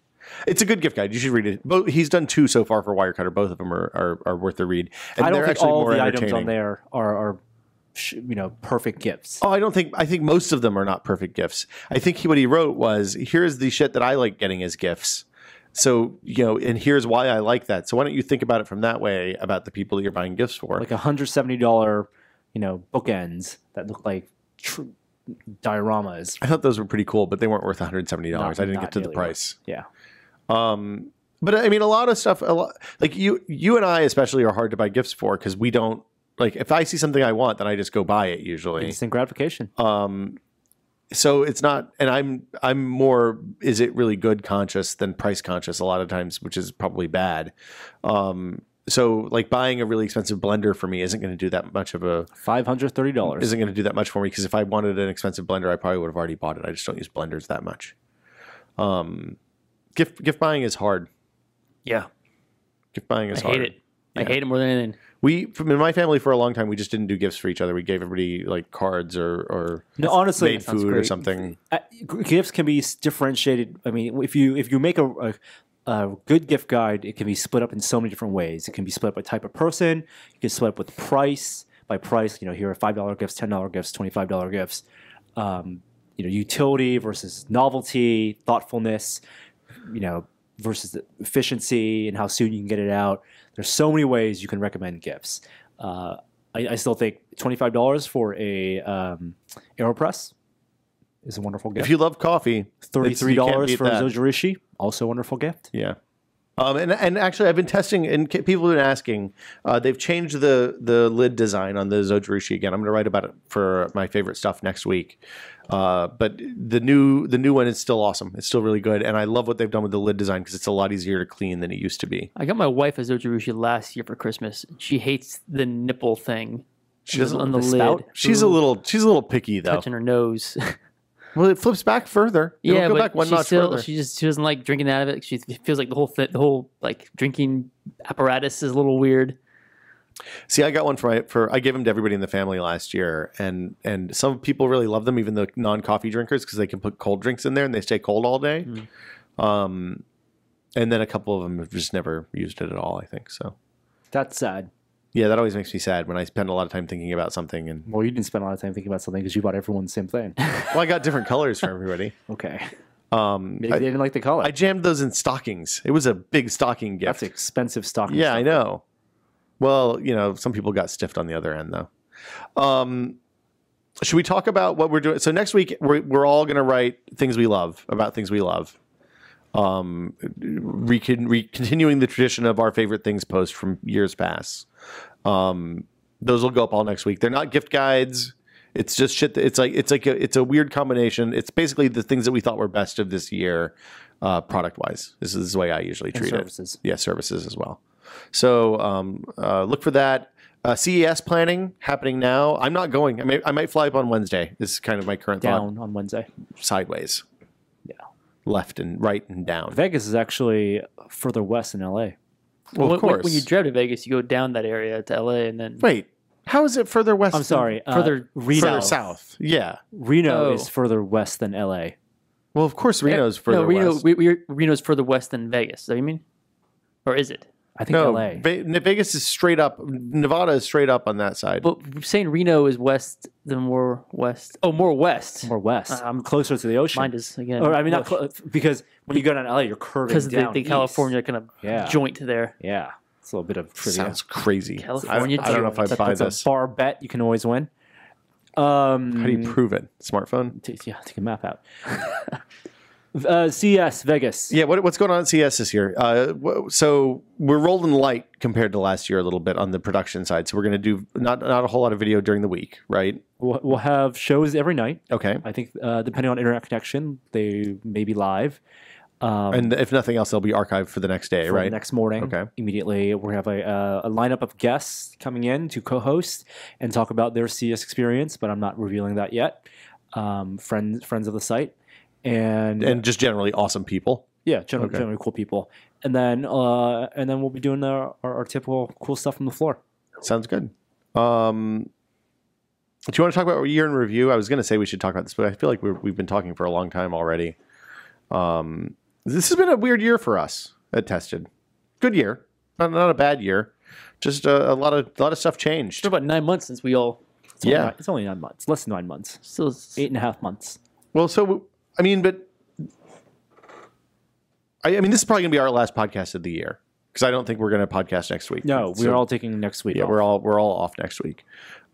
It's a good gift guide. You should read it. He's done 2 so far for Wirecutter. Both of them are worth the read. And I don't think all more the items on there are perfect gifts. Oh, I think most of them are not perfect gifts. I think what he wrote was, here's the shit that I like getting as gifts. So, and here's why I like that. So why don't you think about it from that way about the people that you're buying gifts for? Like $170, bookends that look like dioramas. I thought those were pretty cool, but they weren't worth $170. I didn't get to the price. Yeah. But I mean, a lot of stuff, like you and I especially are hard to buy gifts for because we don't, like, if I see something I want, then I just go buy it usually. Instant gratification. So it's not, and I'm more, is it really good conscious than price conscious a lot of times, which is probably bad. So like buying a really expensive blender for me isn't going to do that much of a $530 isn't going to do that much for me because if I wanted an expensive blender, I probably would have already bought it. I just don't use blenders that much. Gift buying is hard. Yeah. Gift buying is I hard. hate it. I hate it more than anything. In my family for a long time, we just didn't do gifts for each other. We gave everybody like cards or No, honestly, made food or something. Gifts can be differentiated. I mean, if you make a good gift guide, it can be split up in so many different ways. It can be split up by type of person. You can split up with price. By price, here are $5 gifts, $10 gifts, $25 gifts. Utility versus novelty, thoughtfulness, versus the efficiency and how soon you can get it out. There's so many ways you can recommend gifts. I still think $25 for a AeroPress is a wonderful gift. If you love coffee, $33 for a Zojirishi, also a wonderful gift. Yeah. And actually, I've been testing, and people have been asking. They've changed the lid design on the Zojirishi again. I'm going to write about it for my favorite stuff next week. But the new one is still awesome. It's still really good, and I love what they've done with the lid design because it's a lot easier to clean than it used to be. I got my wife a Zojirishi last year for Christmas. She hates the nipple thing. She doesn't on the lid. Spout? She's a little picky though. Touching her nose. Well, it flips back further. It'll go back one notch further. She doesn't like drinking out of it. She feels like the whole like drinking apparatus is a little weird. See, I got one I gave them to everybody in the family last year, and some people really love them, even the non-coffee drinkers, because they can put cold drinks in there and they stay cold all day. And then a couple of them have just never used it at all, I think. So that's sad. Yeah, that always makes me sad when I spend a lot of time thinking about something. And well, you didn't spend a lot of time thinking about something because you bought everyone the same thing. Well, I got different colors for everybody. Okay. Maybe they didn't like the color. I jammed those in stockings. It was a big stocking gift. That's expensive stocking. Yeah, I know. Well, some people got stiffed on the other end, though. Should we talk about what we're doing? So next week, we're all going to write things we love about things we love. Continuing the tradition of our favorite things post from years past. Those will go up all next week. They're not gift guides. It's just shit. It's a weird combination. It's basically the things that we thought were best of this year, product wise. This is the way I usually treat services. it. Yeah, services as well. So look for that. CES planning happening now. I'm not going. I might fly up on Wednesday. This is kind of my current down thought. On Wednesday. Sideways. Yeah. Left and right and down. Vegas is actually further west than LA. Well, of course. When you drive to Vegas, you go down that area to LA and then... Wait, how is it further west? I'm sorry. Further south. Yeah. Reno is further west than LA. Well, of course, Reno's further west. Reno's further west than Vegas. Is that what you mean? Or is it? I think LA. Vegas is straight up. Nevada is straight up on that side. But saying Reno is west, then more west. Oh, more west. More west. I'm closer to the ocean. Mine is again. Or I mean, because when you go down LA, you're curving because down the California kind of joint there. Yeah, it's a little bit of trivia. Sounds crazy. California. I don't know if I buy that's this. A bar bet you can always win. How do you prove it? Smartphone? Take a map out. CES Vegas. Yeah, what's going on at CES this year? So we're rolling light compared to last year a little bit on the production side. So we're going to do not a whole lot of video during the week, right? We'll have shows every night. Okay. I think depending on internet connection, they may be live. And if nothing else, they'll be archived for the next day, right? The next morning. Okay. Immediately, we have a lineup of guests coming in to co-host and talk about their CES experience, but I'm not revealing that yet. Friends of the site. And just generally awesome people. Yeah, generally cool people. And then we'll be doing our typical cool stuff from the floor. Sounds good. Do you want to talk about year in review? I was going to say we should talk about this, but I feel like we've been talking for a long time already. This has been a weird year for us at Tested. Good year, not a bad year. Just a lot of stuff changed. It's about 9 months since we all. It's only 9 months. Less than 9 months. Still 8.5 months. Well, so. I mean, this is probably going to be our last podcast of the year because I don't think we're going to podcast next week. No, we're all taking next week. Yeah, off. we're all off next week.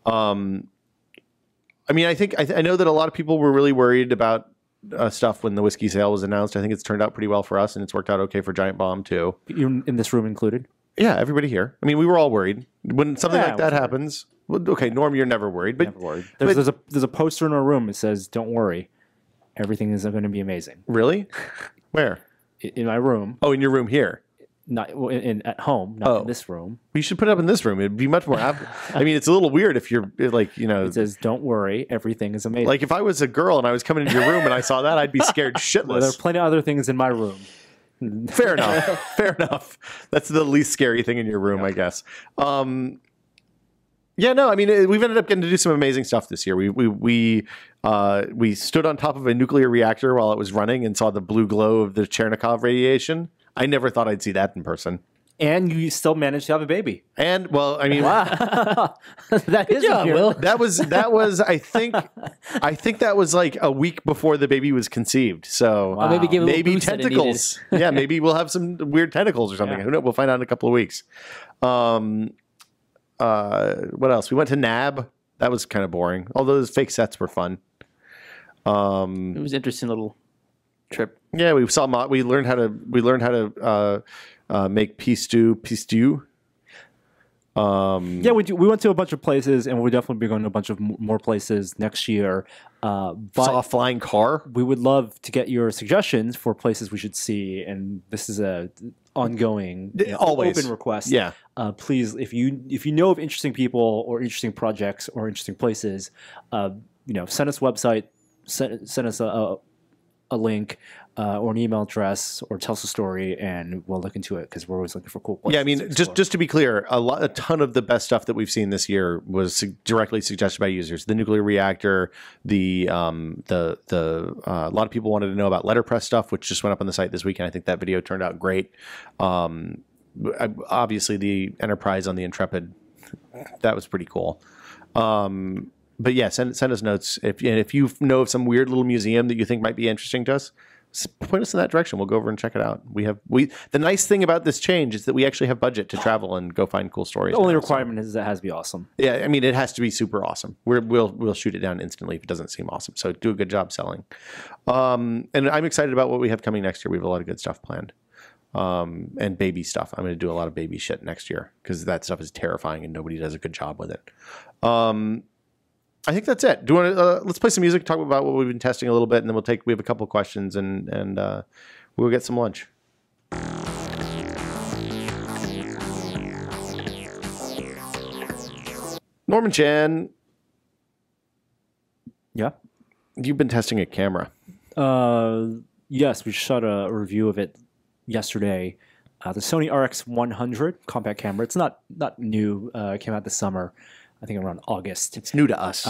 I know that a lot of people were really worried about stuff when the whiskey sale was announced. I think it's turned out pretty well for us, and it's worked out okay for Giant Bomb too. You in this room included? Yeah, everybody here. I mean, we were all worried when something like that happens. Well, okay, Norm, you're never worried, but never worried. There's a poster in our room that says, "Don't worry. Everything is going to be amazing." Really? Where? In my room. Oh, in your room here? Not at home. Not in this room. You should put it up in this room. It'd be much more. It's a little weird if you're like, It says, "Don't worry, everything is amazing." Like if I was a girl and I was coming into your room and I saw that, I'd be scared shitless. Well, there are plenty of other things in my room. Fair enough. Fair enough. That's the least scary thing in your room, I guess. Yeah, no, I mean, we've ended up getting to do some amazing stuff this year. We stood on top of a nuclear reactor while it was running and saw the blue glow of the Chernikov radiation. I never thought I'd see that in person. And you still managed to have a baby. And well, I mean, Wow. That is job, Will. that was I think that was like a week before the baby was conceived. So Wow. Maybe give it a little maybe boost that it tentacles. Yeah, maybe we'll have some weird tentacles or something. Yeah. Who knows? We'll find out in a couple of weeks. What else? We went to NAB. That was kind of boring. Although those fake sets were fun. It was an interesting little trip. Yeah, we saw. We learned how to make pea stew. Yeah, we went to a bunch of places, and we'll definitely be going to a bunch of more places next year. But Saw a flying car. we would love to get your suggestions for places we should see, and this is a ongoing, Always. open request. Yeah. Please, if you know of interesting people or interesting projects or interesting places, send us a website, send us a link or an email address, or tell us a story, and we'll look into it because we're always looking for cool places. Yeah, I mean, to explore. just to be clear, a ton of the best stuff that we've seen this year was directly suggested by users. The nuclear reactor, a lot of people wanted to know about Letterpress stuff, which just went up on the site this weekend. I think that video turned out great. Obviously, the Enterprise on the Intrepid, that was pretty cool. But yeah, send us notes if you know of some weird little museum that you think might be interesting to us. Point us in that direction. We'll go over and check it out. The nice thing about this change is that we actually have budget to travel and go find cool stories. The only now, requirement is that it has to be awesome. Yeah, I mean, it has to be super awesome. We'll shoot it down instantly if it doesn't seem awesome. So do a good job selling. And I'm excited about what we have coming next year. We have a lot of good stuff planned. And baby stuff. I'm going to do a lot of baby shit next year because that stuff is terrifying and nobody does a good job with it. I think that's it. Do you want to let's play some music, talk about what we've been testing a little bit, and then we have a couple questions and we'll get some lunch. Norman Chan, Yeah. you've been testing a camera. Yes, we shot a review of it yesterday. The Sony RX100 compact camera. It's not new. It came out this summer. I think around August. It's new to us.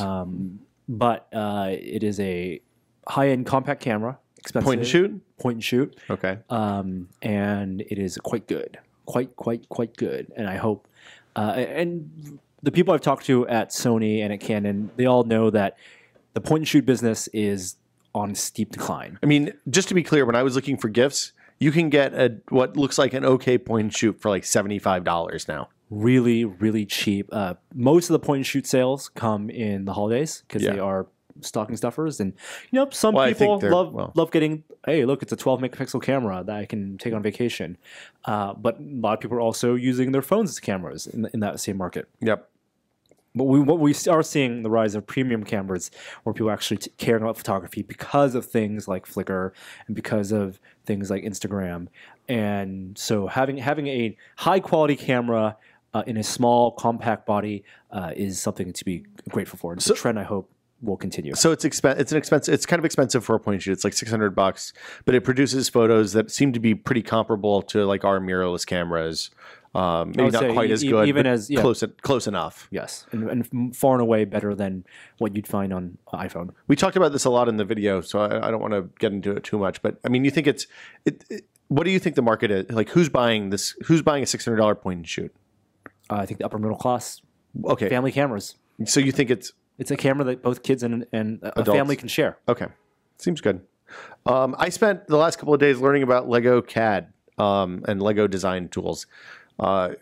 But it is a high-end compact camera. Expensive. Point and shoot? Point and shoot. Okay. And it is quite good. Quite good. And I hope... and the people I've talked to at Sony and at Canon, they all know that the point and shoot business is on steep decline. I mean, just to be clear, when I was looking for gifts, you can get what looks like an okay point and shoot for like $75 now. Really, really cheap. Most of the point and shoot sales come in the holidays because they are stocking stuffers, and some people love getting. Hey, look, it's a 12 megapixel camera that I can take on vacation. But a lot of people are also using their phones as cameras in that same market. Yep. But what we are seeing the rise of premium cameras, where people are actually caring about photography because of things like Flickr and because of things like Instagram, and so having a high quality camera in a small, compact body is something to be grateful for. It's a trend I hope will continue. So it's kind of expensive for a point and shoot. It's like $600, but it produces photos that seem to be pretty comparable to like our mirrorless cameras. Maybe not quite as good, even but as close enough. Yes, and far and away better than what you'd find on iPhone. We talked about this a lot in the video, so I don't want to get into it too much. But I mean, you think what do you think the market is? Like, who's buying this? Who's buying a $600 point and shoot? I think the upper middle class, okay, family cameras. So you think it's a camera that both kids and a family can share. Okay, seems good. I spent the last couple of days learning about Lego CAD and Lego design tools. I've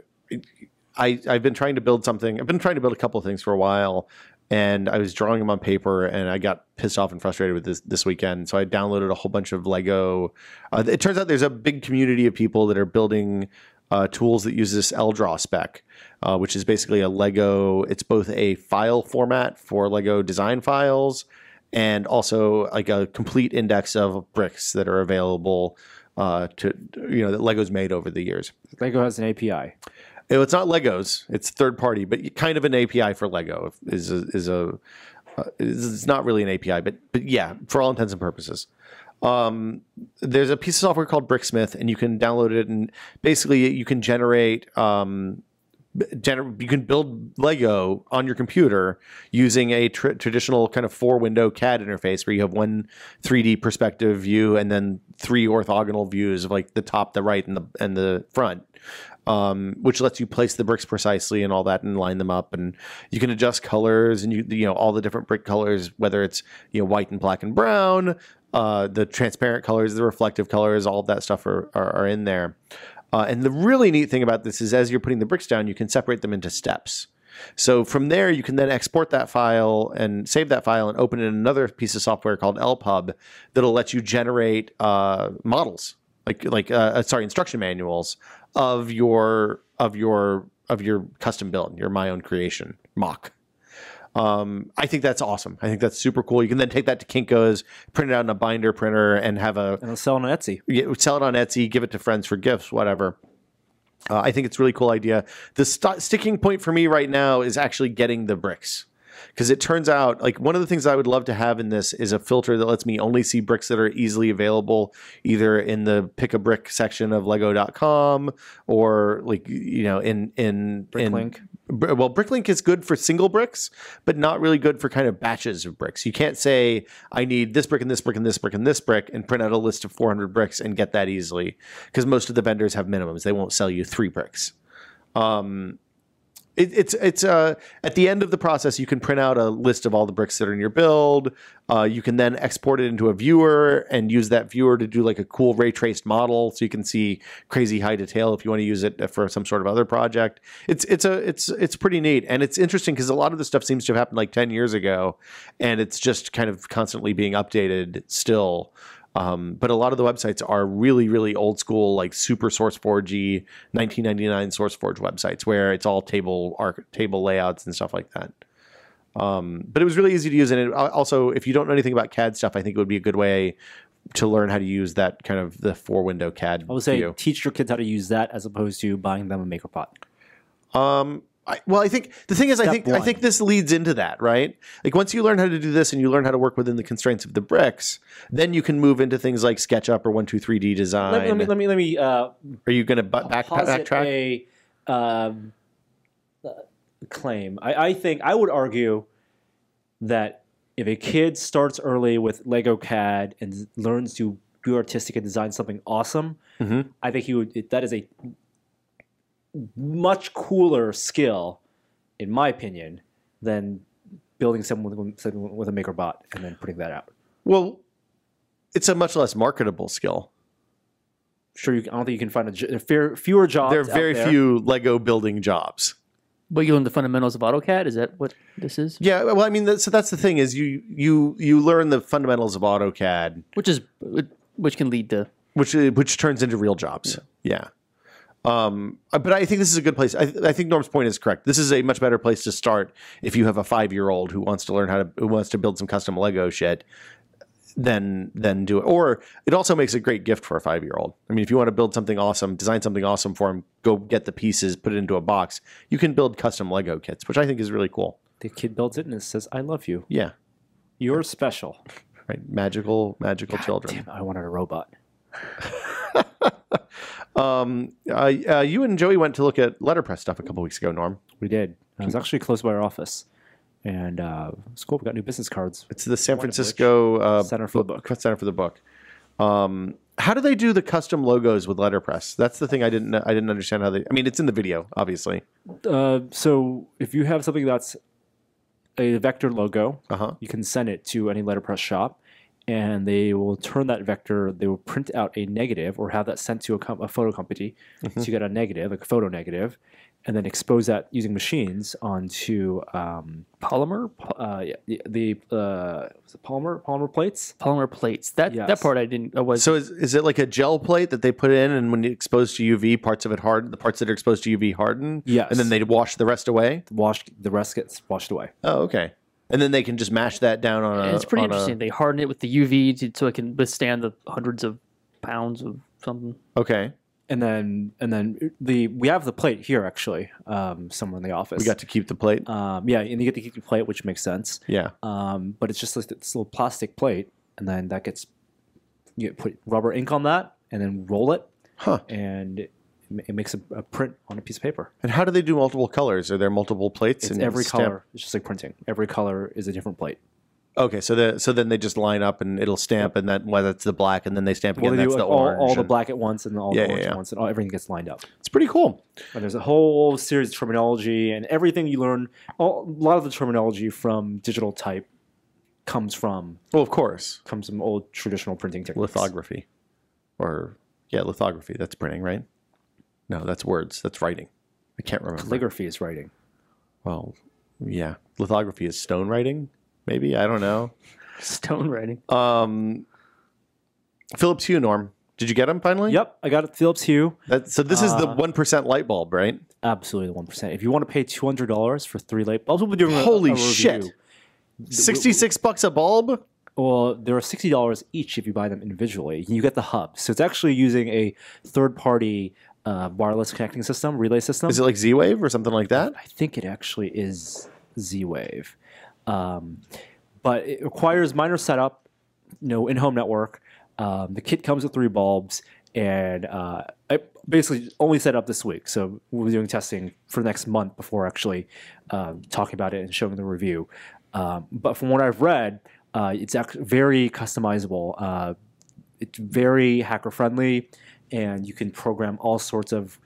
been trying to build something. I've been trying to build a couple of things for a while, and I was drawing them on paper, and I got pissed off and frustrated with this weekend. So I downloaded a whole bunch of Lego. It turns out there's a big community of people that are building tools that use this LDRAW spec, which is basically a Lego. It's both a file format for Lego design files and also like a complete index of bricks that are available that Lego's made over the years. Lego has an API. It's not Lego's; it's third party, but kind of an API for Lego it's not really an API, but yeah, for all intents and purposes. There's a piece of software called Bricksmith, and you can download it, and basically you can generate. You can build Lego on your computer using a traditional kind of 4-window CAD interface where you have one 3D perspective view and then 3 orthogonal views of like the top, the right, and the front, which lets you place the bricks precisely and all that and line them up. And you can adjust colors and you know all the different brick colors, whether it's white and black and brown, the transparent colors, the reflective colors, all of that stuff are in there. And the really neat thing about this is as you're putting the bricks down, you can separate them into steps. So from there, you can then export that file and save that file and open it in another piece of software called LPub that'll let you generate models, instruction manuals of your custom build, your my own creation mock. I think that's awesome. I think that's super cool. You can then take that to Kinko's, print it out in a binder printer, and and sell it on Etsy. Sell it on Etsy, give it to friends for gifts, whatever. I think it's a really cool idea. The sticking point for me right now is actually getting the bricks. Because it turns out, like, one of the things I would love to have in this is a filter that lets me only see bricks that are easily available, either in the pick a brick section of Lego.com or, like, in Bricklink. Well, Bricklink is good for single bricks, but not really good for kind of batches of bricks. You can't say, I need this brick and this brick and this brick and this brick and print out a list of 400 bricks and get that easily. Because most of the vendors have minimums. They won't sell you 3 bricks. It's at the end of the process, you can print out a list of all the bricks that are in your build. You can then export it into a viewer and use that viewer to do like a cool ray traced model, so you can see crazy high detail if you want to use it for some sort of other project. It's pretty neat, and it's interesting because a lot of the stuff seems to have happened like 10 years ago, and it's just kind of constantly being updated still. But a lot of the websites are really, really old school, like super SourceForge-y 1999 SourceForge websites where it's all table layouts and stuff like that. But it was really easy to use. And also, if you don't know anything about CAD stuff, I think it would be a good way to learn how to use that kind of the 4-window CAD. I would say teach your kids how to use that as opposed to buying them a MakerPot. I think the thing is, I think this leads into that, right? Like once you learn how to do this and you learn how to work within the constraints of the bricks, then you can move into things like SketchUp or 123D design. Let me. Are you going to backtrack? Claim. I think I would argue that if a kid starts early with Lego CAD and learns to be artistic and design something awesome, I think that is a much cooler skill, in my opinion, than building something with a MakerBot and then putting that out. Well, it's a much less marketable skill. Sure, I don't think you can find fewer jobs. There are very few Lego building jobs. But you learn the fundamentals of AutoCAD? Is that what this is? Yeah, well, I mean, so that's the thing is you learn the fundamentals of AutoCAD, which can lead to which turns into real jobs. Yeah. But I think this is a good place. I think Norm's point is correct. This is a much better place to start if you have a 5-year-old who wants to build some custom Lego shit than do it. Or it also makes a great gift for a 5-year-old. I mean, if you want to build something awesome, design something awesome for him, go get the pieces, put it into a box. You can build custom Lego kits, which I think is really cool. The kid builds it and it says, "I love you." Yeah, you're special. Right, magical children. Damn, I wanted a robot. You and Joey went to look at Letterpress stuff a couple weeks ago, Norm. We did. I was actually close by our office, and it's cool. We got new business cards. It's the San Francisco Center for the Book. Center for the Book. How do they do the custom logos with Letterpress? That's the thing I didn't understand how they. I mean, it's in the video, obviously. So if you have something that's a vector logo, you can send it to any Letterpress shop, and they will turn that vector. They will print out a negative or have that sent to a photo company, so you get a negative, like a photo negative, and then expose that using machines onto polymer. Was it polymer plates? Polymer plates. That part I didn't. So is it like a gel plate that they put in, and when you expose to UV, parts of it harden. The parts that are exposed to UV harden. Yes. And then they wash the rest away. The rest gets washed away. Oh, okay. And then they can just mash that down on a. It's pretty interesting. They harden it with the UV so it can withstand the hundreds of pounds of something. Okay. And then we have the plate here actually, somewhere in the office. We got to keep the plate. Yeah, and you get to keep the plate, which makes sense. Yeah. But it's just like this little plastic plate, and then that gets you put rubber ink on that and then roll it, Huh. and it makes a print on a piece of paper. And how do they do multiple colors? Are there multiple plates? It's and every stamp? color. It's just like printing. Every color is a different plate. Okay, so then they just line up and it'll stamp, and that's the black, and then they stamp again. Well, they That's do the like orange. all the and- black at once and all the Yeah, orange yeah. at once, and everything gets lined up. It's pretty cool. And there's a whole series of terminology, and everything you learn, a lot of the terminology from digital type comes from Well, of course, old traditional printing techniques. lithography, lithography. That's printing, right? No, that's words. That's writing. I can't remember. Calligraphy is writing. Well, yeah, lithography is stone writing. Maybe, I don't know. Stone writing. Philips Hue, Norm. Did you get them finally? Yep, I got a Philips Hue. So this is the 1% light bulb, right? Absolutely, the 1%. If you want to pay $200 for 3 light bulbs, we'll be doing Holy a review. shit. $66 a bulb? Well, they're $60 each if you buy them individually. You get the hub. So it's actually using a third-party wireless connecting system, relay system. Is it like Z-Wave or something like that? I think it actually is Z-Wave. But it requires minor setup, in-home network. The kit comes with 3 bulbs, and I basically only set up this week. So we'll be doing testing for the next month before actually talking about it and showing the review. But from what I've read, it's actually very customizable. It's very hacker-friendly, and you can program all sorts of,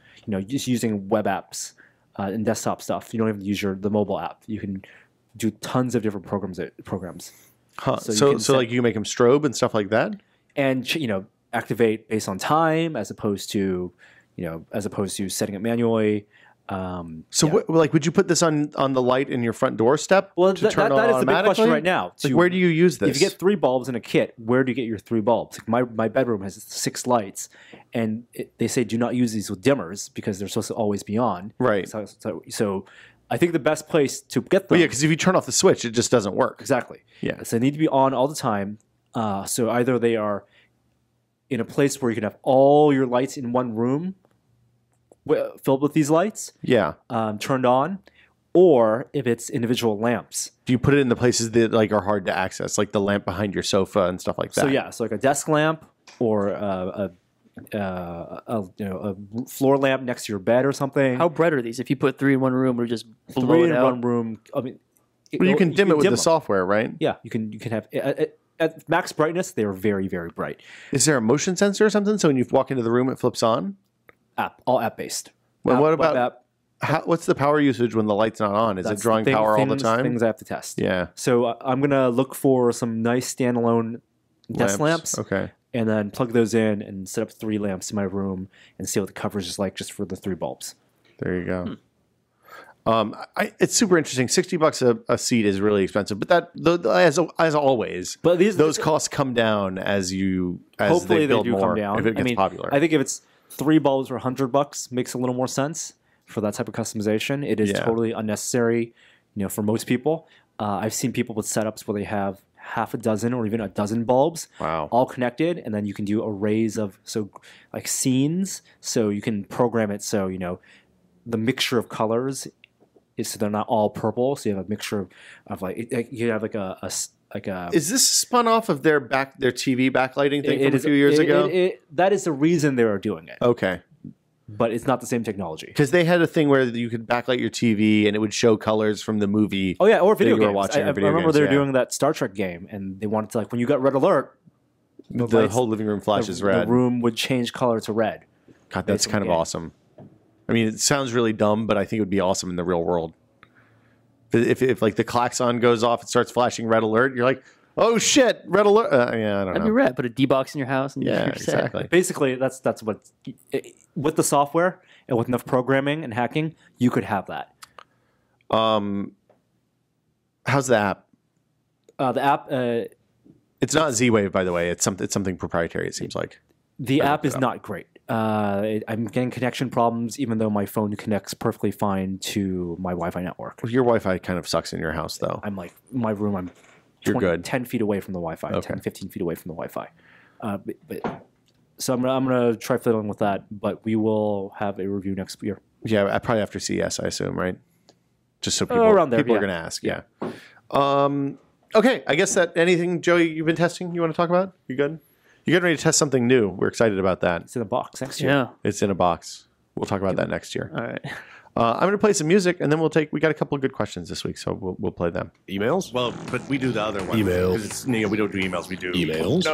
just using web apps and desktop stuff. You don't even use the mobile app. You can do tons of different programs. Huh. So you So, can so like you make them strobe and stuff like that? And activate based on time as opposed to setting it manually. So would you put this on the light in your front doorstep to turn on that is the big automatically? question right now. Like, where do you use this? If you get 3 bulbs in a kit, where do you get your 3 bulbs? Like my bedroom has 6 lights, and they say do not use these with dimmers because they're supposed to always be on. Right. So I think the best place to get them. Well, yeah, because if you turn off the switch, it just doesn't work. Exactly. Yeah. So they need to be on all the time. So either they are in a place where you can have all your lights in one room filled with these lights, Yeah. turned on, or if it's individual lamps. Do you put it in the places that are hard to access, like the lamp behind your sofa and stuff like that? So yeah, so like a desk lamp or a floor lamp next to your bed or something. How bright are these? If you put 3 in one room, or just blow 3 it in out? one room. I mean, Well, you can dim it with the them. software, right? Yeah, you can have at max brightness. They are very, very bright. Is there a motion sensor or something? So when you walk into the room, it flips on? All app based. Well, what about what's the power usage when the light's not on? Is it drawing power all the time? Things I have to test. Yeah. So I'm gonna look for some nice standalone desk lamps. Okay. And then plug those in and set up 3 lamps in my room and see what the coverage is like just for the 3 bulbs. There you go. It's super interesting. $60 a seat is really expensive, but as always, But those costs come down as hopefully they build do more, come down. if it gets popular. I think if it's 3 bulbs for $100 makes a little more sense for that type of customization. It is totally unnecessary, for most people. I've seen people with setups where they have half a dozen or even a dozen bulbs, Wow. all connected, and then you can do arrays of like scenes. So you can program it so the mixture of colors is so they're not all purple. So you have a mixture of you have like a Is this spun off of their TV backlighting thing from a few years ago? That is the reason they are doing it, Okay. but it's not the same technology. Because they had a thing where you could backlight your TV and it would show colors from the movie. Oh yeah, or video that you were games. watching, I or video remember games, they were yeah. doing that Star Trek game, and they wanted to when you got red alert, The whole living room flashes red. The room would change color to red. God, that's based on kind the of game. awesome. I mean, it sounds really dumb, but I think it would be awesome in the real world. If like the klaxon goes off and starts flashing red alert, you're like, oh shit, red alert. Yeah, I don't That'd know. be rad. Put a D-box in your house. And Yeah, you're set. exactly. Basically, that's what with the software and with enough programming and hacking, you could have that. How's the app? The app, It's not Z-Wave, by the way. It's something proprietary. It seems like. the app is not great. I'm getting connection problems, even though my phone connects perfectly fine to my Wi-Fi network. Your Wi-Fi kind of sucks in your house, though. I'm like my room. I'm You're good. 10 feet away from the Wi-Fi. Okay. 10, 15 feet away from the Wi-Fi. So I'm gonna try fiddling with that, but we will have a review next year. Yeah, probably after CES, I assume, right? Just so people around there, people are yeah. going to ask. Yeah. Okay, I guess that anything, Joey, you've been testing. You want to talk about? You good? You're getting ready to test something new. We're excited about that. It's in a box next year. Yeah. It's in a box. We'll talk about that next year. All right. I'm going to play some music, and then we got a couple of good questions this week, so we'll play them. Emails? Well, but we do the other one. Emails. Because it's, we don't do emails. We do Emails?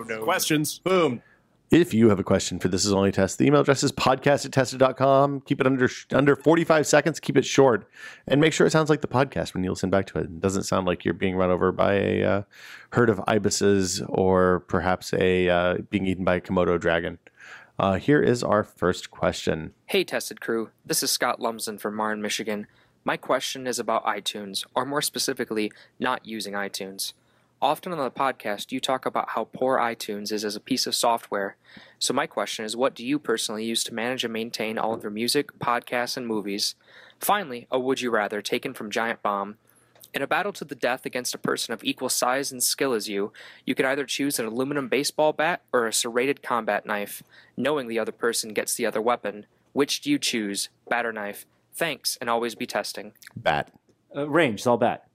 No. Questions? Boom. If you have a question for This Is Only Test, the email address is podcast@tested.com. Keep it under 45 seconds. Keep it short. And make sure it sounds like the podcast when you listen back to it. It doesn't sound like you're being run over by a herd of ibises or perhaps being eaten by a Komodo dragon. Here is our first question. Hey, Tested Crew. This is Scott Lumsden from Marne, Michigan. My question is about iTunes, or more specifically, not using iTunes. Often on the podcast, you talk about how poor iTunes is as a piece of software. So my question is, what do you personally use to manage and maintain all of your music, podcasts, and movies? Finally, a would you rather taken from Giant Bomb. In a battle to the death against a person of equal size and skill as you could either choose an aluminum baseball bat or a serrated combat knife. Knowing the other person gets the other weapon. Which do you choose, bat or knife? Thanks, and always be testing. Bat. Range. It's all bat.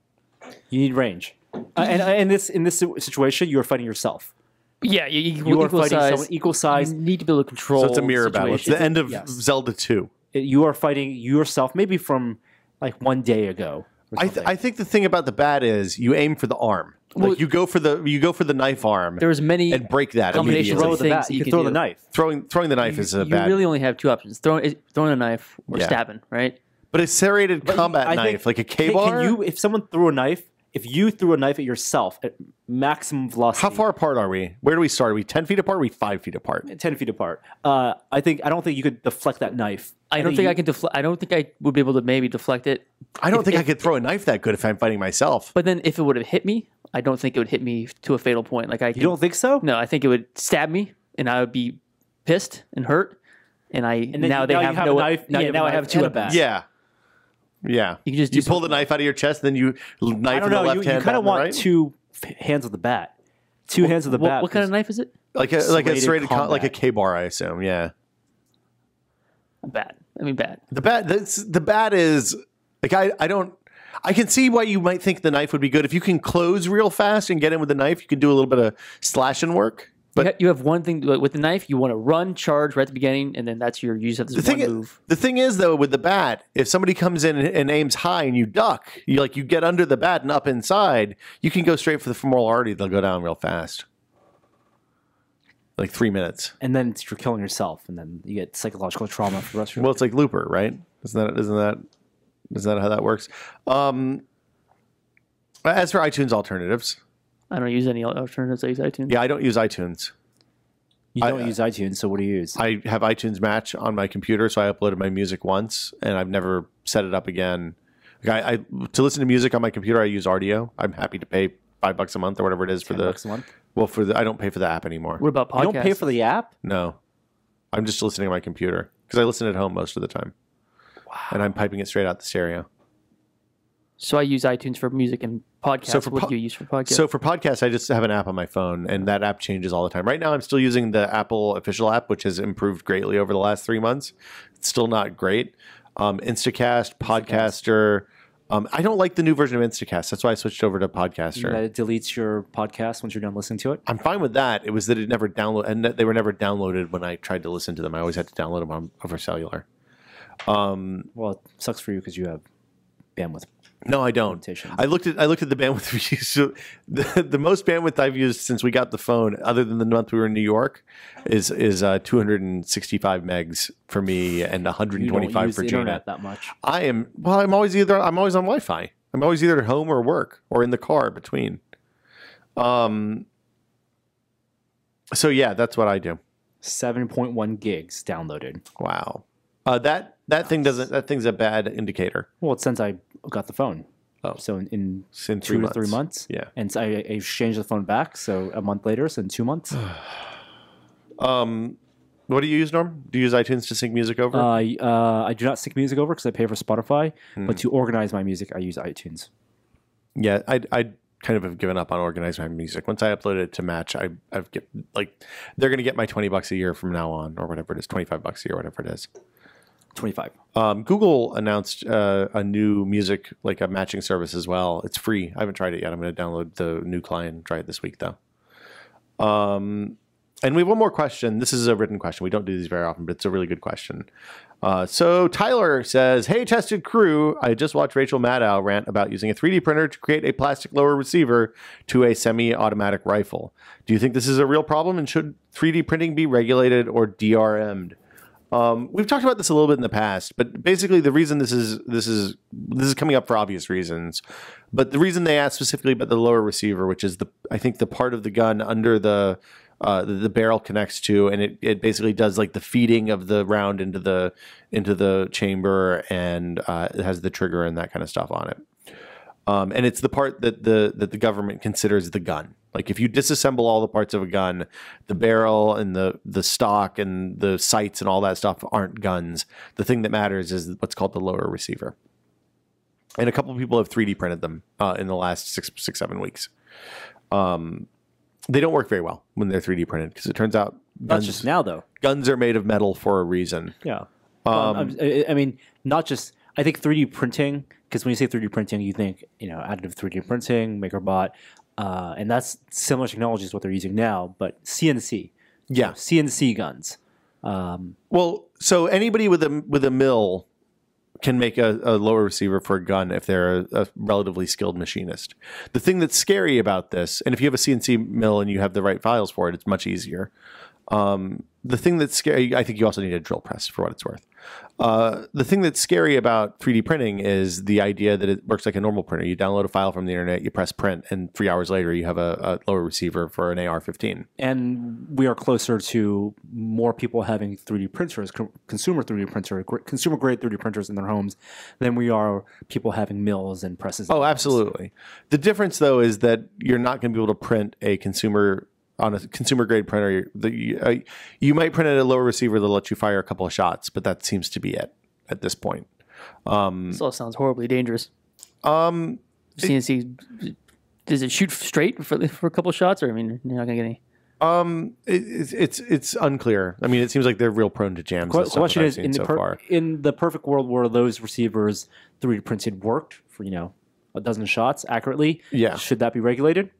You need range. And in this situation, you are fighting yourself. Yeah, You are equal fighting size. someone equal size. You need to be able to control. So it's a mirror battle. It's the end of Yes. Zelda 2. You are fighting yourself, maybe from like one day ago. Or something. I think the thing about the bat is you aim for the arm. Well, Like you go for the knife arm. There's many and break that combinations immediately. throw of the things bat. that You you can can throw the do. knife. Throwing the knife is a You bad. really only have two options: throwing a knife or Yeah. stabbing. Right? But a serrated But combat I think- knife, like a Can K-bar. you, if someone threw a knife, if you threw a knife at yourself at maximum velocity, How far apart are we? Where do we start? Are we 10 feet apart? Or are we 5 feet apart? 10 feet apart. I don't think you could deflect that knife. I don't think I can deflect. I don't think I would be able to maybe deflect it. I don't think I could throw a knife that good if I'm fighting myself. But then if it would have hit me, I don't think it would hit me to a fatal point. Like You don't think so? No, I think it would stab me, and I would be pissed and hurt. And then now they now you have have no a knife- now you have now a I have knife two and a weapons. bat. Yeah. Yeah. You can just do you pull something the knife out of your chest, then you knife I don't in the know. left You hand. kind bat of in the want right? two hands of the bat. Two hands of the bat. What kind of knife is it? like a serrated serrated like a combat. K-bar, I assume. Yeah. Bad. I mean, bad. The bat is like I can see why you might think the knife would be good if you can close real fast and get in with the knife. You can do a little bit of slashing work. But You have one thing with the knife. You want to run, charge right at the beginning, and then that's your use of this one move. the thing is though, with the bat, if somebody comes in and aims high and you duck, you get under the bat and up inside, you can go straight for the femoral artery. They'll go down real fast, like 3 minutes. And then you're killing yourself, and then you get psychological trauma for the rest of your Well, it's like Looper, right? Isn't that how that works? As for iTunes alternatives, I don't use any alternatives. I use iTunes. yeah, I don't use iTunes. You don't use iTunes, so what do you use? I have iTunes Match on my computer, so I uploaded my music once, and I've never set it up again. Like to listen to music on my computer, I use Rdio. I'm happy to pay $5 a month or whatever it is for $10 a month? Well, I don't pay for the app anymore. What about podcasts? You don't pay for the app? No, I'm just listening on my computer because I listen at home most of the time. Wow. And I'm piping it straight out the stereo. So I use iTunes for music and podcasts. What do you use for podcasts? So for podcasts, I just have an app on my phone, and that app changes all the time. Right now, I'm still using the Apple official app, which has improved greatly over the last 3 months. It's still not great. Instacast, Podcaster. I don't like the new version of Instacast. That's why I switched over to Podcaster. That it deletes your podcast once you're done listening to it? I'm fine with that. It was that it never download, and that they were never downloaded when I tried to listen to them. I always had to download them over cellular. Well, it sucks for you because you have bandwidth. No, I don't. Limitations. I looked at the bandwidth we use. So the most bandwidth I've used since we got the phone, other than the month we were in New York, is 265 megs for me and You 125 don't use for the Gina. internet that much. I'm always on Wi-Fi. I'm always either at home or work or in the car between. So yeah, that's what I do. 7.1 gigs downloaded. Wow. That thing's a bad indicator. Well, it's since I got the phone. Oh. So in Since 2 to 3 months. Yeah. And so I exchanged the phone back. So a month later, so in 2 months. What do you use, Norm? Do you use iTunes to sync music over? I do not sync music over because I pay for Spotify. But to organize my music, I use iTunes. Yeah, I kind of have given up on organizing my music. Once I upload it to Match, they're going to get my $20 a year from now on, or whatever it is, $25 a year, whatever it is. 25. Google announced a new music, like a matching service as well. It's free. I haven't tried it yet. I'm going to download the new client and try it this week, though. And we have one more question. This is a written question. We don't do these very often, but it's a really good question. So Tyler says, "Hey, tested crew, I just watched Rachel Maddow rant about using a 3D printer to create a plastic lower receiver to a semi-automatic rifle. Do you think this is a real problem, and should 3D printing be regulated or DRM'd?" We've talked about this a little bit in the past, but basically the reason this is coming up for obvious reasons. But the reason they asked specifically about the lower receiver, which is I think the part of the gun under the barrel connects to, and it basically does like the feeding of the round into the chamber, and it has the trigger and that kind of stuff on it. And it's the part that the government considers the gun. Like if you disassemble all the parts of a gun, the barrel and the stock and the sights and all that stuff aren't guns. The thing that matters is what's called the lower receiver. And a couple of people have 3D printed them in the last 7 weeks. They don't work very well when they're 3D printed because it turns out Not just now, though. guns are made of metal for a reason. Yeah. I mean, not just. I think 3D printing, because when you say 3D printing, you think additive 3D printing, MakerBot, and that's similar technology is what they're using now. But CNC, Yeah. CNC guns. Well, so anybody with a mill can make a lower receiver for a gun if they're a relatively skilled machinist. The thing that's scary about this, and if you have a CNC mill and you have the right files for it, it's much easier. The thing that's scary, I think you also need a drill press for what it's worth. The thing that's scary about 3D printing is the idea that it works like a normal printer. You download a file from the internet, you press print, and 3 hours later you have a lower receiver for an AR-15. And we are closer to more people having 3D printers, consumer 3D printer, consumer grade 3D printers in their homes than we are people having mills and presses. Oh, absolutely. The difference, though, is that you're not going to be able to print on a consumer grade printer. You might print at a lower receiver that'll let you fire a couple of shots, but that seems to be it at this point. This all sounds horribly dangerous. CNC, does it shoot straight for a couple of shots, or I mean, you're not gonna get any? It's unclear. I mean, it seems like they're real prone to jams. The question is, in the perfect world where those receivers 3D printed worked for a dozen shots accurately, should that be regulated?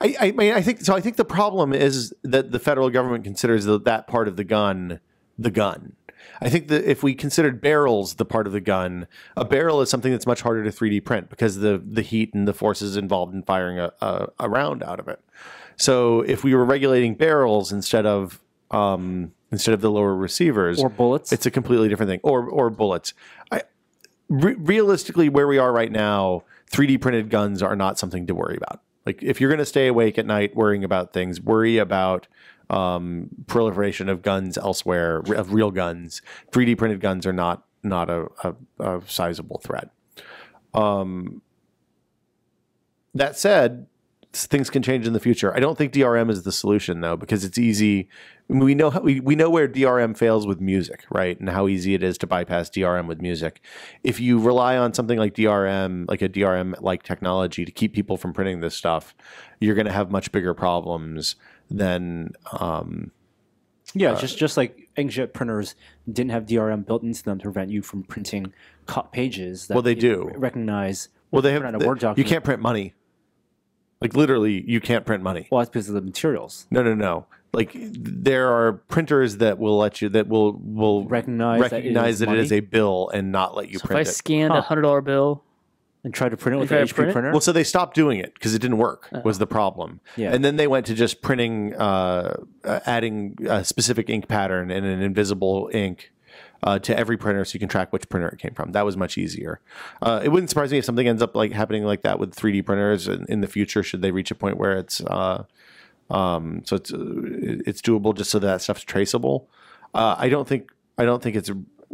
I mean, I think so. I think the problem is that the federal government considers that part of the gun the gun. I think that if we considered barrels the part of the gun, a barrel is something that's much harder to 3D print because the heat and the forces involved in firing a round out of it. So if we were regulating barrels instead of the lower receivers or bullets, it's a completely different thing. Or bullets. Realistically, where we are right now, 3D printed guns are not something to worry about. Like if you're going to stay awake at night worrying about things, worry about proliferation of guns elsewhere, of real guns. 3D printed guns are not a sizable threat. That said, things can change in the future. I don't think DRM is the solution though, because it's easy. We know where DRM fails with music, right? And how easy it is to bypass DRM with music. If you rely on something like DRM, like a DRM-like technology to keep people from printing this stuff, you're going to have much bigger problems than. Just like inkjet printers didn't have DRM built into them to prevent you from printing cut pages. That they do recognize. Well, they have. A Word document. You can't print money. Like literally, you can't print money. Well, that's because of the materials. No. Like there are printers that will let you will recognize that it is a bill and not let you print it. If I scanned a $100 bill and tried to print it with an HP printer, well, so they stopped doing it because it didn't work. Was the problem? Yeah. And then they went to just printing, adding a specific ink pattern and an invisible ink. To every printer, so you can track which printer it came from. That was much easier. It wouldn't surprise me if something ends up happening like that with 3D printers in the future. Should they reach a point where it's so it's doable, just so that stuff's traceable. I don't think it's,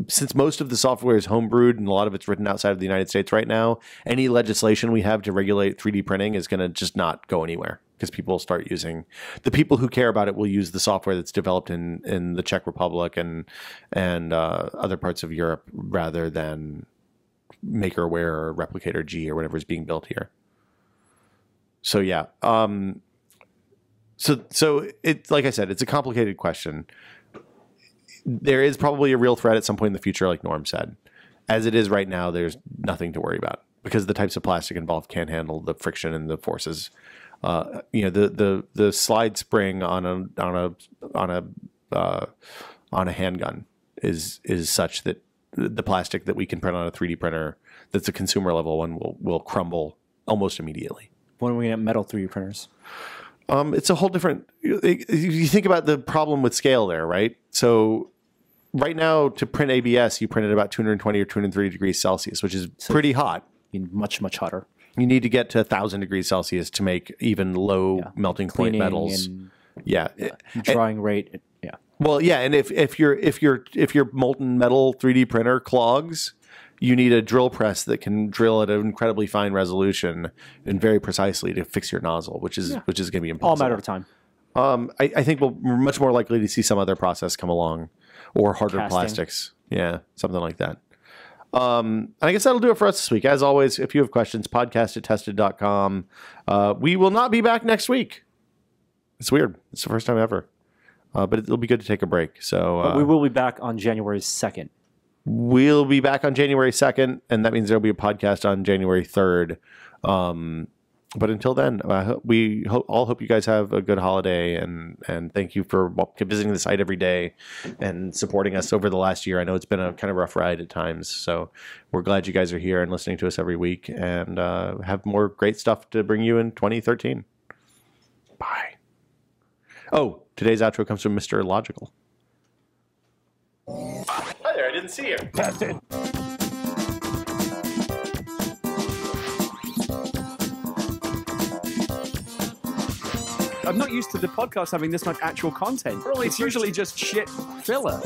since most of the software is homebrewed and a lot of it's written outside of the United States right now. Any legislation we have to regulate 3D printing is going to just not go anywhere. Because people will start using, the people who care about it will use the software that's developed in the Czech Republic and other parts of Europe rather than MakerWare or Replicator G or whatever is being built here. So yeah, so it, like I said, it's a complicated question. There is probably a real threat at some point in the future, like Norm said. As it is right now, there's nothing to worry about because the types of plastic involved can't handle the friction and the forces the slide spring on a handgun is such that the plastic that we can print on a 3D printer that's a consumer level one will crumble almost immediately. When are we going to get metal 3D printers? It's a whole different. You think about the problem with scale there, right? So right now, to print ABS, you print at about 220 or 230 degrees Celsius, which is pretty hot. Much hotter. You need to get to 1,000 degrees Celsius to make even low melting point metals. And, yeah, drying rate. Yeah. Well, yeah, and if your molten metal 3D printer clogs, you need a drill press that can drill at an incredibly fine resolution and very precisely to fix your nozzle, which is going to be impossible. All matter of time. I think we're much more likely to see some other process come along, or harder Casting. plastics. Yeah, something like that. And I guess that'll do it for us this week. As always, if you have questions, podcast@tested.com. We will not be back next week. It's weird. It's the first time ever. But it'll be good to take a break. So But we will be back on January 2nd. We'll be back on January 2nd, and that means there'll be a podcast on January 3rd. But until then, we all hope you guys have a good holiday, and thank you for visiting the site every day and supporting us over the last year. I know it's been a kind of rough ride at times, so we're glad you guys are here and listening to us every week, and have more great stuff to bring you in 2013. Bye. Oh, today's outro comes from Mr. Logical. Hi there, I didn't see you. Tested. I'm not used to the podcast having this much actual content. It's usually just shit filler.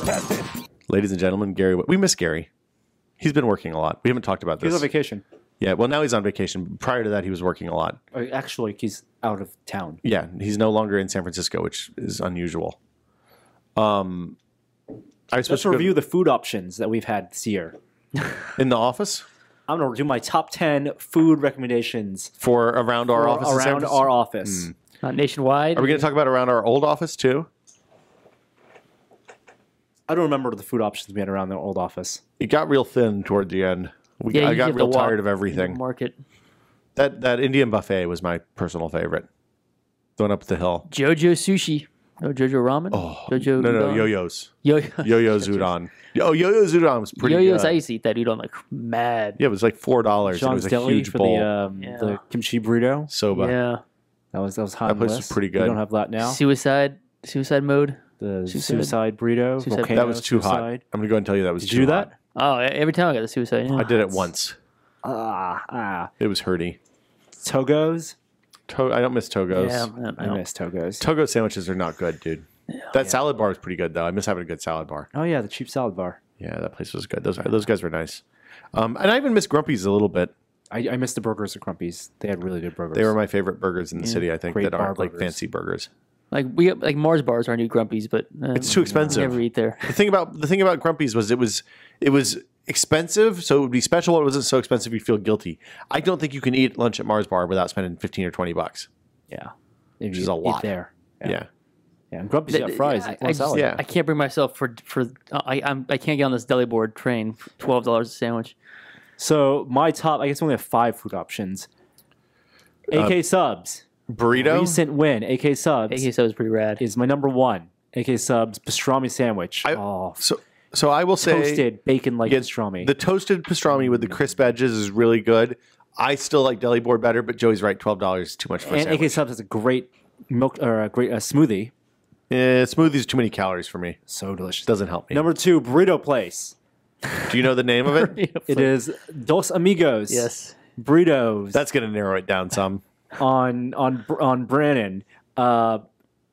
Tested. Ladies and gentlemen, Gary, we miss Gary. He's been working a lot. We haven't talked about this. He's on vacation. Yeah, well, now he's on vacation. Prior to that, he was working a lot. Actually, he's out of town. Yeah, he's no longer in San Francisco, which is unusual. Let's review the food options that we've had this year. In the office? I'm going to do my top 10 food recommendations For around our office? in San around Francisco? our office. Not nationwide. Are we going to talk about around our old office, too? I don't remember the food options we had around the old office. It got real thin toward the end. I you got have to real walk tired of in the everything. Market. That Indian buffet was my personal favorite. The one up the hill. Jojo sushi. No Jojo ramen. Oh, Jojo no, udon? yo-yos. Yo-yo. Yo-yo's udon. Oh, yo-yo's udon was pretty Yo-yos. good. I used to eat that udon like mad. Yeah, it was like $4. It John's was a Deli huge for bowl. the kimchi burrito. Soba. Yeah. That was high That on the place was list. pretty good. We don't have that now. Suicide mode. The Suicide. suicide burrito. Suicide. Volcano That was too hot. suicide. I'm going to go and tell you that was Did too you do hot. that? Oh, every time I got the suicide. Yeah. I did it once. It was hurty. Togos. I don't miss Togos. Yeah, I miss Togos. Togo sandwiches are not good, dude. That salad bar was pretty good, though. I miss having a good salad bar. Oh yeah, the cheap salad bar. Yeah, that place was good. Those guys were nice. And I even miss Grumpy's a little bit. I miss the burgers at Crumpy's. They had really good burgers. They were my favorite burgers in the city, I think, Great that aren't bar like burgers. fancy burgers. Like Mars bars are new Grumpies, but It's too expensive. Never eat there. The thing about Grumpy's was it was expensive, so it would be special. It wasn't so expensive you feel guilty. I don't think you can eat lunch at Mars Bar without spending $15 or $20. Yeah. Which is a lot. There. Yeah. Yeah. And Grumpy's got fries. I, and salad. yeah. I can't bring myself I can't get on this deli board train for $12 a sandwich. So my top, I guess we only have 5 food options. AK Subs. Burrito. Recent win. AK Subs AK so is pretty rad. is my number 1. AK Subs pastrami sandwich. So I will say Toasted bacon-like yeah, pastrami. the toasted pastrami with the crisp edges is really good. I still like deli board better, but Joey's right. $12 is too much for a and sandwich. AK Subs has a great great smoothie. Smoothies too many calories for me. So delicious. Doesn't help me. Number 2, burrito place. Do you know the name of it? It is Dos Amigos. Yes. Burritos. That's going to narrow it down some. on Brannon. I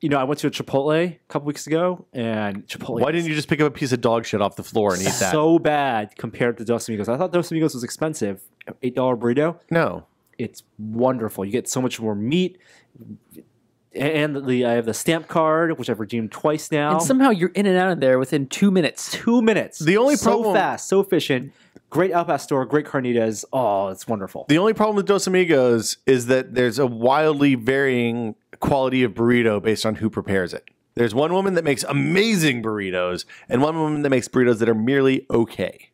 went to a Chipotle a couple weeks ago, and Chipotle. Why didn't you just pick up a piece of dog shit off the floor and eat that? So bad compared to Dos Amigos. I thought Dos Amigos was expensive. $8 burrito. No. It's wonderful. You get so much more meat. And I have the stamp card, which I've redeemed twice now. And somehow you're in and out of there within 2 minutes. 2 minutes. The only so problem- fast, so efficient. Great Al Pastor, great carnitas. Oh, it's wonderful. The only problem with Dos Amigos is that there's a wildly varying quality of burrito based on who prepares it. There's one woman that makes amazing burritos and one woman that makes burritos that are merely okay.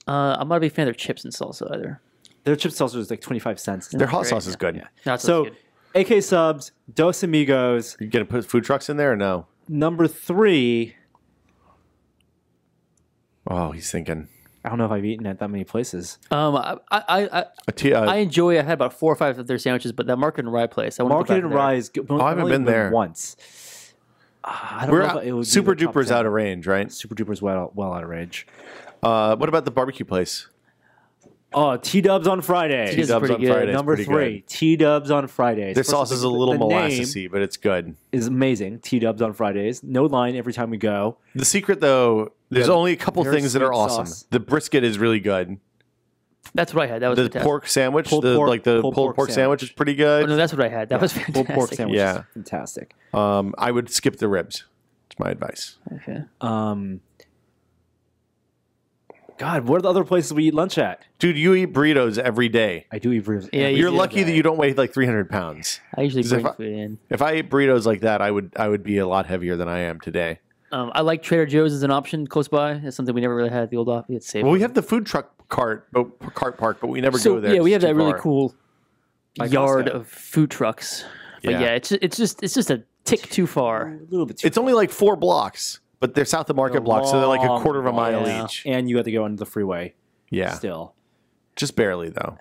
I'm not a big fan of their chips and salsa either. Their chip sauce is like 25 cents. Their hot sauce is good. Not So, good. AK subs, Dos Amigos. You gonna put food trucks in there or no? Number 3. Oh, he's thinking. I don't know if I've eaten at that many places. I enjoy. I had about 4 or 5 of their sandwiches, but that Market and Rye place. Market and Rye is good. I haven't been there once. I don't know if it would be Super the top Duper's 10. out of range, right? Super Duper's well out of range. What about the barbecue place? Oh, T-Dubs on Friday. T-Dubs T-Dubs pretty on good. Friday. Number 3, T-Dubs on Fridays. Their First sauce of is a all, little the name molassesy, but it's good. is amazing. T-Dubs on Fridays. No line every time we go. The secret, though, there's Yeah, only a couple very things that are sweet awesome. sauce. The brisket is really good. That's what I had. That was The fantastic. pork sandwich, Pulled the pork- pulled pulled pork sandwich is pretty good. Oh, no, that's what I had. That was fantastic. Pulled pork sandwich Yeah. is fantastic. I would skip the ribs. It's my advice. Okay. God, what are the other places we eat lunch at? Dude, you eat burritos every day. I do eat burritos. Yeah, You're yeah, lucky yeah. that you don't weigh like 300 pounds. I usually 'Cause bring if I- food in. If I ate burritos like that, I would be a lot heavier than I am today. I like Trader Joe's as an option close by. It's something we never really had at the old office. It's safe. Well, we have the food truck cart park, but we never so go there. yeah, we It's have too that really far. cool Like yard Costco. of food trucks. But Yeah. yeah, it's just a tick too far. A little bit too It's only like 4 blocks, but they're south of Market blocks, so they're like a long quarter of a mile yeah. each. And you have to go into the freeway Yeah, still. just barely though.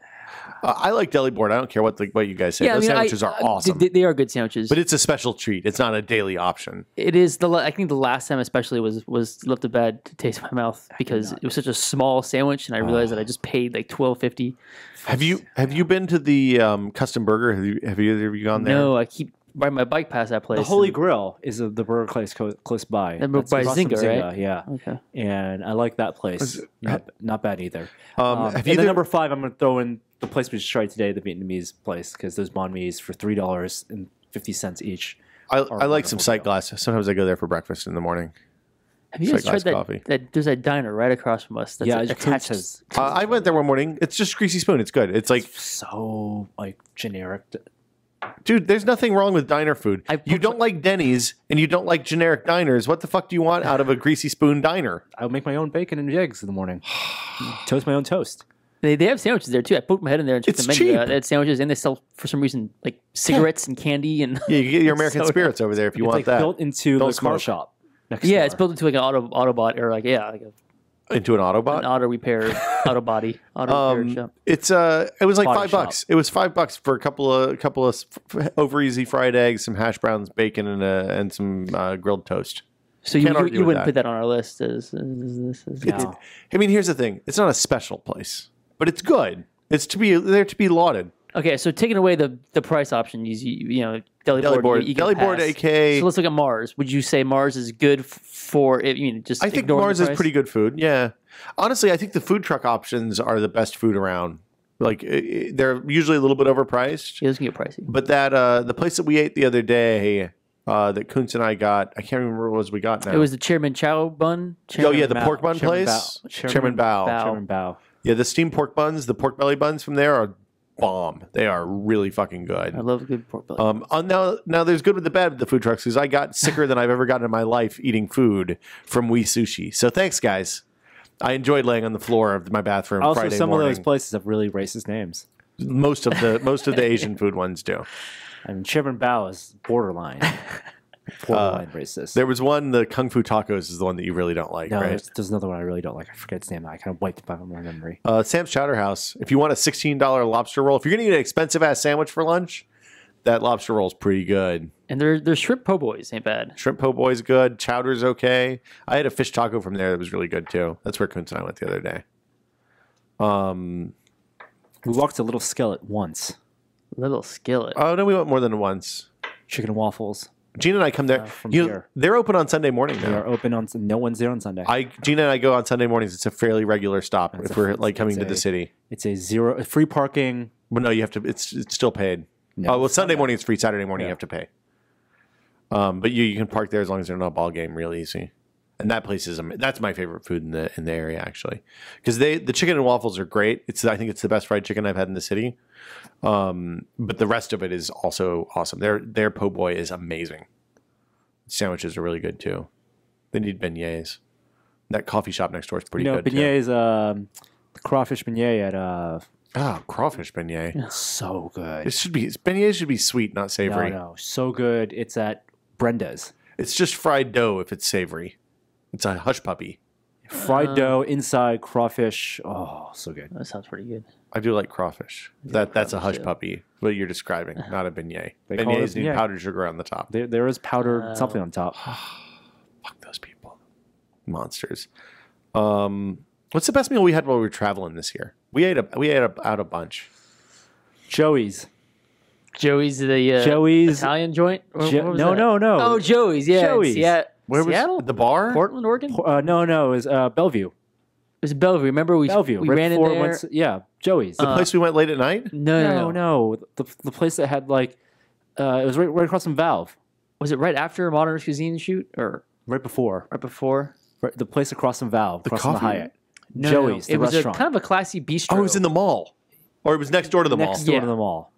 I like deli board. I don't care what you guys say. Those sandwiches are awesome. They are good sandwiches. But it's a special treat. It's not a daily option. It is I think the last time especially was left a bad taste in my mouth because it was such a small sandwich, and I realized that I just paid like $12.50. Have you been to the Custom Burger? Have you either of you gone there? No, I keep riding my bike past that place. The Holy and- Grill is the burger place close by. And That's by across from Zynga, right? Yeah. Okay. And I like that place. Not bad either. Have And you then number 5, I'm going to throw in the place we just tried today, the Vietnamese place, because those banh mi's for $3.50 each. I are like some wonderful sight deal. glass. Sometimes I go there for breakfast in the morning. Have you guys Sight glass tried coffee. that? There's that diner right across from us. That's Yeah, attached. has I went there one morning. It's just Greasy Spoon. It's good. It's like, so like generic. dude, there's nothing wrong with diner food. You don't like Denny's and you don't like generic diners. What the fuck do you want out of a Greasy Spoon diner? I'll make my own bacon and eggs in the morning. Toast my own toast. They have sandwiches there too. I poked my head in there and checked It's the menu. cheap. They had sandwiches, and they sell for some reason like cigarettes and candy and Yeah, you get your American soda. Spirits over there if you It's want like that. built into Don't the car smoke. shop. Next Yeah, door. it's built into like an Autobot or like Into an Autobot? an auto repair auto repair shop. It's it was like Body $5. It was $5 for a couple of over easy fried eggs, some hash browns, bacon, and some grilled toast. So Can't you argue with wouldn't that. put that on our list as No. I mean, here's the thing: it's not a special place, but it's good. It's there to be lauded. Okay, so taking away the price option, you know, deli board, you get Deli a board, pass. AK. So let's look at Mars. Would you say Mars is good for it? You know, just I think ignoring the Mars is price? pretty good food. Yeah, honestly, I think the food truck options are the best food around. Like they're usually a little bit overpriced. Yeah, those can get pricey. But that the place that we ate the other day, that Kuntz and I got, I can't remember what we got now. It was the Chairman Chow bun. Oh yeah, the Bao. pork bun Chairman place, Bao. Chairman Bao. Chairman Bao. Yeah, the steamed pork buns, the pork belly buns from there are bomb. They are really fucking good. I love a good pork belly. Now there's good with the bad with the food trucks because I got sicker than I've ever gotten in my life eating food from Wii Sushi. So thanks, guys. I enjoyed laying on the floor of my bathroom Also, Friday some morning. of those places have really racist names. Most of the Asian food ones do. I mean, Chairman Bao is borderline racist. There was one, the Kung Fu Tacos is the one that you really don't like, No, right? there's another one I really don't like. I forget its name. I kind of wiped it by my memory. Sam's Chowder House. If you want a $16 lobster roll, if you're going to eat an expensive ass sandwich for lunch, that lobster roll is pretty good. And their shrimp po' boys ain't bad. Shrimp po' boy's good. Chowder's okay. I had a fish taco from there that was really good too. That's where Kuntz and I went the other day. We walked to Little Skillet once. Little skillet. Oh no, we went more than once. Chicken and waffles. Gina and I come there. From You know, here. they're open on Sunday morning They now. are open on. No one's there on Sunday. Gina and I go on Sunday mornings. It's a fairly regular stop It's if a- we're it's- like coming it's to the a- city. It's a free parking. Well, no, you have to. It's still paid. No, Oh well, it's Sunday not. morning it's free. Saturday morning Yeah. you have to pay. But you can park there as long as they're not a ball game, real easy. And that place is that's my favorite food in the area actually, because the chicken and waffles are great. I think it's the best fried chicken I've had in the city. But the rest of it is also awesome. Their po' boy is amazing. Sandwiches are really good too. They need beignets. That coffee shop next door is pretty good. Beignets, the crawfish beignet at Oh, crawfish beignet. So good. It should be beignets should be sweet, not savory. No, so good. It's at Brenda's. It's just fried dough if it's savory. It's a hush puppy. Fried dough inside crawfish. Oh, so good. That sounds pretty good. I do like crawfish. That's a hush too. puppy. What you're describing, not a beignet. They call Beignets it need beignet. powdered sugar on the top. There is powdered something on top. Fuck those people, monsters. What's the best meal we had while we were traveling this year? We ate out a bunch. Joey's. Joey's the Joey's Italian joint? Or what was no, that? no, no. Oh, Joey's. Yeah. Joey's. Where was Seattle? the bar? Portland, Oregon? No, it was Bellevue. It was Bellevue. Remember we Bellevue. we right ran in before there? yeah, Joey's. The place we went late at night? No. The place that had like, it was right across from Valve. Was it right after Modern Cuisine shoot or Right before. right before? Right, the place across from Valve. Across from the coffee? Hyatt. No, Joey's, no. the It was restaurant. kind of a classy bistro. Oh, it was in the mall, or it was next door to the Next mall. door Yeah. to the mall.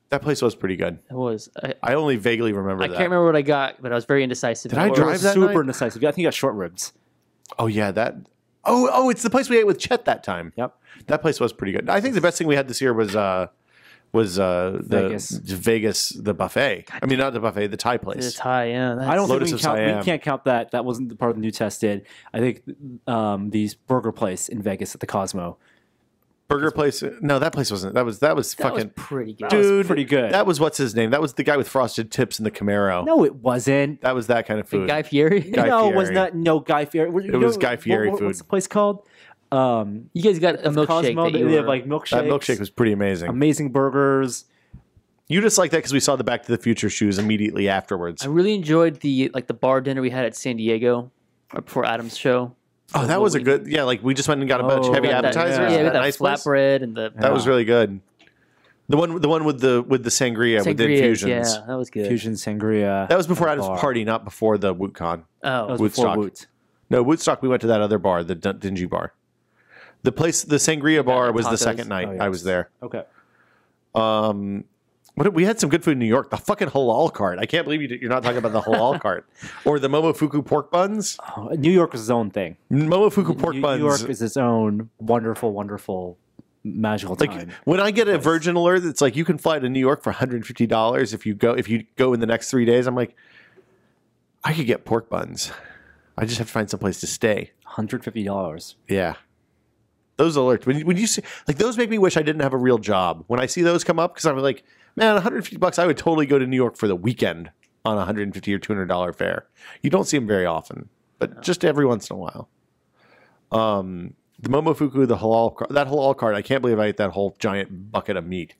That place was pretty good. It was. I only vaguely remember I that. can't remember what I got, but I was very indecisive. Did I Or- drive that Super night? indecisive. I think you got short ribs. Oh yeah, that. Oh, it's the place we ate with Chet that time. Yep. That place was pretty good. I think the best thing we had this year was Vegas. the Vegas, the buffet. I mean, not the buffet, the Thai The place. Thai, yeah. I don't Lotus think of Siam. we can't count that. That wasn't the part of the new test did. I think the burger place in Vegas at the Cosmo. Burger place. No, that place wasn't. That was fucking. pretty good. Dude, pretty good. That was what's his name? That was the guy with frosted tips in the Camaro. No, it wasn't. That was that kind of food. Guy Fieri. Guy no, it was Fieri. not. No, Guy Fieri. It was Guy Fieri food. What's the place called? You guys got a milkshake Cosmo. that you They have were- like milkshakes. That milkshake was pretty amazing. amazing burgers. You just like that because we saw the Back to the Future shoes immediately afterwards. I really enjoyed the bar dinner we had at San Diego right before Adam's show. Oh, that was a good. Yeah, like we just went and got a bunch of heavy got that- appetizers. Yeah, at with that nice place. flatbread and the That was really good. The one with the sangria with the sangrias, infusions. Yeah, that was good. Fusion sangria. That was before at a Adam's bar. party, not before the WootCon. That Oh, was before Woodstock. Woot. No, Woodstock. We went to that other bar, the dingy bar. The place, the sangria bar, the was the tacos. second night Oh, yes. I was there. Okay. We had some good food in New York. The fucking halal cart. I can't believe you're not talking about the halal cart or the Momofuku pork buns. Oh, New York is its own thing. Momofuku pork buns. New York is its own wonderful, magical like time. when I get a Virgin alert, it's like you can fly to New York for $150 if you go in the next 3 days. I'm like, I could get pork buns. I just have to find someplace to stay. $150. Yeah. Those alerts, when you see, like, those make me wish I didn't have a real job. When I see those come up, because I'm like, man, $150, I would totally go to New York for the weekend on a $150 or $200 fare. You don't see them very often, but just every once in a while. The Momofuku, that halal cart, I can't believe I ate that whole giant bucket of meat.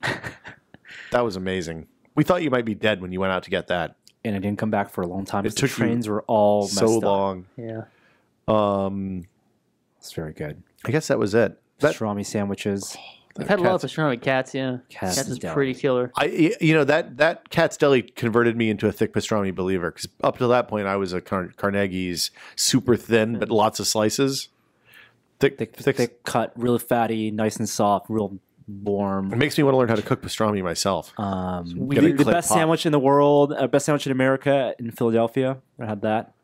That was amazing. We thought you might be dead when you went out to get that. And I didn't come back for a long time. It because the took you trains were all messed So up. long. yeah. It's very good. I guess that was it. Pastrami sandwiches. I've had a lot of pastrami cats. Yeah, Cats cats is Deli. pretty killer. That Cat's Deli converted me into a thick pastrami believer because up to that point I was a Carnegie's super thin but lots of slices. Thick cut, really fatty, nice and soft, real warm. It makes me want to learn how to cook pastrami myself. The best sandwich in the world, best sandwich in America in Philadelphia. I had that.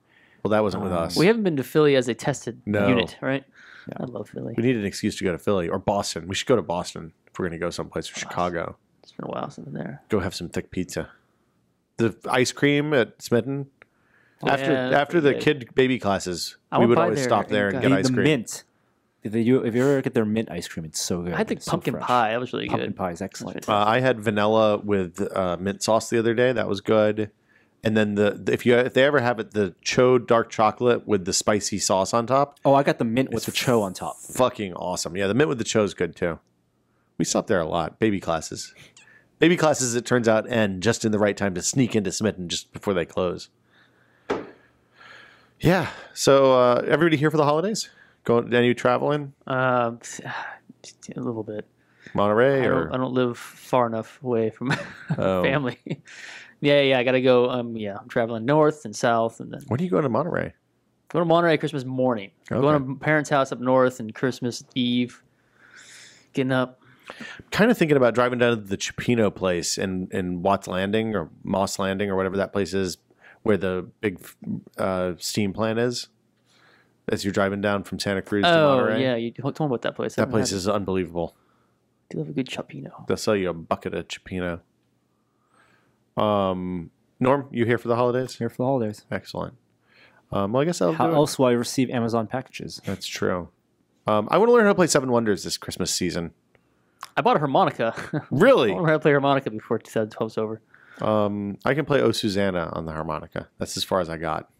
Well, that wasn't with us. We haven't been to Philly as a tested No. unit, right? I love Philly. We need an excuse to go to Philly or Boston. We should go to Boston if we're going to go someplace or Chicago. It's been a while since I've been there. Go have some thick pizza. The ice cream at Smitten. Yeah, After the good. kid baby classes, I we went would by always there stop there and and get The ice cream. mint. If you ever get their mint ice cream, it's so good. I had the It's so pumpkin fresh. pie. That was really Pumpkin good. pie is excellent. I had vanilla with mint sauce the other day. That was good. And then if they ever have it, the Cho dark chocolate with the spicy sauce on top, Oh, I got the mint with the cho on top. fucking awesome. Yeah, the mint with the Cho is good too. We stop there a lot. Baby classes. Baby classes, it turns out, end just in the right time to sneak into Smitten just before they close. Yeah. So everybody here for the holidays? Going? Any traveling? A little bit. Monterey I don't live far enough away from Oh. family. Yeah. I gotta go. I'm traveling north and south, and then When are you going to Monterey? go to Monterey Christmas morning. Okay. Going to my parents' house up north, and Christmas Eve. Getting up. Kind of thinking about driving down to the Chipino place in Watts Landing or Moss Landing or whatever that place is, where the big steam plant is. As you're driving down from Santa Cruz to Oh Monterey. yeah, you told me about that place. That place is unbelievable. Do love a good chapino. They'll sell you a bucket of chipino. Norm, you here for the holidays? Here for the holidays. Excellent. Well, I guess I'll How do it. else will I receive Amazon packages? That's true. I want to learn how to play Seven Wonders this Christmas season. I bought a harmonica. Really? I want to learn how to play harmonica before 2012's over. I can play Oh Susanna on the harmonica. That's as far as I got.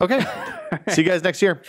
Okay. See you guys next year.